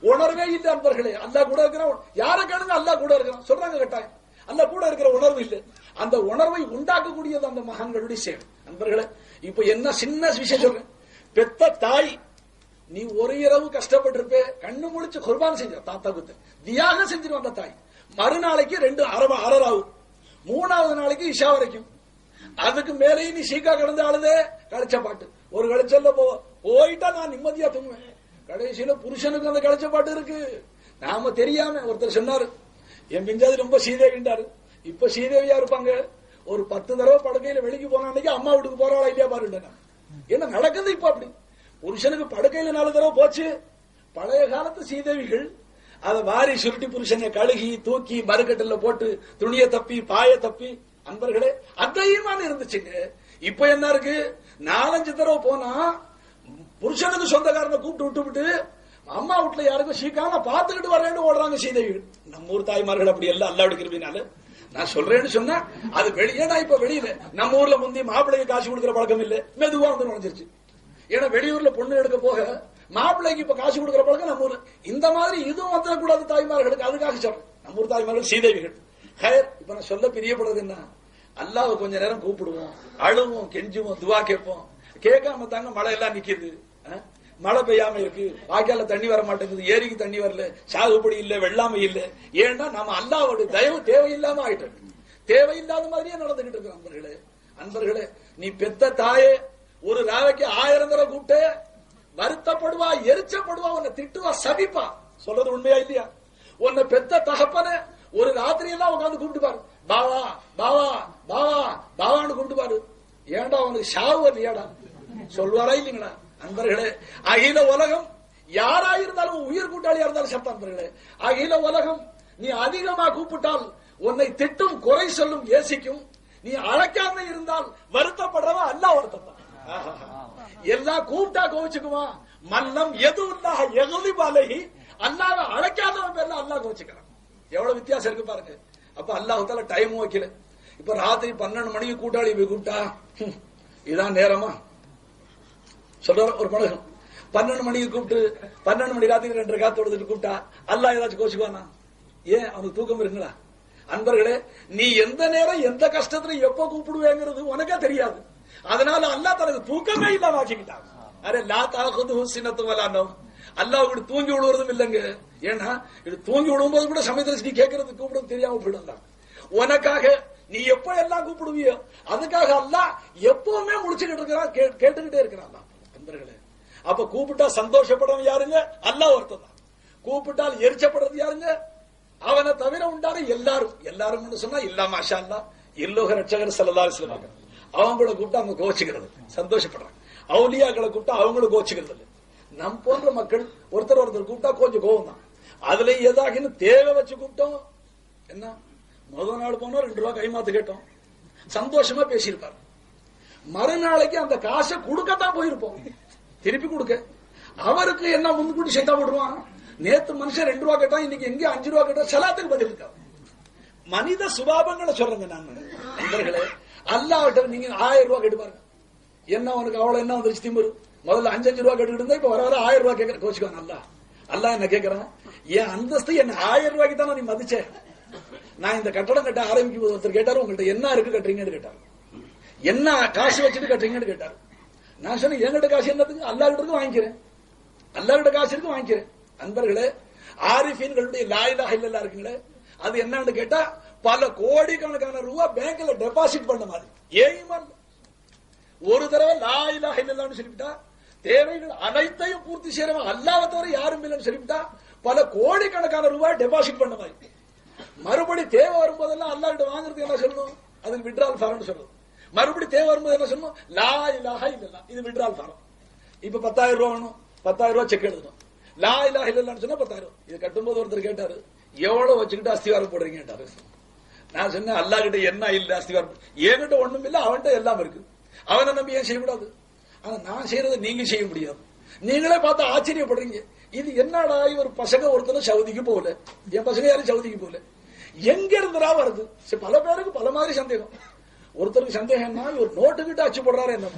Speaker 1: உணர்வே இல்லை அன்பர்களே. அல்லாஹ் கூட இருக்கிறான், யாரை கேளுங்க அல்லாஹ் கூட இருக்கிறான் சொல்றாங்க, கட்டாயம் அல்லாஹ் கூட இருக்கிற உணர்வு இல்லை. அந்த உணர்வை உண்டாக்கக்கூடியது அந்த மகான்களுடைய சேவை. அன்பர்களே, இப்ப என்ன சின்ன விஷயம் சொல்றேன், பெத்த தாய் நீ ஒரு இரவு கஷ்டப்பட்டு இருப்பே, கண்ணு முடிச்சு குர்பான் செஞ்ச தாத்தாவுக்கு தியாகம் செஞ்சிருவான் அந்த தாய். மறுநாளைக்கு 2 அரராவும், 3வது நாளைக்கு இஷா வரைக்கும், அதுக்கு மேலேயும் நீ சீக்கா கடந்து அழுதே கழிச்ச பாட்டு. ஒரு கழிச்சல்ல போயிட்டா நான் நிம்மதியா தூங்குவேன். கடைசியில புருஷனுக்கு அந்த கழிச்ச பாட்டு இருக்கு, நாம தெரியாம. ஒருத்தர் சொன்னாரு, என் பிஞ்சாது ரொம்ப சீதேவின்றாரு. இப்ப சீதேவியா இருப்பாங்க, ஒரு 10 தடவை படுக்கையில வெளிக்கு போன அன்னைக்கு அம்மா வீட்டுக்கு போறாளா இல்லையா பாருங்க. என்ன நடக்குது இப்ப? அப்படி புருஷனுக்கு படுக்கையில 4 தடவை போச்சு. பழைய காலத்து சீதேவிகள் அதை வாரி சுருட்டி புருஷனை கழுகி தூக்கி மறுக்கட்டில போட்டு துணியை தப்பி பாய தப்பி, அன்பர்களே அதையுமான இருந்துச்சுங்க. இப்ப என்ன இருக்கு, 4-5 தடவை போனா புருஷனுக்கு சொந்தக்காரனை கூப்பிட்டு விட்டு அம்மா வீட்டுல யாருக்கும் சீக்காம பாத்துக்கிட்டு வரேன்னு ஓடுறாங்க சீதேவிகள். நம்ம ஊர் தாய்மார்கள் அப்படி எல்லாம் அல்லாஹ்வுடைய கிருபையினால நான் சொல்றேன்னு சொன்னா அது வெளியே. இப்ப வெளியில நம்ம ஊர்ல முந்தி மாப்பிள்ளைக்கு காசு கொடுக்கிற பழக்கம் இல்ல, மெதுவா வந்து நுழைஞ்சிருச்சு. ஏன்னா வெளியூர்ல பொண்ணு எடுக்க போக மாப்பிள்ளைக்கு இப்ப காசு கொடுக்கிற பழக்கம் நம்ம ஊர்ல. இந்த மாதிரி இதுவும் வந்துடக்கூடாது தாய்மார்களுக்கு, அதுக்காக சொல்றேன். நம்ம ஊர் தாய்மார்கள் சீதேவிகள். இப்ப நான் சொல்ல பிரியப்படுறது என்ன, அல்லாஹ்வை கொஞ்ச நேரம் கூப்பிடுவோம், அழுவோம், கெஞ்சுவோம், துவா கேட்போம். கேட்காம தாங்க மழை எல்லாம் நிக்குது, மழை பெய்யாம இருக்கு, வாய்க்கால தண்ணி வர மாட்டேங்குது, ஏரிக்கு தண்ணி வரல, சாகுபடி இல்ல, வெள்ளாமை இல்ல. ஏன்னா நம்ம அல்லாஹ்வுடைய தயவு தேவையில்லாம ஆயிட்டு, தேவையில்லாத மாதிரியே நடந்துகிட்டு இருக்கு. அன்பர்களே, அன்பர்களே, நீ பெத்த தாயே ஒரு ராவைக்கு 1000 தடவை கூப்பிட்டு வருத்தப்படுவா, எரிச்சப்படுவா, உன்னை திட்டுவா, சபிப்பா. சொல்றது உண்மையா இல்லையா? உன்னை பெத்த தகப்பன ஒரு ராத்திரி எல்லாம் உட்காந்து கூப்பிட்டு பாரு, பாவா பாவா பாவா பாவான்னு கூப்பிட்டு பாரு. ஏண்டா உனக்கு ஷாவு இல்லையாடா சொல்வாரா இல்லைங்களா? அன்பர்களே, அகில உலகம் யாராயிருந்தாலும் உயிர் கூட்டாளியா இருந்தாலும் சத்த. அன்பர்களே, அகில உலகம் நீ அதிகமா கூப்பிட்டால் உன்னை திட்டும், குறை சொல்லும், ஏசிக்கும். நீ அழைக்காம இருந்தால் வருத்தப்படுறவன் அல்லாஹ் வருத்தம். எல்லாம் கூப்பிட்டா கோவிச்சுக்குமா? மல்லம் எது இல்லாஹ எகுலிபாலகி, அல்லாஹ்வை அழைக்காதவன் பேர்ல அல்லாஹ் கோவிச்சுக்கிறான். எவ்வளவு வித்தியாசம் இருக்கு பாருங்க. அப்ப அல்லாஹ்வுத்தால டைம் வைக்கல. இப்ப ராத்திரி 12 மணிக்கு கூட்டாளி போய் கூப்பிட்டா இதான் நேரமா சொல்ற ஒரு பழகம். 12 மணிக்கு கூப்பிட்டு 12 மணி ராத்திரி 2 ரக்காத் தொழுதுட்டு கூப்பிட்டா அல்லாஹ் ஏதாச்சும் கோச்சுக்குவானா? ஏன் அவனுக்கு தூக்கம் இருக்குங்களா? அன்பர்களே, நீ எந்த நேரம் எந்த கஷ்டத்துல எப்ப கூப்பிடுவேங்கிறது உனக்கே தெரியாது. அதனால அல்லாஹ் தனக்கு தூக்கமே இல்லாம ஆக்கிக்கிட்டான். அரே லா தாகுதுஹு சினத்து வலா நௌம், அல்லாஹ் இப்படி தூங்கி விழுவதும் இல்லைங்க. ஏன்னா இது தூங்கி விழும்போது கூட சமயத்துல நீ கேட்கறது கூப்பிடும் தெரியாம போயிடும். உனக்காக நீ எப்ப எல்லாம் கூப்பிடுவியோ அதுக்காக அல்லாஹ் எப்பவுமே முடிச்சுக்கிட்டு இருக்கிறான், கேட்டுக்கிட்டே இருக்கிறான். அன்பர்களே, அப்ப கூப்பிட்டா சந்தோஷப்படுறவன் யாருங்க? அல்லாஹ் ஒருத்தன் தான். கூப்பிட்டால் எரிச்சப்படுறது யாருங்க? அவனை தவிர உண்டான எல்லாரும். எல்லாரும் சொன்னா இல்லா மாஷா அல்லாஹ் இல்லோக ரட்சகர் ஸல்லல்லாஹு அலைஹி வஸல்லம் அவங்கள கூப்பிட்டா அவங்க கோச்சிக்கிறது, சந்தோஷப்படுறாங்க. அவுலியாக்களை கூப்பிட்டா அவங்களும் கோச்சிக்கிறது இல்லை. நம் போன்ற மக்கள் ஒருத்தர் கூப்பிட்டா கொஞ்சம் கோவம் தான். அதுல ஏதாகின்னு தேவை வச்சு கூப்பிட்டோம். என்ன முதல் நாள் போனோம் 2 ரூபா கைமாத்து கேட்டோம், சந்தோஷமா பேசியிருப்பாரு. மறுநாளைக்கு அந்த காசை கொடுக்கத்தான் போயிருப்போம், திருப்பி கொடுக்க. அவருக்கு என்ன முன்கூட்டி சேர்த்தா போடுவான். நேத்து மனுஷன் 2 ரூபா கேட்டா, இன்னைக்கு எங்க 5 ரூபா கேட்டா சலாத்துக்கு பதில் இருக்கா? மனித சுபாவங்களை சொல்றேங்க நான். நண்பர்களே, அல்லாஹ்விட்ட நீங்க 1000 ரூபா கேட்டு பாருங்க,
Speaker 2: என்ன உனக்கு அவ்வளவு என்ன வந்துருச்சு திமிரு? முதல்ல 5 ரூபாய் கேட்டுக்கிட்டு இருந்தா இப்ப வர 1000 ரூபாய் கேட்கற கோச்சுக்கான். அல்ல என்ன கேட்கறான், என் அந்தஸ்து என்ன 1000 ரூபாய்க்கு தானே நீ மதிச்ச? நான் இந்த கட்டடம் கட்ட ஆரம்பிக்கும் போது ஒருத்தர் கேட்டாரு, உங்கள்ட்ட என்ன இருக்கு கட்டுறீங்கன்னு கேட்டாரு, என்ன காசு வச்சுட்டு கட்டுறீங்கன்னு கேட்டாரு. நான் சொன்னேன், என்கிட்ட காசு என்னதுக்கு, அல்லாஹ் கிட்ட இருக்கு வாங்கிக்கிறேன், அல்லாஹ் கிட்ட காசு இருக்கு வாங்கிக்கிறேன். அன்பர்களே, ஆரிஃபீன்களுடைய லா இலாஹ இல்லல்லாஹ் இருக்குங்களே, அது என்னன்னு கேட்டா பல கோடிக்கணக்கான ரூபாய் பேங்க்ல டெபாசிட் பண்ண மாதிரி. ஏன் ஒரு தடவை லா இலாஹ இல்லல்லாஹ்னு சொல்லிவிட்டா தேவைகள் அனைத்தையும் பூர்த்தி செய்யறவன் அல்லாஹ்வை தவிர யாரும் இல்லைன்னு சொல்லிவிட்டா பல கோடிக்கணக்கான ரூபாய் டெபாசிட் பண்ண மாதிரி. மறுபடி தேவை வரும்போதெல்லாம் அல்லாஹ் கிட்ட வாங்குறது என்ன சொல்லணும், அதுக்கு விட்ரால் ஃபாரம்னு சொல்லணும். மறுபடி தேவை வரும்போது என்ன சொல்லணும், லா இலாஹ இல்லல்லாஹ், இது விட்ரால் ஃபாரம். இப்ப 10,000 ரூபாய் வேணும், 10,000 ரூபாய் செக் எழுதணும். லா இலாஹ இல்லல்லாஹ்னு சொன்னா 10,000. இது கட்டும்போது ஒருத்தர் கேட்டாரு, எவ்வளவு வச்சுக்கிட்டு அஸ்திவாரம் போடுறீங்க கேட்டாரு. நான் சொன்னேன், அல்லாஹ் கிட்ட என்ன இல்ல அஸ்திவாரம், என்கிட்ட ஒண்ணும் இல்ல, அவன்கிட்ட எல்லாம் இருக்கு, அவனை நம்பி ஏன் செய்யக்கூடாது? ஆனா நான் செய்யறதை நீங்க செய்ய முடியாது. நீங்களே பார்த்து ஆச்சரியப்படுறீங்க, இது என்னடா இவர் பசங்க ஒருத்தர் சவுதிக்கு போகல, என் பசங்க யாரும் சவுதிக்கு போகல, எங்க இருந்துடா வருது? பல பேருக்கு பல மாதிரி சந்தேகம். ஒருத்தருக்கு சந்தேகம்னா இவர் நோட்டுக்கிட்ட அச்சு போடுறாரு என்ன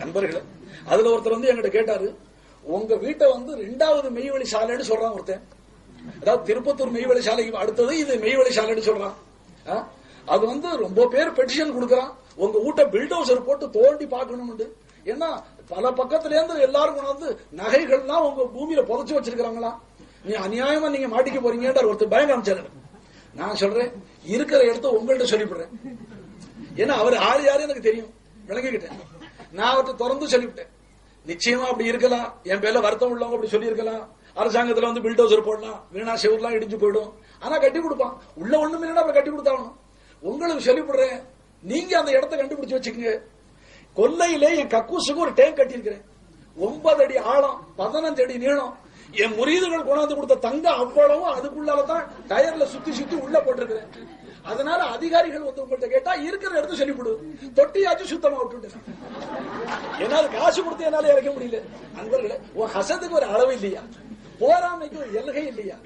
Speaker 2: நண்பர்களே. அதுல ஒருத்தர் வந்து என்கிட்ட கேட்டாரு, உங்க வீட்டை வந்து 2வது மெய்வழி சாலைன்னு சொல்றான் ஒருத்தன். அதாவது திருப்பத்தூர் மெய்வழி சாலைக்கு அடுத்தது இது மெய்வழி சாலைன்னு சொல்றான். அது வந்து ரொம்ப பேர் பெட்டிஷன் கொடுக்கறான், உங்க வீட்டை பில்டோசர் போட்டு தோண்டி பார்க்கணும். ஏன்னா பல பக்கத்துல இருந்து எல்லாரும் கொண்டாந்து நகைகள்லாம் உங்க பூமியில புதைச்சு வச்சிருக்காங்களா, நீ அநியாயமா நீங்க மாட்டிக்க போறீங்க ஒருத்தர் பயம் காமிச்சாரு. நான் சொல்றேன், இருக்கிற இடத்த உங்கள்கிட்ட சொல்லிவிடுறேன். ஏன்னா அவர் ஆள் யாரு எனக்கு தெரியும், விளங்கிக்கிட்டேன். நான் அவர்கிட்ட திறந்து சொல்லிவிட்டேன், நிச்சயமா அப்படி இருக்கலாம், என் பேர்ல வருத்தம் உள்ளவங்க அப்படி சொல்லி இருக்கலாம், அரசாங்கத்துல வந்து பில்டோசர் போடலாம், வீணா செவர்லாம் இடிஞ்சு போயிடும், ஆனா கட்டி கொடுப்பான், உள்ள ஒண்ணும் இல்லைன்னா அப்ப கட்டி கொடுத்தாகணும். உங்களுக்கு சொல்லிவிடுறேன், நீங்க அந்த இடத்த கண்டுபிடிச்சு வச்சுக்கோங்க. கொல்லையிலே என் கக்கூசுக்கு ஒரு டேங்க் கட்டியிருக்கிறேன், 9 அடி ஆழம், 15 அடி நீளம். என் முரீதுகள் கொண்டாந்து கொடுத்த தங்கம் அவ்வளவும் அதுக்குள்ளாலதான் டயர்ல சுத்தி சுத்தி உள்ள போட்டிருக்கிறேன். அதனால அதிகாரிகள் வந்து உங்கள்கிட்ட கேட்டா இருக்கிற இடத்த சொல்லிவிடு, தொட்டியாச்சும் சுத்தமா விட்டு. என்னால காசு கொடுத்து என்னால இறக்க முடியல. நண்பர்களே, உன் ஹசத்துக்கு ஒரு அளவு இல்லையா, போராமைக்கு ஒரு எல்கை இல்லையா,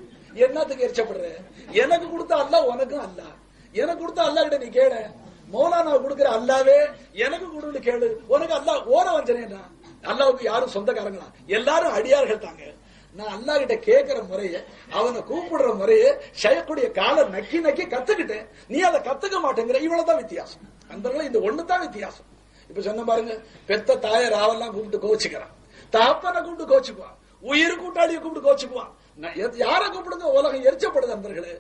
Speaker 2: என்னத்துக்கு எரிச்சப்படுற? எனக்கு கொடுத்த அல்லாஹ் உனக்கும் அல்ல, எனக்கு கொடுத்த அல்லாஹ் கிட்ட நீ கேள, மௌலானா கொடுக்கிற அல்லாவே எனக்கு கொடுன்னு கேளு. உனக்கு அல்லாஹ் ஓர வஞ்சனா, அல்லாவுக்கு யாரும் சொந்தக்காரங்களா, எல்லாரும் அடியார்கள் தாங்க. நான் அல்லாஹ் கிட்ட கேட்கிற முறைய, அவனை கூப்பிடுற முறைய, செய்யக்கூடிய கால நக்கி நக்கி கத்துக்கிட்டேன். நீ அதை கத்துக்க மாட்டேங்கிற, இவ்வளவுதான் வித்தியாசம். நண்பர்களே, இந்த ஒண்ணுதான் வித்தியாசம். இப்ப சொன்ன பாருங்க, பெத்த தாய ராவெல்லாம் கூப்பிட்டு கோச்சுக்கிறான், தகப்பனை கூப்பிட்டு கோச்சுக்குவான், உயிர் கூட்டாளியை கூப்பிட்டு கோச்சுக்குவான். யாரை கூப்பிடுங்க, உலகம் எரிச்சப்படுது. நண்பர்களே,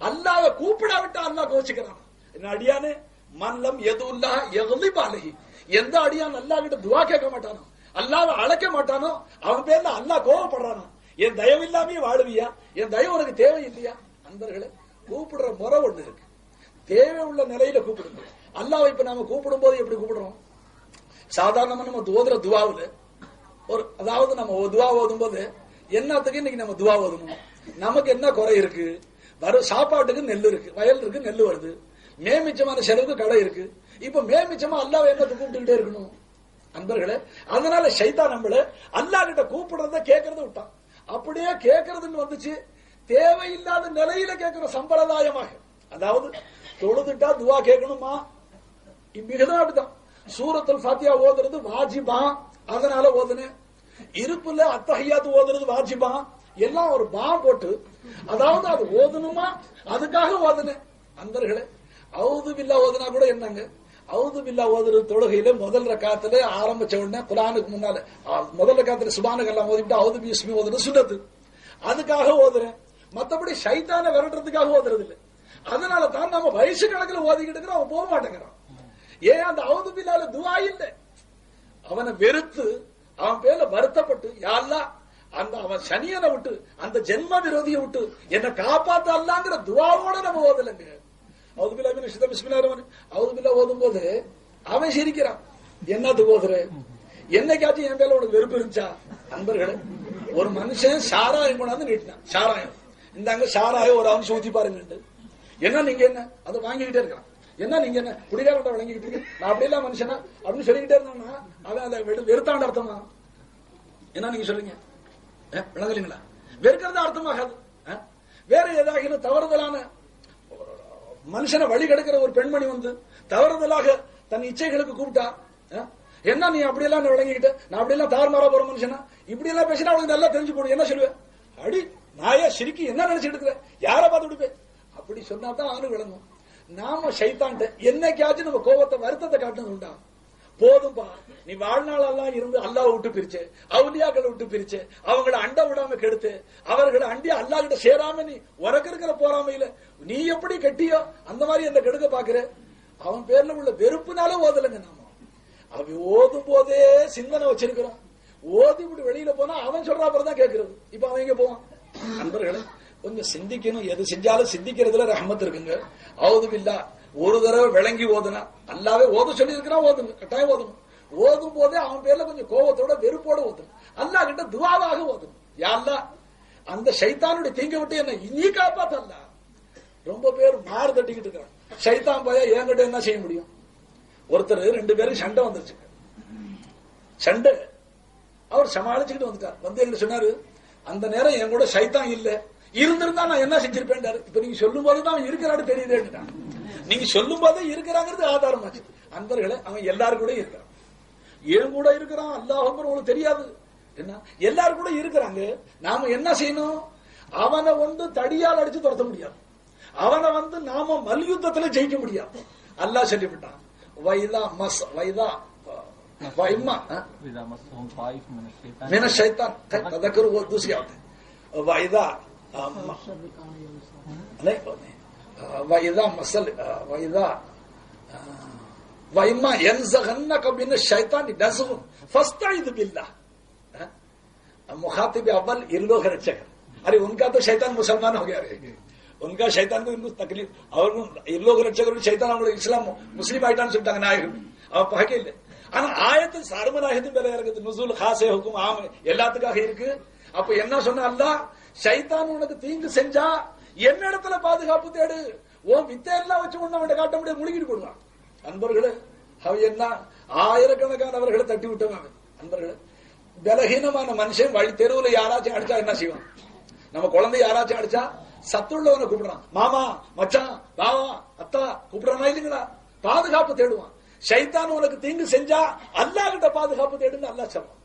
Speaker 2: அல்லாவை கூப்பிடாவிட்டா அல்லாஹ் கோச்சுக்கிறான். என்ன அடியானே, மல்லம் எதுல்லா எகுலி பாலகி, எந்த அடியான் அல்லாஹ் கிட்ட துவா கேட்க மாட்டானோ, அல்லாஹ்வை அழைக்க மாட்டானோ, அவன் பேர்ல அல்லாஹ் கோபப்படுறானா? என் தயவு இல்லாமே வாழுவியா, என் தயவு உனக்கு தேவை இல்லையா? நண்பர்களே, கூப்பிடுற முறை ஒண்ணு இருக்கு, தேவை உள்ள நிலையில கூப்பிடுங்க. அல்லாஹ்வை இப்ப நாம கூப்பிடும் போது எப்படி கூப்பிடுறோம்? சாதாரணமா நம்ம ஓதுற துவாவுல ஒரு, அதாவது நம்ம துவா ஓதும் போது என்னத்துக்கு இன்னைக்கு நம்ம துவா ஓதணும், நமக்கு என்ன குறை இருக்கு, வரும் சாப்பாட்டுக்கு நெல் இருக்கு, வயல் இருக்கு, நெல் வருது, மேமிச்சமான செலவுக்கு கடை இருக்கு, இப்ப மேமிச்சமா அல்லாஹ் என்னத்தை கூப்பிட்டுக்கிட்டே இருக்கணும்? அன்பர்களே, அதனால ஷைத்தான் நம்மள அல்லாஹ் கிட்ட கூப்பிடுறத கேட்கறத விட்டான். அப்படியே கேட்கறதுன்னு வந்துச்சு, தேவையில்லாத நிலையில கேட்கிற சம்பிரதாயமாக. அதாவது தொழுதுட்டா துவா கேட்கணுமா, மிகதான் அப்படிதான். சூரத்துல் ஃபாத்திஹா ஓதுறது வாஜிபா, அதனால ஓதுனேன். இருப்புல அத்தஹியாத்து ஓதுறது வாஜிபா, எல்லாம் ஒரு பா போட்டு, அதாவது அது ஓதணுமா, அதுக்காக ஓதுனேன். அன்பர்களே, அவுது பில்லா ஓதுனா கூட என்னங்க, அவுது பில்லா ஓதுறது தொழுகையில முதல் ரக்காத்துல ஆரம்பிச்ச உடனே குர்ஆனுக்கு முன்னால முதல் ரக்காத்துல சுப்ஹானக எல்லாம் ஓதிட்டு அவுது பிஸ்மி ஓதுறது சுன்னத்து, அதுக்காக ஓதுறேன். மத்தபடி ஷைத்தானை விரட்டுறதுக்காக ஓதுறது இல்லை. அதனால தான் நம்ம வயசு கணக்குல ஓதிக்கிட்டு இருக்கிறோம், அவன் போக மாட்டேங்கிறான். ஏன்? அந்த அவுது பில்லால துவா இல்லை, அவனை வெறுத்து அவன் பேர்ல வருத்தப்பட்டு, யா அல்லாஹ் அந்த அவன் சனியனை விட்டு, அந்த ஜென்ம விரோதியை விட்டு என்னை காப்பாத்த அல்லாங்கிற துவாவோட நம்ம ஓதலைங்க. அவுதுபில்லா ஓதும் போது அவன் சிரிக்கிறான், என்னத்துக்கு ஓதுற, என்னைக்காச்சும் என் பேர்ல உனக்கு வெறுப்பு இருந்துச்சா? நண்பர்களே, ஒரு மனுஷன் சாராயம் கொண்டாந்து நீட்டினான், சாராயம் இந்தாங்க சாராயம் ஒரு அம்சம் ஊத்தி பாருங்க, என்ன நீங்க என்ன அதை வாங்கிக்கிட்டே இருக்கான், என்ன நீங்க என்ன குடிகாரன் விளங்கிக்கிட்டு இருக்கு, நான் அப்படி எல்லாம் மனுஷனா அப்படின்னு சொல்லிக்கிட்டே இருந்தான்னா அவன் அதை வெறுத்தாண்ட அர்த்தமா? என்ன நீங்க சொல்றீங்க, விளங்கலீங்களா? வெறுக்கிறது அர்த்தமாகாது. வேற ஏதாவது தவறுதலான மனுஷனை வழி கெடுக்கிற ஒரு பெண்மணி வந்து தவறுதலாக தன் இச்சைகளுக்கு கூப்பிட்டா, என்ன நீ அப்படியெல்லாம் விளங்கிக்கிட்டு நான் அப்படியெல்லாம் தாறுமாறா போற மனுஷனா இப்படி எல்லாம் பேசினா அவளுக்கு நல்லா தெரிஞ்சு போடும். என்ன சொல்லுவேன்? அடி நாயா சிரிக்கி என்ன நினைச்சிட்டு இருக்கிற, யார பார்த்து விடுப்பேன் அப்படி சொன்னா தான் அவனு விளங்கும். நாம சைத்தான்ட்ட என்னைக்காச்சும் நம்ம கோபத்தை வருத்தத்தை காட்டுனது உண்டா? போதும்பா, நீ வாழ்நாளெல்லாம் இருந்து அல்லாஹ் விட்டு பிரிச்சு, அவுலியாக்களை விட்டு பிரிச்சு, அவங்களை அண்ட விடாம கெடுத்து, அவர்களை அண்டி அல்லாஹ் கிட்ட சேராம நீ உனக்கு இருக்கிற போறாமையில நீ எப்படி கட்டியோ அந்த மாதிரி என்ன கெடுக்க பாக்குற. அவன் பேர்ல உள்ள வெறுப்புனால ஓதலைங்க. நாம அவன் ஓதும் போதே சிந்தனை வச்சிருக்கிறோம். ஓதி விட்டு வெளியில போனா அவன் சொல்ற அப்புறம் தான் கேட்கறது. இப்ப அவன் எங்க போவான்? நண்பர்களே, கொஞ்சம் சிந்திக்கணும். எது செஞ்சாலும் சிந்திக்கிறதுல ரஹ்மத் இருக்குங்க. அவுதுபில்லா ஒரு தடவை விளங்கி ஓதுனா அல்லாவே ஓத சொல்லி இருக்கிறான், ஓதுங்க, கட்டாயம் ஓதணும். ஓதும் போதே அவன் பேர்ல கொஞ்சம் கோபத்தோட வெறுப்போட ஓதணும். அல்லா கிட்ட துவாவாக ஓதணும். யா அல்லாஹ், அந்த சைத்தானுடைய தீங்க விட்டு என்ன நீ காப்பாத்தல்ல. ரொம்ப பேர் மாறு தட்டிக்கிட்டு இருக்கிறான். சைத்தான் போயா என்கிட்ட என்ன செய்ய முடியும்? ஒருத்தர் 2 பேரும் சண்டை வந்துருச்சு. சண்டை அவர் சமாளிச்சுக்கிட்டு வந்துட்டார். வந்து எங்க சொன்னாரு, அந்த நேரம் என் கூட சைத்தான் இல்ல, இருந்திருந்தா நான் என்ன செஞ்சிருப்பேன். இப்ப நீங்க சொல்லும் போதுதான் இருக்கிறாரு தெரியுது. நீங்க சொல்லும் போதே இருக்கிறாங்கிறது ஆதாரமாச்சு. அன்பர்களே, அவன் எல்லாரும் கூட இருக்கிறான், ஏன் கூட இருக்கிறான். அல்லாஹ் உங்களுக்கு தெரியாது என்ன? எல்லாரும் கூட இருக்கிறாங்க. நாம என்ன செய்யணும்? அவனை தடியால் அடிச்சு துரத்த முடியாது. அவனை நாம மல்யுத்தத்துல ஜெயிக்க முடியாது. அல்லாஹ் சொல்லிவிட்டான், வைதா மஸ் வைதா வைமா من الشيطان تذكروا वो दूसरी आते वाइदा नहीं वाइदा मसल वाइदा वाइमा यंज़गन्नक मिन الشيطان नज़ग़ फस्तईद बिल्लाह. मुखातिब अव्वल इन लोग रक्षक. अरे उनका तो शैतान मुसलमान हो गया रहेगा, उनका शैतान को इनको तकलीफ और इन लोग रक्षक शैतान इस्लाम मुस्लिम आइटान சொல்லிட்டாங்க நாயகம் அவ பகையில்லை. ஆனா ஆயத்து சர்வநாயகத்தின் மேல இருக்குது. நுசூல் காசே ஹுக்கும் ஆம் எல்லாத்துக்காக இருக்கு. அப்ப என்ன சொன்ன அல்லாஹ், சைத்தான் உனக்கு தீங்கு செஞ்சா என்னிடத்துல பாதுகாப்பு தேடு. உன் வித்தையெல்லாம் வச்சு ஒண்ணு அவன் காட்ட முடியாது, முழுகிட்டு போடுவான். அன்பர்களே, அவன் என்ன ஆயிரக்கணக்கானவர்களை தட்டி விட்டவன். அன்பர்களே, பலகீனமான மனுஷன் வழி தெருவுல யாராச்சும் அடிச்சா என்ன செய்வான்? நம்ம குழந்தை யாராச்சும் அடிச்சா சத்துள்ளவனை கூப்பிடுறான், மாமா மச்சான் பாவா அத்தா கூப்பிடுறானா இல்லைங்களா? பாதுகாப்பு தேடுவான். சைத்தான் உனக்கு தீங்கு செஞ்சா அல்லாஹ் கிட்ட பாதுகாப்பு தேடுன்னு அல்லாஹ் சொல்றான்.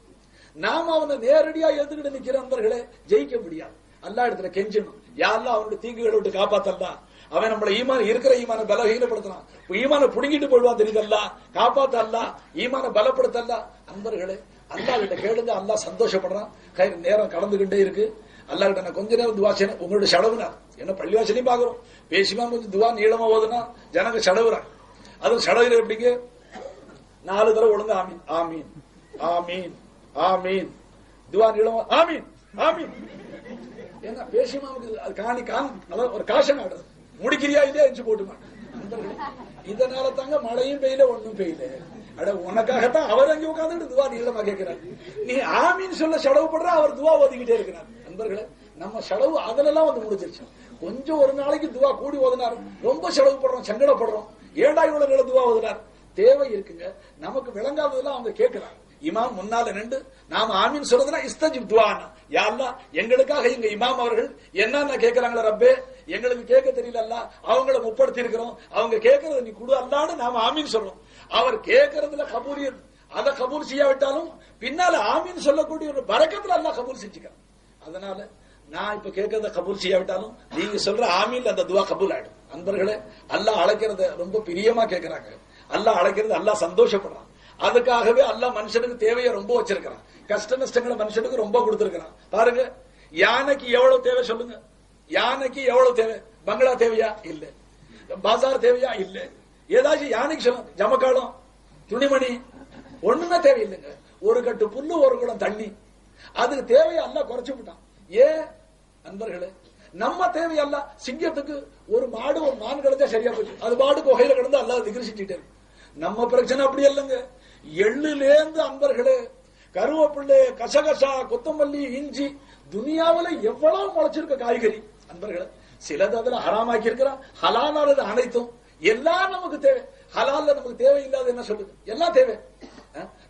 Speaker 2: நாம அவனை நேரடியா எதிர்கிட்ட நிக்கிற நண்பர்களே ஜெயிக்க முடியாது. அல்லாஹ் இடத்துல கெஞ்சணும், யா அல்லாஹ் அவனுடைய தீங்குகளை விட்டு காப்பாத்தல்லா. அவன் நம்மள ஈமான இருக்கிற ஈமான பலகீனப்படுத்துறான், ஈமான புடுங்கிட்டு போடுவான் தெரியுதல்லா, காப்பாத்த அல்லா, ஈமான பலப்படுத்தல்லா. நண்பர்களே, அல்லாஹ் கிட்ட கேளுங்க, அல்லாஹ் சந்தோஷப்படுறான். நேரம் கடந்துகிட்டே இருக்கு. அல்லாஹ் கிட்ட நான் கொஞ்ச நேரம் துவா செய்யணும். உங்களுடைய செலவுனா என்ன பள்ளிவாசலையும் பாக்குறோம், பேசிமா கொஞ்சம் துவா நீளமா ஓதுனா ஜனங்க செலவுறாங்க. அது சடகுல எப்படிங்க 4 தடவை ஒழுங்கு ஆமீன் ஆமீன் ஆமீன் ஆமீன் துவா நீளமா ஆமீன் ஆமீன். என்ன பேசிமா அது ஒரு காசம் ஆடுறது முடிக்கிறியா இல்லையா எச்சு போட்டுமா. இதனால தாங்க மழையும் பெய்யல ஒண்ணும் பெய்யல. அட உனக்காகத்தான் அவர் அங்கே உட்கார்ந்துட்டு துவா நீளமா கேட்கிறார். நீ ஆமீன் சொல்ல செலவுப்படுற, அவர் துவா ஓதிக்கிட்டே இருக்கிறார். நண்பர்களே, நம்ம செலவு அதுலலாம் முடிஞ்சிருச்சு. கொஞ்சம் ஒரு நாளைக்கு துவா கூடி ஓதினார், ரொம்ப செலவு படுறோம், சங்கடப்படுறோம். ஏண்டா இவ்வளவு நில துவா ஓதினார்? தேவை இருக்குங்க. நமக்கு விளங்காததெல்லாம் அவங்க கேட்கிறாங்க. இமாம் முன்னால நின்று நாம ஆமீன் சொல்றதுனா இஸ்தஜிப் துஆனா, யா அல்லாஹ் எங்களுக்காக எங்க இமாம் அவர்கள் என்னென்ன கேட்கறாங்களா ரப்பே, எங்களுக்கு கேட்க தெரியல அல்ல, அவங்கள முற்படுத்தி இருக்கிறோம், அவங்க கேட்கறது நீ குடு அல்லான்னு நாம ஆமீன் சொல்றோம். அவர் கேட்கறதுல கபூலியத், அதை கபூல் செய்யாவிட்டாலும் பின்னால ஆமீன் சொல்லக்கூடிய ஒரு பரக்கத்துல அல்லாஹ் கபூல் செஞ்சுக்கிறான். அதனால நான் இப்ப கேட்கறத கபூல் செய்யாவிட்டாலும் நீங்க சொல்ற ஆமீன் அந்த துவா கபூல் ஆயிடும். அன்பர்களே, அல்லாஹ் அழைக்கிறத ரொம்ப பிரியமா கேட்கிறாங்க. அல்லாஹ் அழைக்கிறது அல்லாஹ் சந்தோஷப்படுறான். அதுக்காகவே அல்லாஹ் மனுஷனுக்கு தேவையை ரொம்ப வச்சிருக்கிறான். கஷ்ட நஷ்டங்களை மனுஷனுக்கு ரொம்ப கொடுத்திருக்கிறான். பாருங்க, யானைக்கு எவ்வளவு தேவை சொல்லுங்க? யானைக்கு எவ்வளவு தேவை? பங்களா தேவையா? இல்ல. பாசார் தேவையா? இல்ல. ஏதாச்சும் யானைக்கு சொல்லுங்க, ஜமக்காலம் துணிமணி ஒண்ணுமே தேவையில்லைங்க. ஒரு கட்டு புல்லு, ஒரு குடம் தண்ணி, அதுக்கு தேவையா அல்லாஹ் குறைச்சு விட்டான். ஏன் நண்பர்களே, நம்ம தேவையல்ல. சிங்கத்துக்கு ஒரு மாடு ஒரு மான் கிடைச்சா சரியா போச்சு, அது மாடு குகையில கிடந்து அல்லாஹ் திக்ர் செஞ்சுட்டே இருக்கு. நம்ம பிரச்சனை அப்படி இல்லைங்க. எள்ளுலேந்து அன்பர்களே, கருவேப்பிள்ளை, கசகசா, கொத்தமல்லி, இஞ்சி, துனியாவில எவ்வளவு முளைச்சிருக்க காய்கறி அன்பர்களே, சிலது அதுல ஹராமாக்கி இருக்கிறான், ஹலாலானது அனைத்தும் எல்லாம் நமக்கு தேவை. ஹலால்ல நமக்கு தேவையில்லாத என்ன சொல்லுது? எல்லாம் தேவை.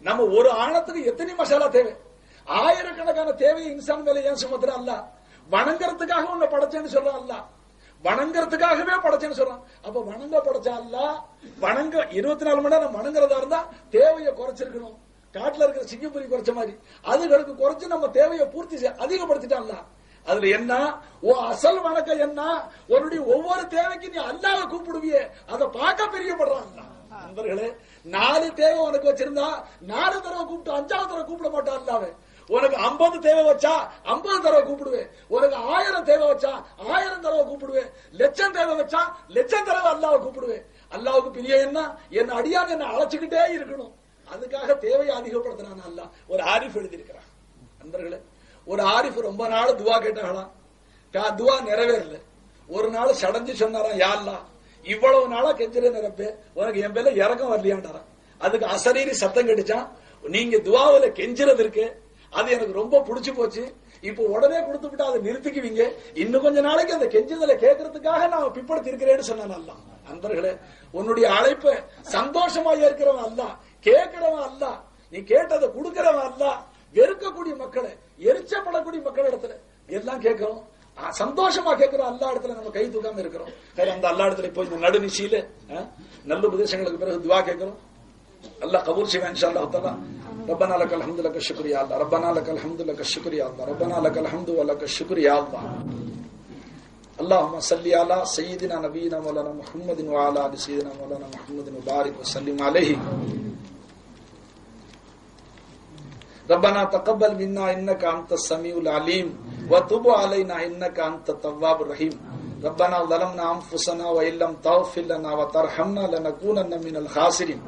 Speaker 2: நம்ம ஒரு ஆணத்துக்கு எத்தனை மசாலா தேவை? ஆயிரக்கணக்கான தேவையை இன்சான் மேல ஏன் சுமத்துற அல்ல? வணங்குறதுக்காக உன்னை படைச்சேன்னு சொல்ற அல்ல. வணங்கறதுக்காகவே படைச்சேன்னு சொல்றான். அப்ப வணங்க படைச்சா அல்ல, வணங்க 24 மணி நேரம் வணங்குறதா இருந்தா தேவையை குறைச்சிருக்கணும். காட்டுல இருக்கிற சிங்கப்பூரி குறைச்ச மாதிரி அதுகளுக்கு குறைச்சு நம்ம தேவையை பூர்த்தி அதிகப்படுத்திட்டான்ல. அதுல என்ன அசல் வணக்கம் என்ன, உன்னுடைய ஒவ்வொரு தேவைக்கு நீ அல்லாஹ்வை கூப்பிடுவியே, அதை பார்க்க பெரியப்படுறான். நண்பர்களே, 4 தேவை உனக்கு வச்சிருந்தா 4 தடவை கூப்பிட்டு 5வது தடவை கூப்பிட மாட்டான் அல்லாஹ்வை. உனக்கு 50 தேவை வச்சா 50 தடவை கூப்பிடுவேன். உனக்கு 1000 தேவை வச்சா 1000 தடவை கூப்பிடுவேன். லட்சம் தேவை வச்சா லட்சம் தடவை அல்லாஹ்வை கூப்பிடுவேன். அல்லாஹ்வுக்கு பிரிய என்ன அடியான் என்ன அழைச்சுக்கிட்டே இருக்கணும். அதுக்காக தேவையை அதிகப்படுத்தினான் அல்லாஹ். ஒரு ஆரிஃப் எழுதியிருக்கிறான். நண்பர்களே, ஒரு ஆரிஃப் ரொம்ப நாள் துவா கேட்டாங்களாம். துவா நிறைவேறல. ஒரு நாள் சடஞ்சு சொன்னாராம், யா அல்லாஹ் இவ்வளவு நாளா கெஞ்சிர நிரப்பே, உனக்கு என் பேர்ல இறக்கம் வரலையாண்டாராம். அதுக்கு அசரீரி சத்தம் கெடுச்சான், நீங்க துவாவில கெஞ்சிறது இருக்கு, அது எனக்கு ரொம்ப பிடிச்சு போச்சு. இப்ப உடனே கொடுத்து விட்டா அதை நிறுத்திக்குவீங்க. இன்னும் கொஞ்ச நாளைக்கு அந்த கெஞ்சுதலை கேட்கறதுக்காக நான் பிற்படுத்தி இருக்கிறேன்னு சொன்னான் அல்லாஹ். நண்பர்களே, உன்னுடைய அழைப்பை சந்தோஷமா ஏற்கிறவன் அல்ல, கேட்கிறவன் அல்ல, நீ கேட்டதை கொடுக்கிறவன் அல்ல. வெறுக்கக்கூடிய மக்களை, எரிச்சப்படக்கூடிய மக்கள் இடத்துல எல்லாம் கேட்கிறோம், சந்தோஷமா கேட்கிறோம். அல்லா இடத்துல நம்ம கை தூக்காம இருக்கிறோம். அந்த அல்லா இடத்துல இப்போ இந்த நடுநிசையில நல்ல உபதேசங்களுக்கு பிறகு துவா கேட்கிறோம். அல்லாஹ் கபூல் செய்வான் இன்ஷா அல்லாஹ் தஆலா. ரப்பனா லக்கல் ஹம்து லக்க ஷுக்ர் யா அல்லாஹ், ரப்பனா லக்கல் ஹம்து லக்க ஷுக்ர் யா அல்லாஹ், ரப்பனா லக்கல் ஹம்து வ லக்க ஷுக்ர் யா அல்லாஹ். اللهم صل على سيدنا نبينا مولانا محمد وعلى ال سيدنا مولانا محمد وبارك وسلم عليه. ربنا تقبل منا انك انت السميع العليم وتب علينا انك انت التواب الرحيم. ربنا ظلمنا انفسنا وان لم تغفر لنا وترحمنا لنكونن من الخاسرين.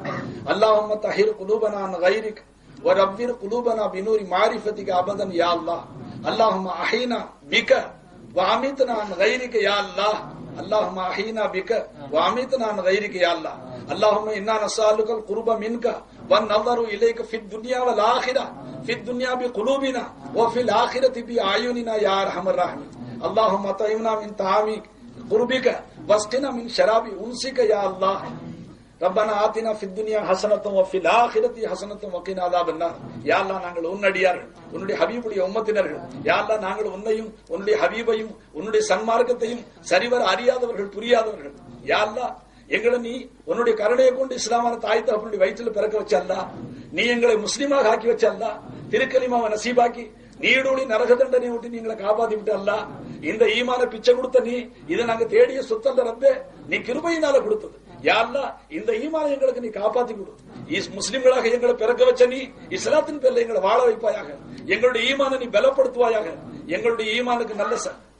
Speaker 2: اللهم طهر قلوبنا عن غيرك وربّر قلوبنا بنور معرفتك ابدا يا الله. اللهم احينا بك وعمتنا عن غيرك يا الله. اللهم احينا بك وعمتنا عن غيرك يا الله. اللهم انا نسألك القرب منك والنظر اليك في الدنيا والاخره، في الدنيا بقلوبنا وفي الاخره باعيننا يا ارحم الراحمين. اللهم اطعمنا من طعام قربك واسقنا من شراب انسك يا الله. ربنا آتنا في الدنيا حسنة وفي الآخرة حسنة وقنا عذاب النار. யா அல்லாஹ், நாங்கள் உன்னடியார்கள், உன்னுடைய ஹபீபுடைய உம்மத்தினர்கள். யா அல்லாஹ், நாங்கள் உன்னையும் உன்னுடைய ஹபீபையும் உன்னுடைய சன்மார்க்கத்தையும் சரிவர அறியாதவர்கள், புரியாதவர்கள். யா அல்லாஹ், எங்களை நீ உன்னுடைய கருணையை கொண்டு இஸ்லாமான தாய் தகப்பனுடைய வயிற்றில் பிறக்க வச்ச அல்லாஹ், நீ எங்களை முஸ்லீமாக ஆக்கி வச்ச அல்லாஹ், திருக்கலிமாவை நசீபாக்கி நீடூழி நரக தண்டனை விட்டு நீங்களை காப்பாத்தி விட்டு அல்லாஹ், இந்த ஈமான பிச்சை கொடுத்த நீ, இதை நாங்க தேடிய சொத்தல்ல ரப்பே, நீ கிருபையினால கொடுத்தது. யா அல்லாஹ், இந்த ஈமானை எங்களுக்கு நீ காப்பாத்தி கொடு. முஸ்லிம்களாக எங்களை பிறக்க வச்ச நீ இஸ்லாத்தின் பேர்ல எங்களை வாழ வைப்பாயாக. எங்களுடைய ஈமானை நீ பலப்படுத்துவாயாக. எங்களுடைய ஈமானுக்கு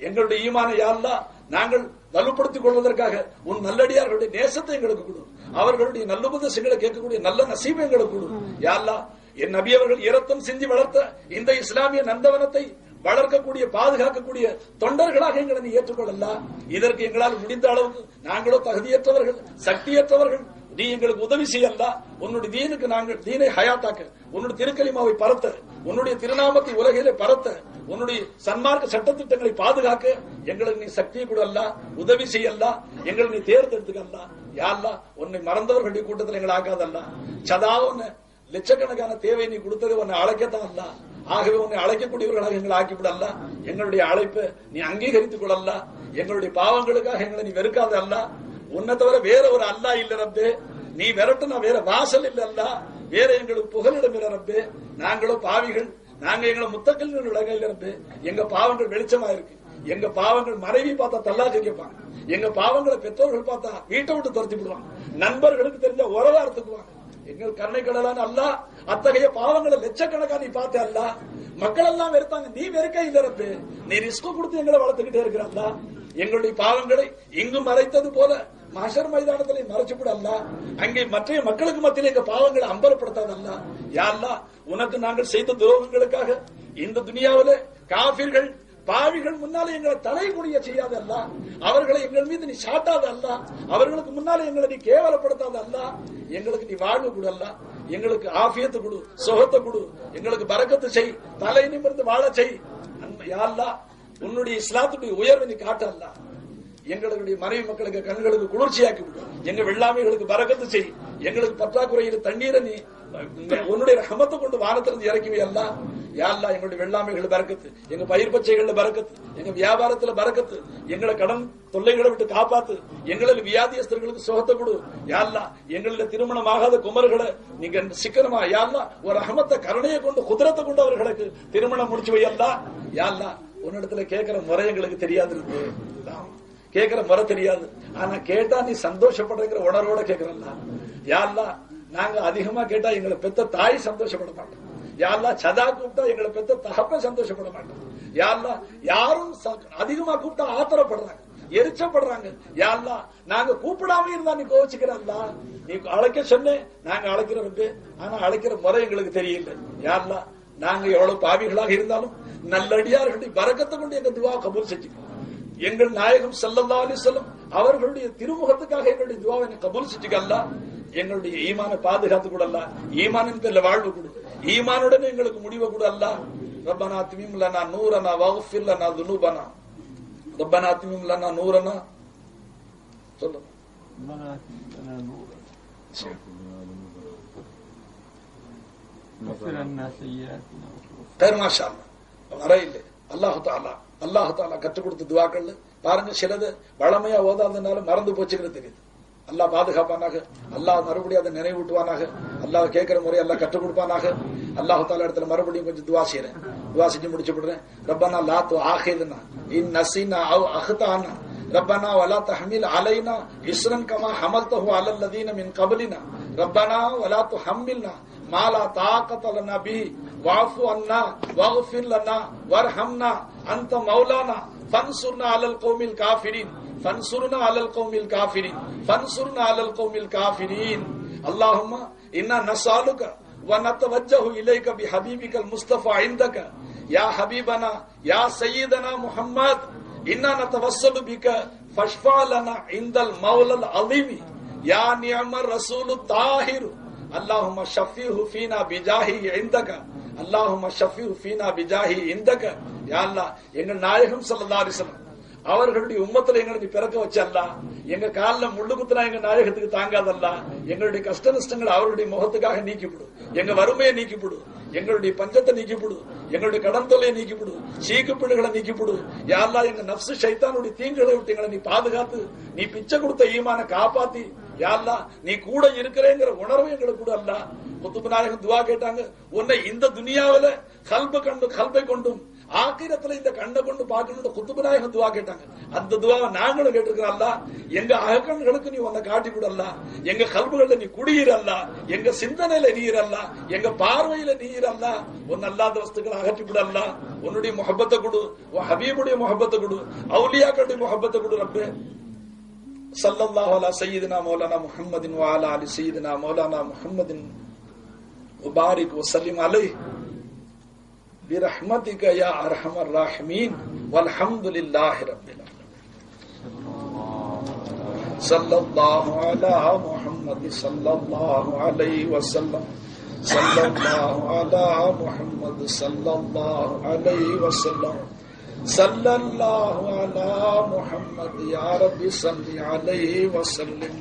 Speaker 2: எங்களுடைய ஈமானை யா அல்லாஹ் நாங்கள் வலுப்படுத்திக் கொள்வதற்காக உன் நல்லடியார்களுடைய நேசத்தை எங்களுக்கு கொடு. அவர்களுடைய நல்லுபதேசங்களை கேட்கக்கூடிய நல்ல நசீபை எங்களுக்கு கொடு. யா அல்லாஹ், என் நபி அவர்கள் இரத்தம் சிந்தி வளர்த்த இந்த இஸ்லாமிய நந்தவனத்தை வளர்க்கக்கூடிய, பாதுகாக்கக்கூடிய தொண்டர்களாக எங்களை நீ ஏற்றுக்கொள்ளலாம். இதற்கு எங்களால் முடிந்த அளவுக்கு நாங்களோ தகுதியற்றவர்கள், சக்தியற்றவர்கள். நீ எங்களுக்கு உதவி செய்யலாம். உன்னுடைய தீனுக்கு நாங்கள் தீனை ஹயாத்தாக்க, உன்னுடைய திருக்கலிமாவை பரத்த, உன்னுடைய திருநாமத்தை உலகிலே பரத்த, உன்னுடைய சன்மார்க்க சட்டத்திட்டங்களை பாதுகாக்க எங்களுக்கு நீ சக்தியை கொடுஅல்ல, உதவி செய்யலாம். எங்களை நீ தேர்ந்தெடுத்துக்கல்லா. யா அல்லாஹ், உன்னை மறந்தவர்களுடைய கூட்டத்தில் எங்களை ஆக்காதல்ல. சதா ஒன்னு லட்சக்கணக்கான தேவை நீ கொடுத்தது உன்னை அழைக்கத்தான் அல்ல. ஆகவே உன்னை அழைக்கக்கூடியவர்களாக எங்களை ஆக்கிவிடல்ல. எங்களுடைய அழைப்பை நீ அங்கீகரித்துக் கொள்ளல்ல. எங்களுடைய பாவங்களுக்காக எங்களை நீ வெறுக்காத அல்ல. உன்னை தவிர வேற ஒரு அல்லா இல்ல ரப்பே. நீ விரட்டுனா வேற வாசல் இல்ல அல்ல. வேற எங்களுக்கு புகலிடம் இல்ல ரப்பே. நாங்களோ பாவிகள், நாங்க எங்களை முத்தக்கல் உலக இல்ல ரப்பே. எங்க பாவங்கள் வெளிச்சமா இருக்கு. எங்க பாவங்கள் மனைவி பார்த்தா தல்லாக்கு கேட்பாங்க. எங்க பாவங்களை பெற்றோர்கள் பார்த்தா வீட்டை விட்டு துரத்தி விடுவாங்க. நண்பர்களுக்கு தெரிஞ்ச உறவா எடுத்துக்குவாங்க. எங்கள் கருணை கடலான அல்லா அத்தகைய பாவங்களை லட்சக்கணக்கா நீ பார்த்த அல்ல. மக்கள் எல்லாம் வெறுத்தாங்க, நீ வெறுக்க இல்ல ரப்பே. நீ ரிஸ்க் கொடுத்து எங்களை வளர்த்துக்கிட்டே இருக்கிற அல்லா. எங்களுடைய பாவங்களை இங்கு மறைத்தது போல மஹ்ஷர் மைதானத்திலே மறைச்சுவிட அல்ல. அங்கே மற்ற மக்களுக்கு மத்தியில் எங்க பாவங்களை அம்பலப்படுத்தாத அல்ல. யா அல்லாஹ், உனக்கு நாங்கள் செய்த துரோகங்களுக்காக இந்த துனியாவில காபிர்கள், பாவிகள் முன்னாலே எங்களை தலைகுனிய செய்யாத அல்ல. அவர்களை எங்கள் மீது நீ சாட்டாத அல்ல. அவர்களுக்கு முன்னாலே எங்களை நீ கேவலப்படுத்தாத அல்ல. எங்களுக்கு நீ வாழ்வு கொடு அல்ல. எங்களுக்கு ஆஃபியத்து கொடு, சுகத்தை கொடு, எங்களுக்கு பரக்கத்து செய், தலை நிமிர்ந்து வாழ செய். யா அல்லாஹ், உன்னுடைய இஸ்லாத்துடைய உயர்வை நீ காட்ட அல்ல. எங்களுடைய மனைவி மக்களுக்கு கண்களுக்கு குளிர்ச்சியாக்கி விடு. எங்க வெள்ளாமைகளுக்கு பரக்கத்து செய். எங்களுக்கு பற்றாக்குறையில் தண்ணீரை நீ உன்னுடைய ரஹமத்தை கொண்டு வானத்திலிருந்து இறக்கிவே அல்ல. யா அல்லாஹ் எங்களுடைய வெள்ளாமைகள் பரக்கத்து, எங்க பயிர் பச்சைகள்ல பரக்கத்து, எங்க வியாபாரத்துல பரக்கத்து, எங்களை கடன் தொல்லைகளை விட்டு காப்பாத்து, எங்களில் வியாதியஸ்தர்களுக்கு சுகத்தை கொடு. யா அல்லாஹ் எங்களில் திருமணமாகாத குமர்களை நீங்க சிக்கனமா யா அல்லாஹ் ஒரு ரஹமத்தை கருணையை கொண்டு குதிரத்தை கொண்டு அவர்களுக்கு திருமணம் முடிச்சு வை அல்லாஹ். யா அல்லாஹ் உன்னிடத்துல கேட்கிற முறை எங்களுக்கு தெரியாது இருக்கு, கேட்கிற முறை தெரியாது. ஆனா கேட்டா நீ சந்தோஷப்படுறங்கிற உணர்வோட கேட்கிறல்ல. யா அல்லாஹ் நாங்க அதிகமா கேட்டா எங்களை பெத்த தாய் சந்தோஷப்பட மாட்டோம். யா அல்லாஹ் சதா கூப்பிட்டா எங்களை பெத்த தகப்ப சந்தோஷப்பட மாட்டோம். யா அல்லாஹ் யாரும் அதிகமா கூப்பிட்டா ஆத்திரப்படுறாங்க, எரிச்சப்படுறாங்க. யா அல்லாஹ் நாங்க கூப்பிடாம இருந்தா நீ கோவிச்சுக்கிறல்ல. நீ அழைக்க சொன்ன நாங்க அழைக்கிறோம், ஆனா அழைக்கிற முறை எங்களுக்கு தெரியல. யா அல்லாஹ் நாங்க எவ்வளவு பாவிகளாக இருந்தாலும் நல்லடியார்களுடைய பரக்கத்தை கொண்டு எங்க துவா கபூல் செஞ்சுக்கணும். எங்கள் நாயகம் ஸல்லல்லாஹு அலைஹி வஸல்லம் அவர்களுடைய திருமுகத்துக்காக எங்களுடைய துவாவை கபூல் செஞ்சுக்க அல்லாஹ். எங்களுடைய ஈமானை பாதுகாத்து கூட அல்லாஹ், ஈமானின் பேர்ல வாழ்வு கொடு, ஈமானுடன் எங்களுக்கு முடிவை கூட அல்லாஹ். ரப்பனா அத்மிம் லனா நூரனா வக்ஃபிர் லனா துனூபனா. ரப்பனா அத்மிம் லனா நூரனா சொல்லுங்க. வரையில்லை அல்லாஹு தாலா கற்றுக் கொடுத்த துவாக்கள் பாருங்க. சிலது வளமையா ஓதாதனால மறந்து போச்சுங்கிறது தெரியுது. அல்லாஹ் பாதுகாப்பானாக, அல்லாஹ் மறுபடியும் அதை நினைவூட்டுவானாக, அல்லாஹ் கேட்கிற முறை எல்லாம் கற்றுக் கொடுப்பானாக. அல்லாஹு தாலா இடத்துல மறுபடியும் கொஞ்சம் துவா செய்யறேன், துவா செஞ்சு முடிச்சு விடுறேன். ரப்பனா லா துஆஹிதுனா இன் நஸீனா அவ் அக்தானா ரப்பனா வலா தஹ்மில் அலைனா இஸ்ரன் கமா ஹமல்தஹு அலல் லதீன மின் கப்லினா ரப்பனா வலா துஹம்மில்னா மா லா தாகத லனா பிஹி வஅஃபு அன்னா வக்ஃபிர் லனா வர்ஹம்னா அன்த மௌலானா ஃபன்சுர்னா அலல் கௌமில் காஃபிரின் ஃபன்சுர்னா அலல் கௌமில் காஃபிரின் ஃபன்சுர்னா அலல் கௌமில் காஃபிரின். அல்லாஹும்ம இன்னா நஸ்அலுக வ நத்தவஜ்ஜஹு இலைக பிஹபீபிகல் முஸ்தஃபா இன்தக யா ஹபீபனா யா சய்யிதனா முஹம்மத் இன்னா நத்தவஸ்ஸலு பிக ஃபஷ்ஃபா லனா இன்தல் மௌலல் அலீமி யா நிஅமர் ரசூலுத் தாஹிர். அல்லாஹும்ம ஷஃபீஹு ஃபீனா பிஜாஹி இன்தக அல்லாஹும்ம ஷஃபீஹு ஃபீனா பிஜாஹி இன்தக. யா அல்லாஹ் எங்கள் நாயகம் ஸல்லல்லாஹு அலைஹி வஸல்லம் அவர்களுடைய உம்மத்துல எங்களை நீ பிறக்க வச்சல்ல. எங்க காலில் முள்ளு குத்துனா எங்க நாயகத்துக்கு தாங்காதல்ல. எங்களுடைய கஷ்ட நஷ்டங்கள் அவருடைய முகத்துக்காக நீக்கிவிடு, எங்க வறுமையை நீக்கிவிடு, எங்களுடைய பஞ்சத்தை நீக்கிவிடு, எங்களுடைய கடன் தொல்லையை நீக்கிவிடு, சீக்குப்பிடுகளை நீக்கிவிடு. யா அல்லாஹ் எங்க நப்சு ஷைத்தானுடைய தீங்குகளை விட்டு எங்களை நீ பாதுகாத்து, நீ பிச்சை கொடுத்த ஈமான காப்பாத்தி, யா அல்லாஹ் நீ கூட இருக்கிறேங்கிற உணர்வு எங்களுக்கு கூட அல்ல. குத்துபு நாயகம் துவா கேட்டாங்க, உன்னை இந்த துனியாவில கல்பை கொண்டும் ஆக்கிரத்துல இந்த கண்ணை கொண்டு பார்க்கணும் குத்துபு நாயகம் துவா கேட்டாங்க. அந்த துவாவை நாங்களும் கேட்டிருக்கிறோம். அல்ல எங்க அகக்கண்களுக்கு நீ உன்னை காட்டி விடல்ல, எங்க கல்புகள்ல நீ குடியிரல்ல, எங்க சிந்தனையில நீரல்ல, எங்க பார்வையில நீரல்ல, உன் அல்லாத வஸ்துக்களை அகற்றி விடல்ல. உன்னுடைய முஹப்பத்தை கொடு, உன் ஹபீபுடைய முஹப்பத்தை கொடு, அவுலியாக்களுடைய முஹப்பத்தை கொடு ரப்பே. ஸல்லல்லாஹு அலா சய்யிதினா மௌலானா முஹம்மதின் வ அலா அலி சய்யிதினா மௌலானா முஹம்மதின் முபாரிக் வ ஸல்லிம் அலைஹி برحمتك يا ارحم الراحمين والحمد لله رب العالمين. صلى الله على محمد صلى الله عليه وسلم. صلى الله على محمد صلى الله عليه وسلم. صلى الله على محمد يا رب صل عليه وسلم.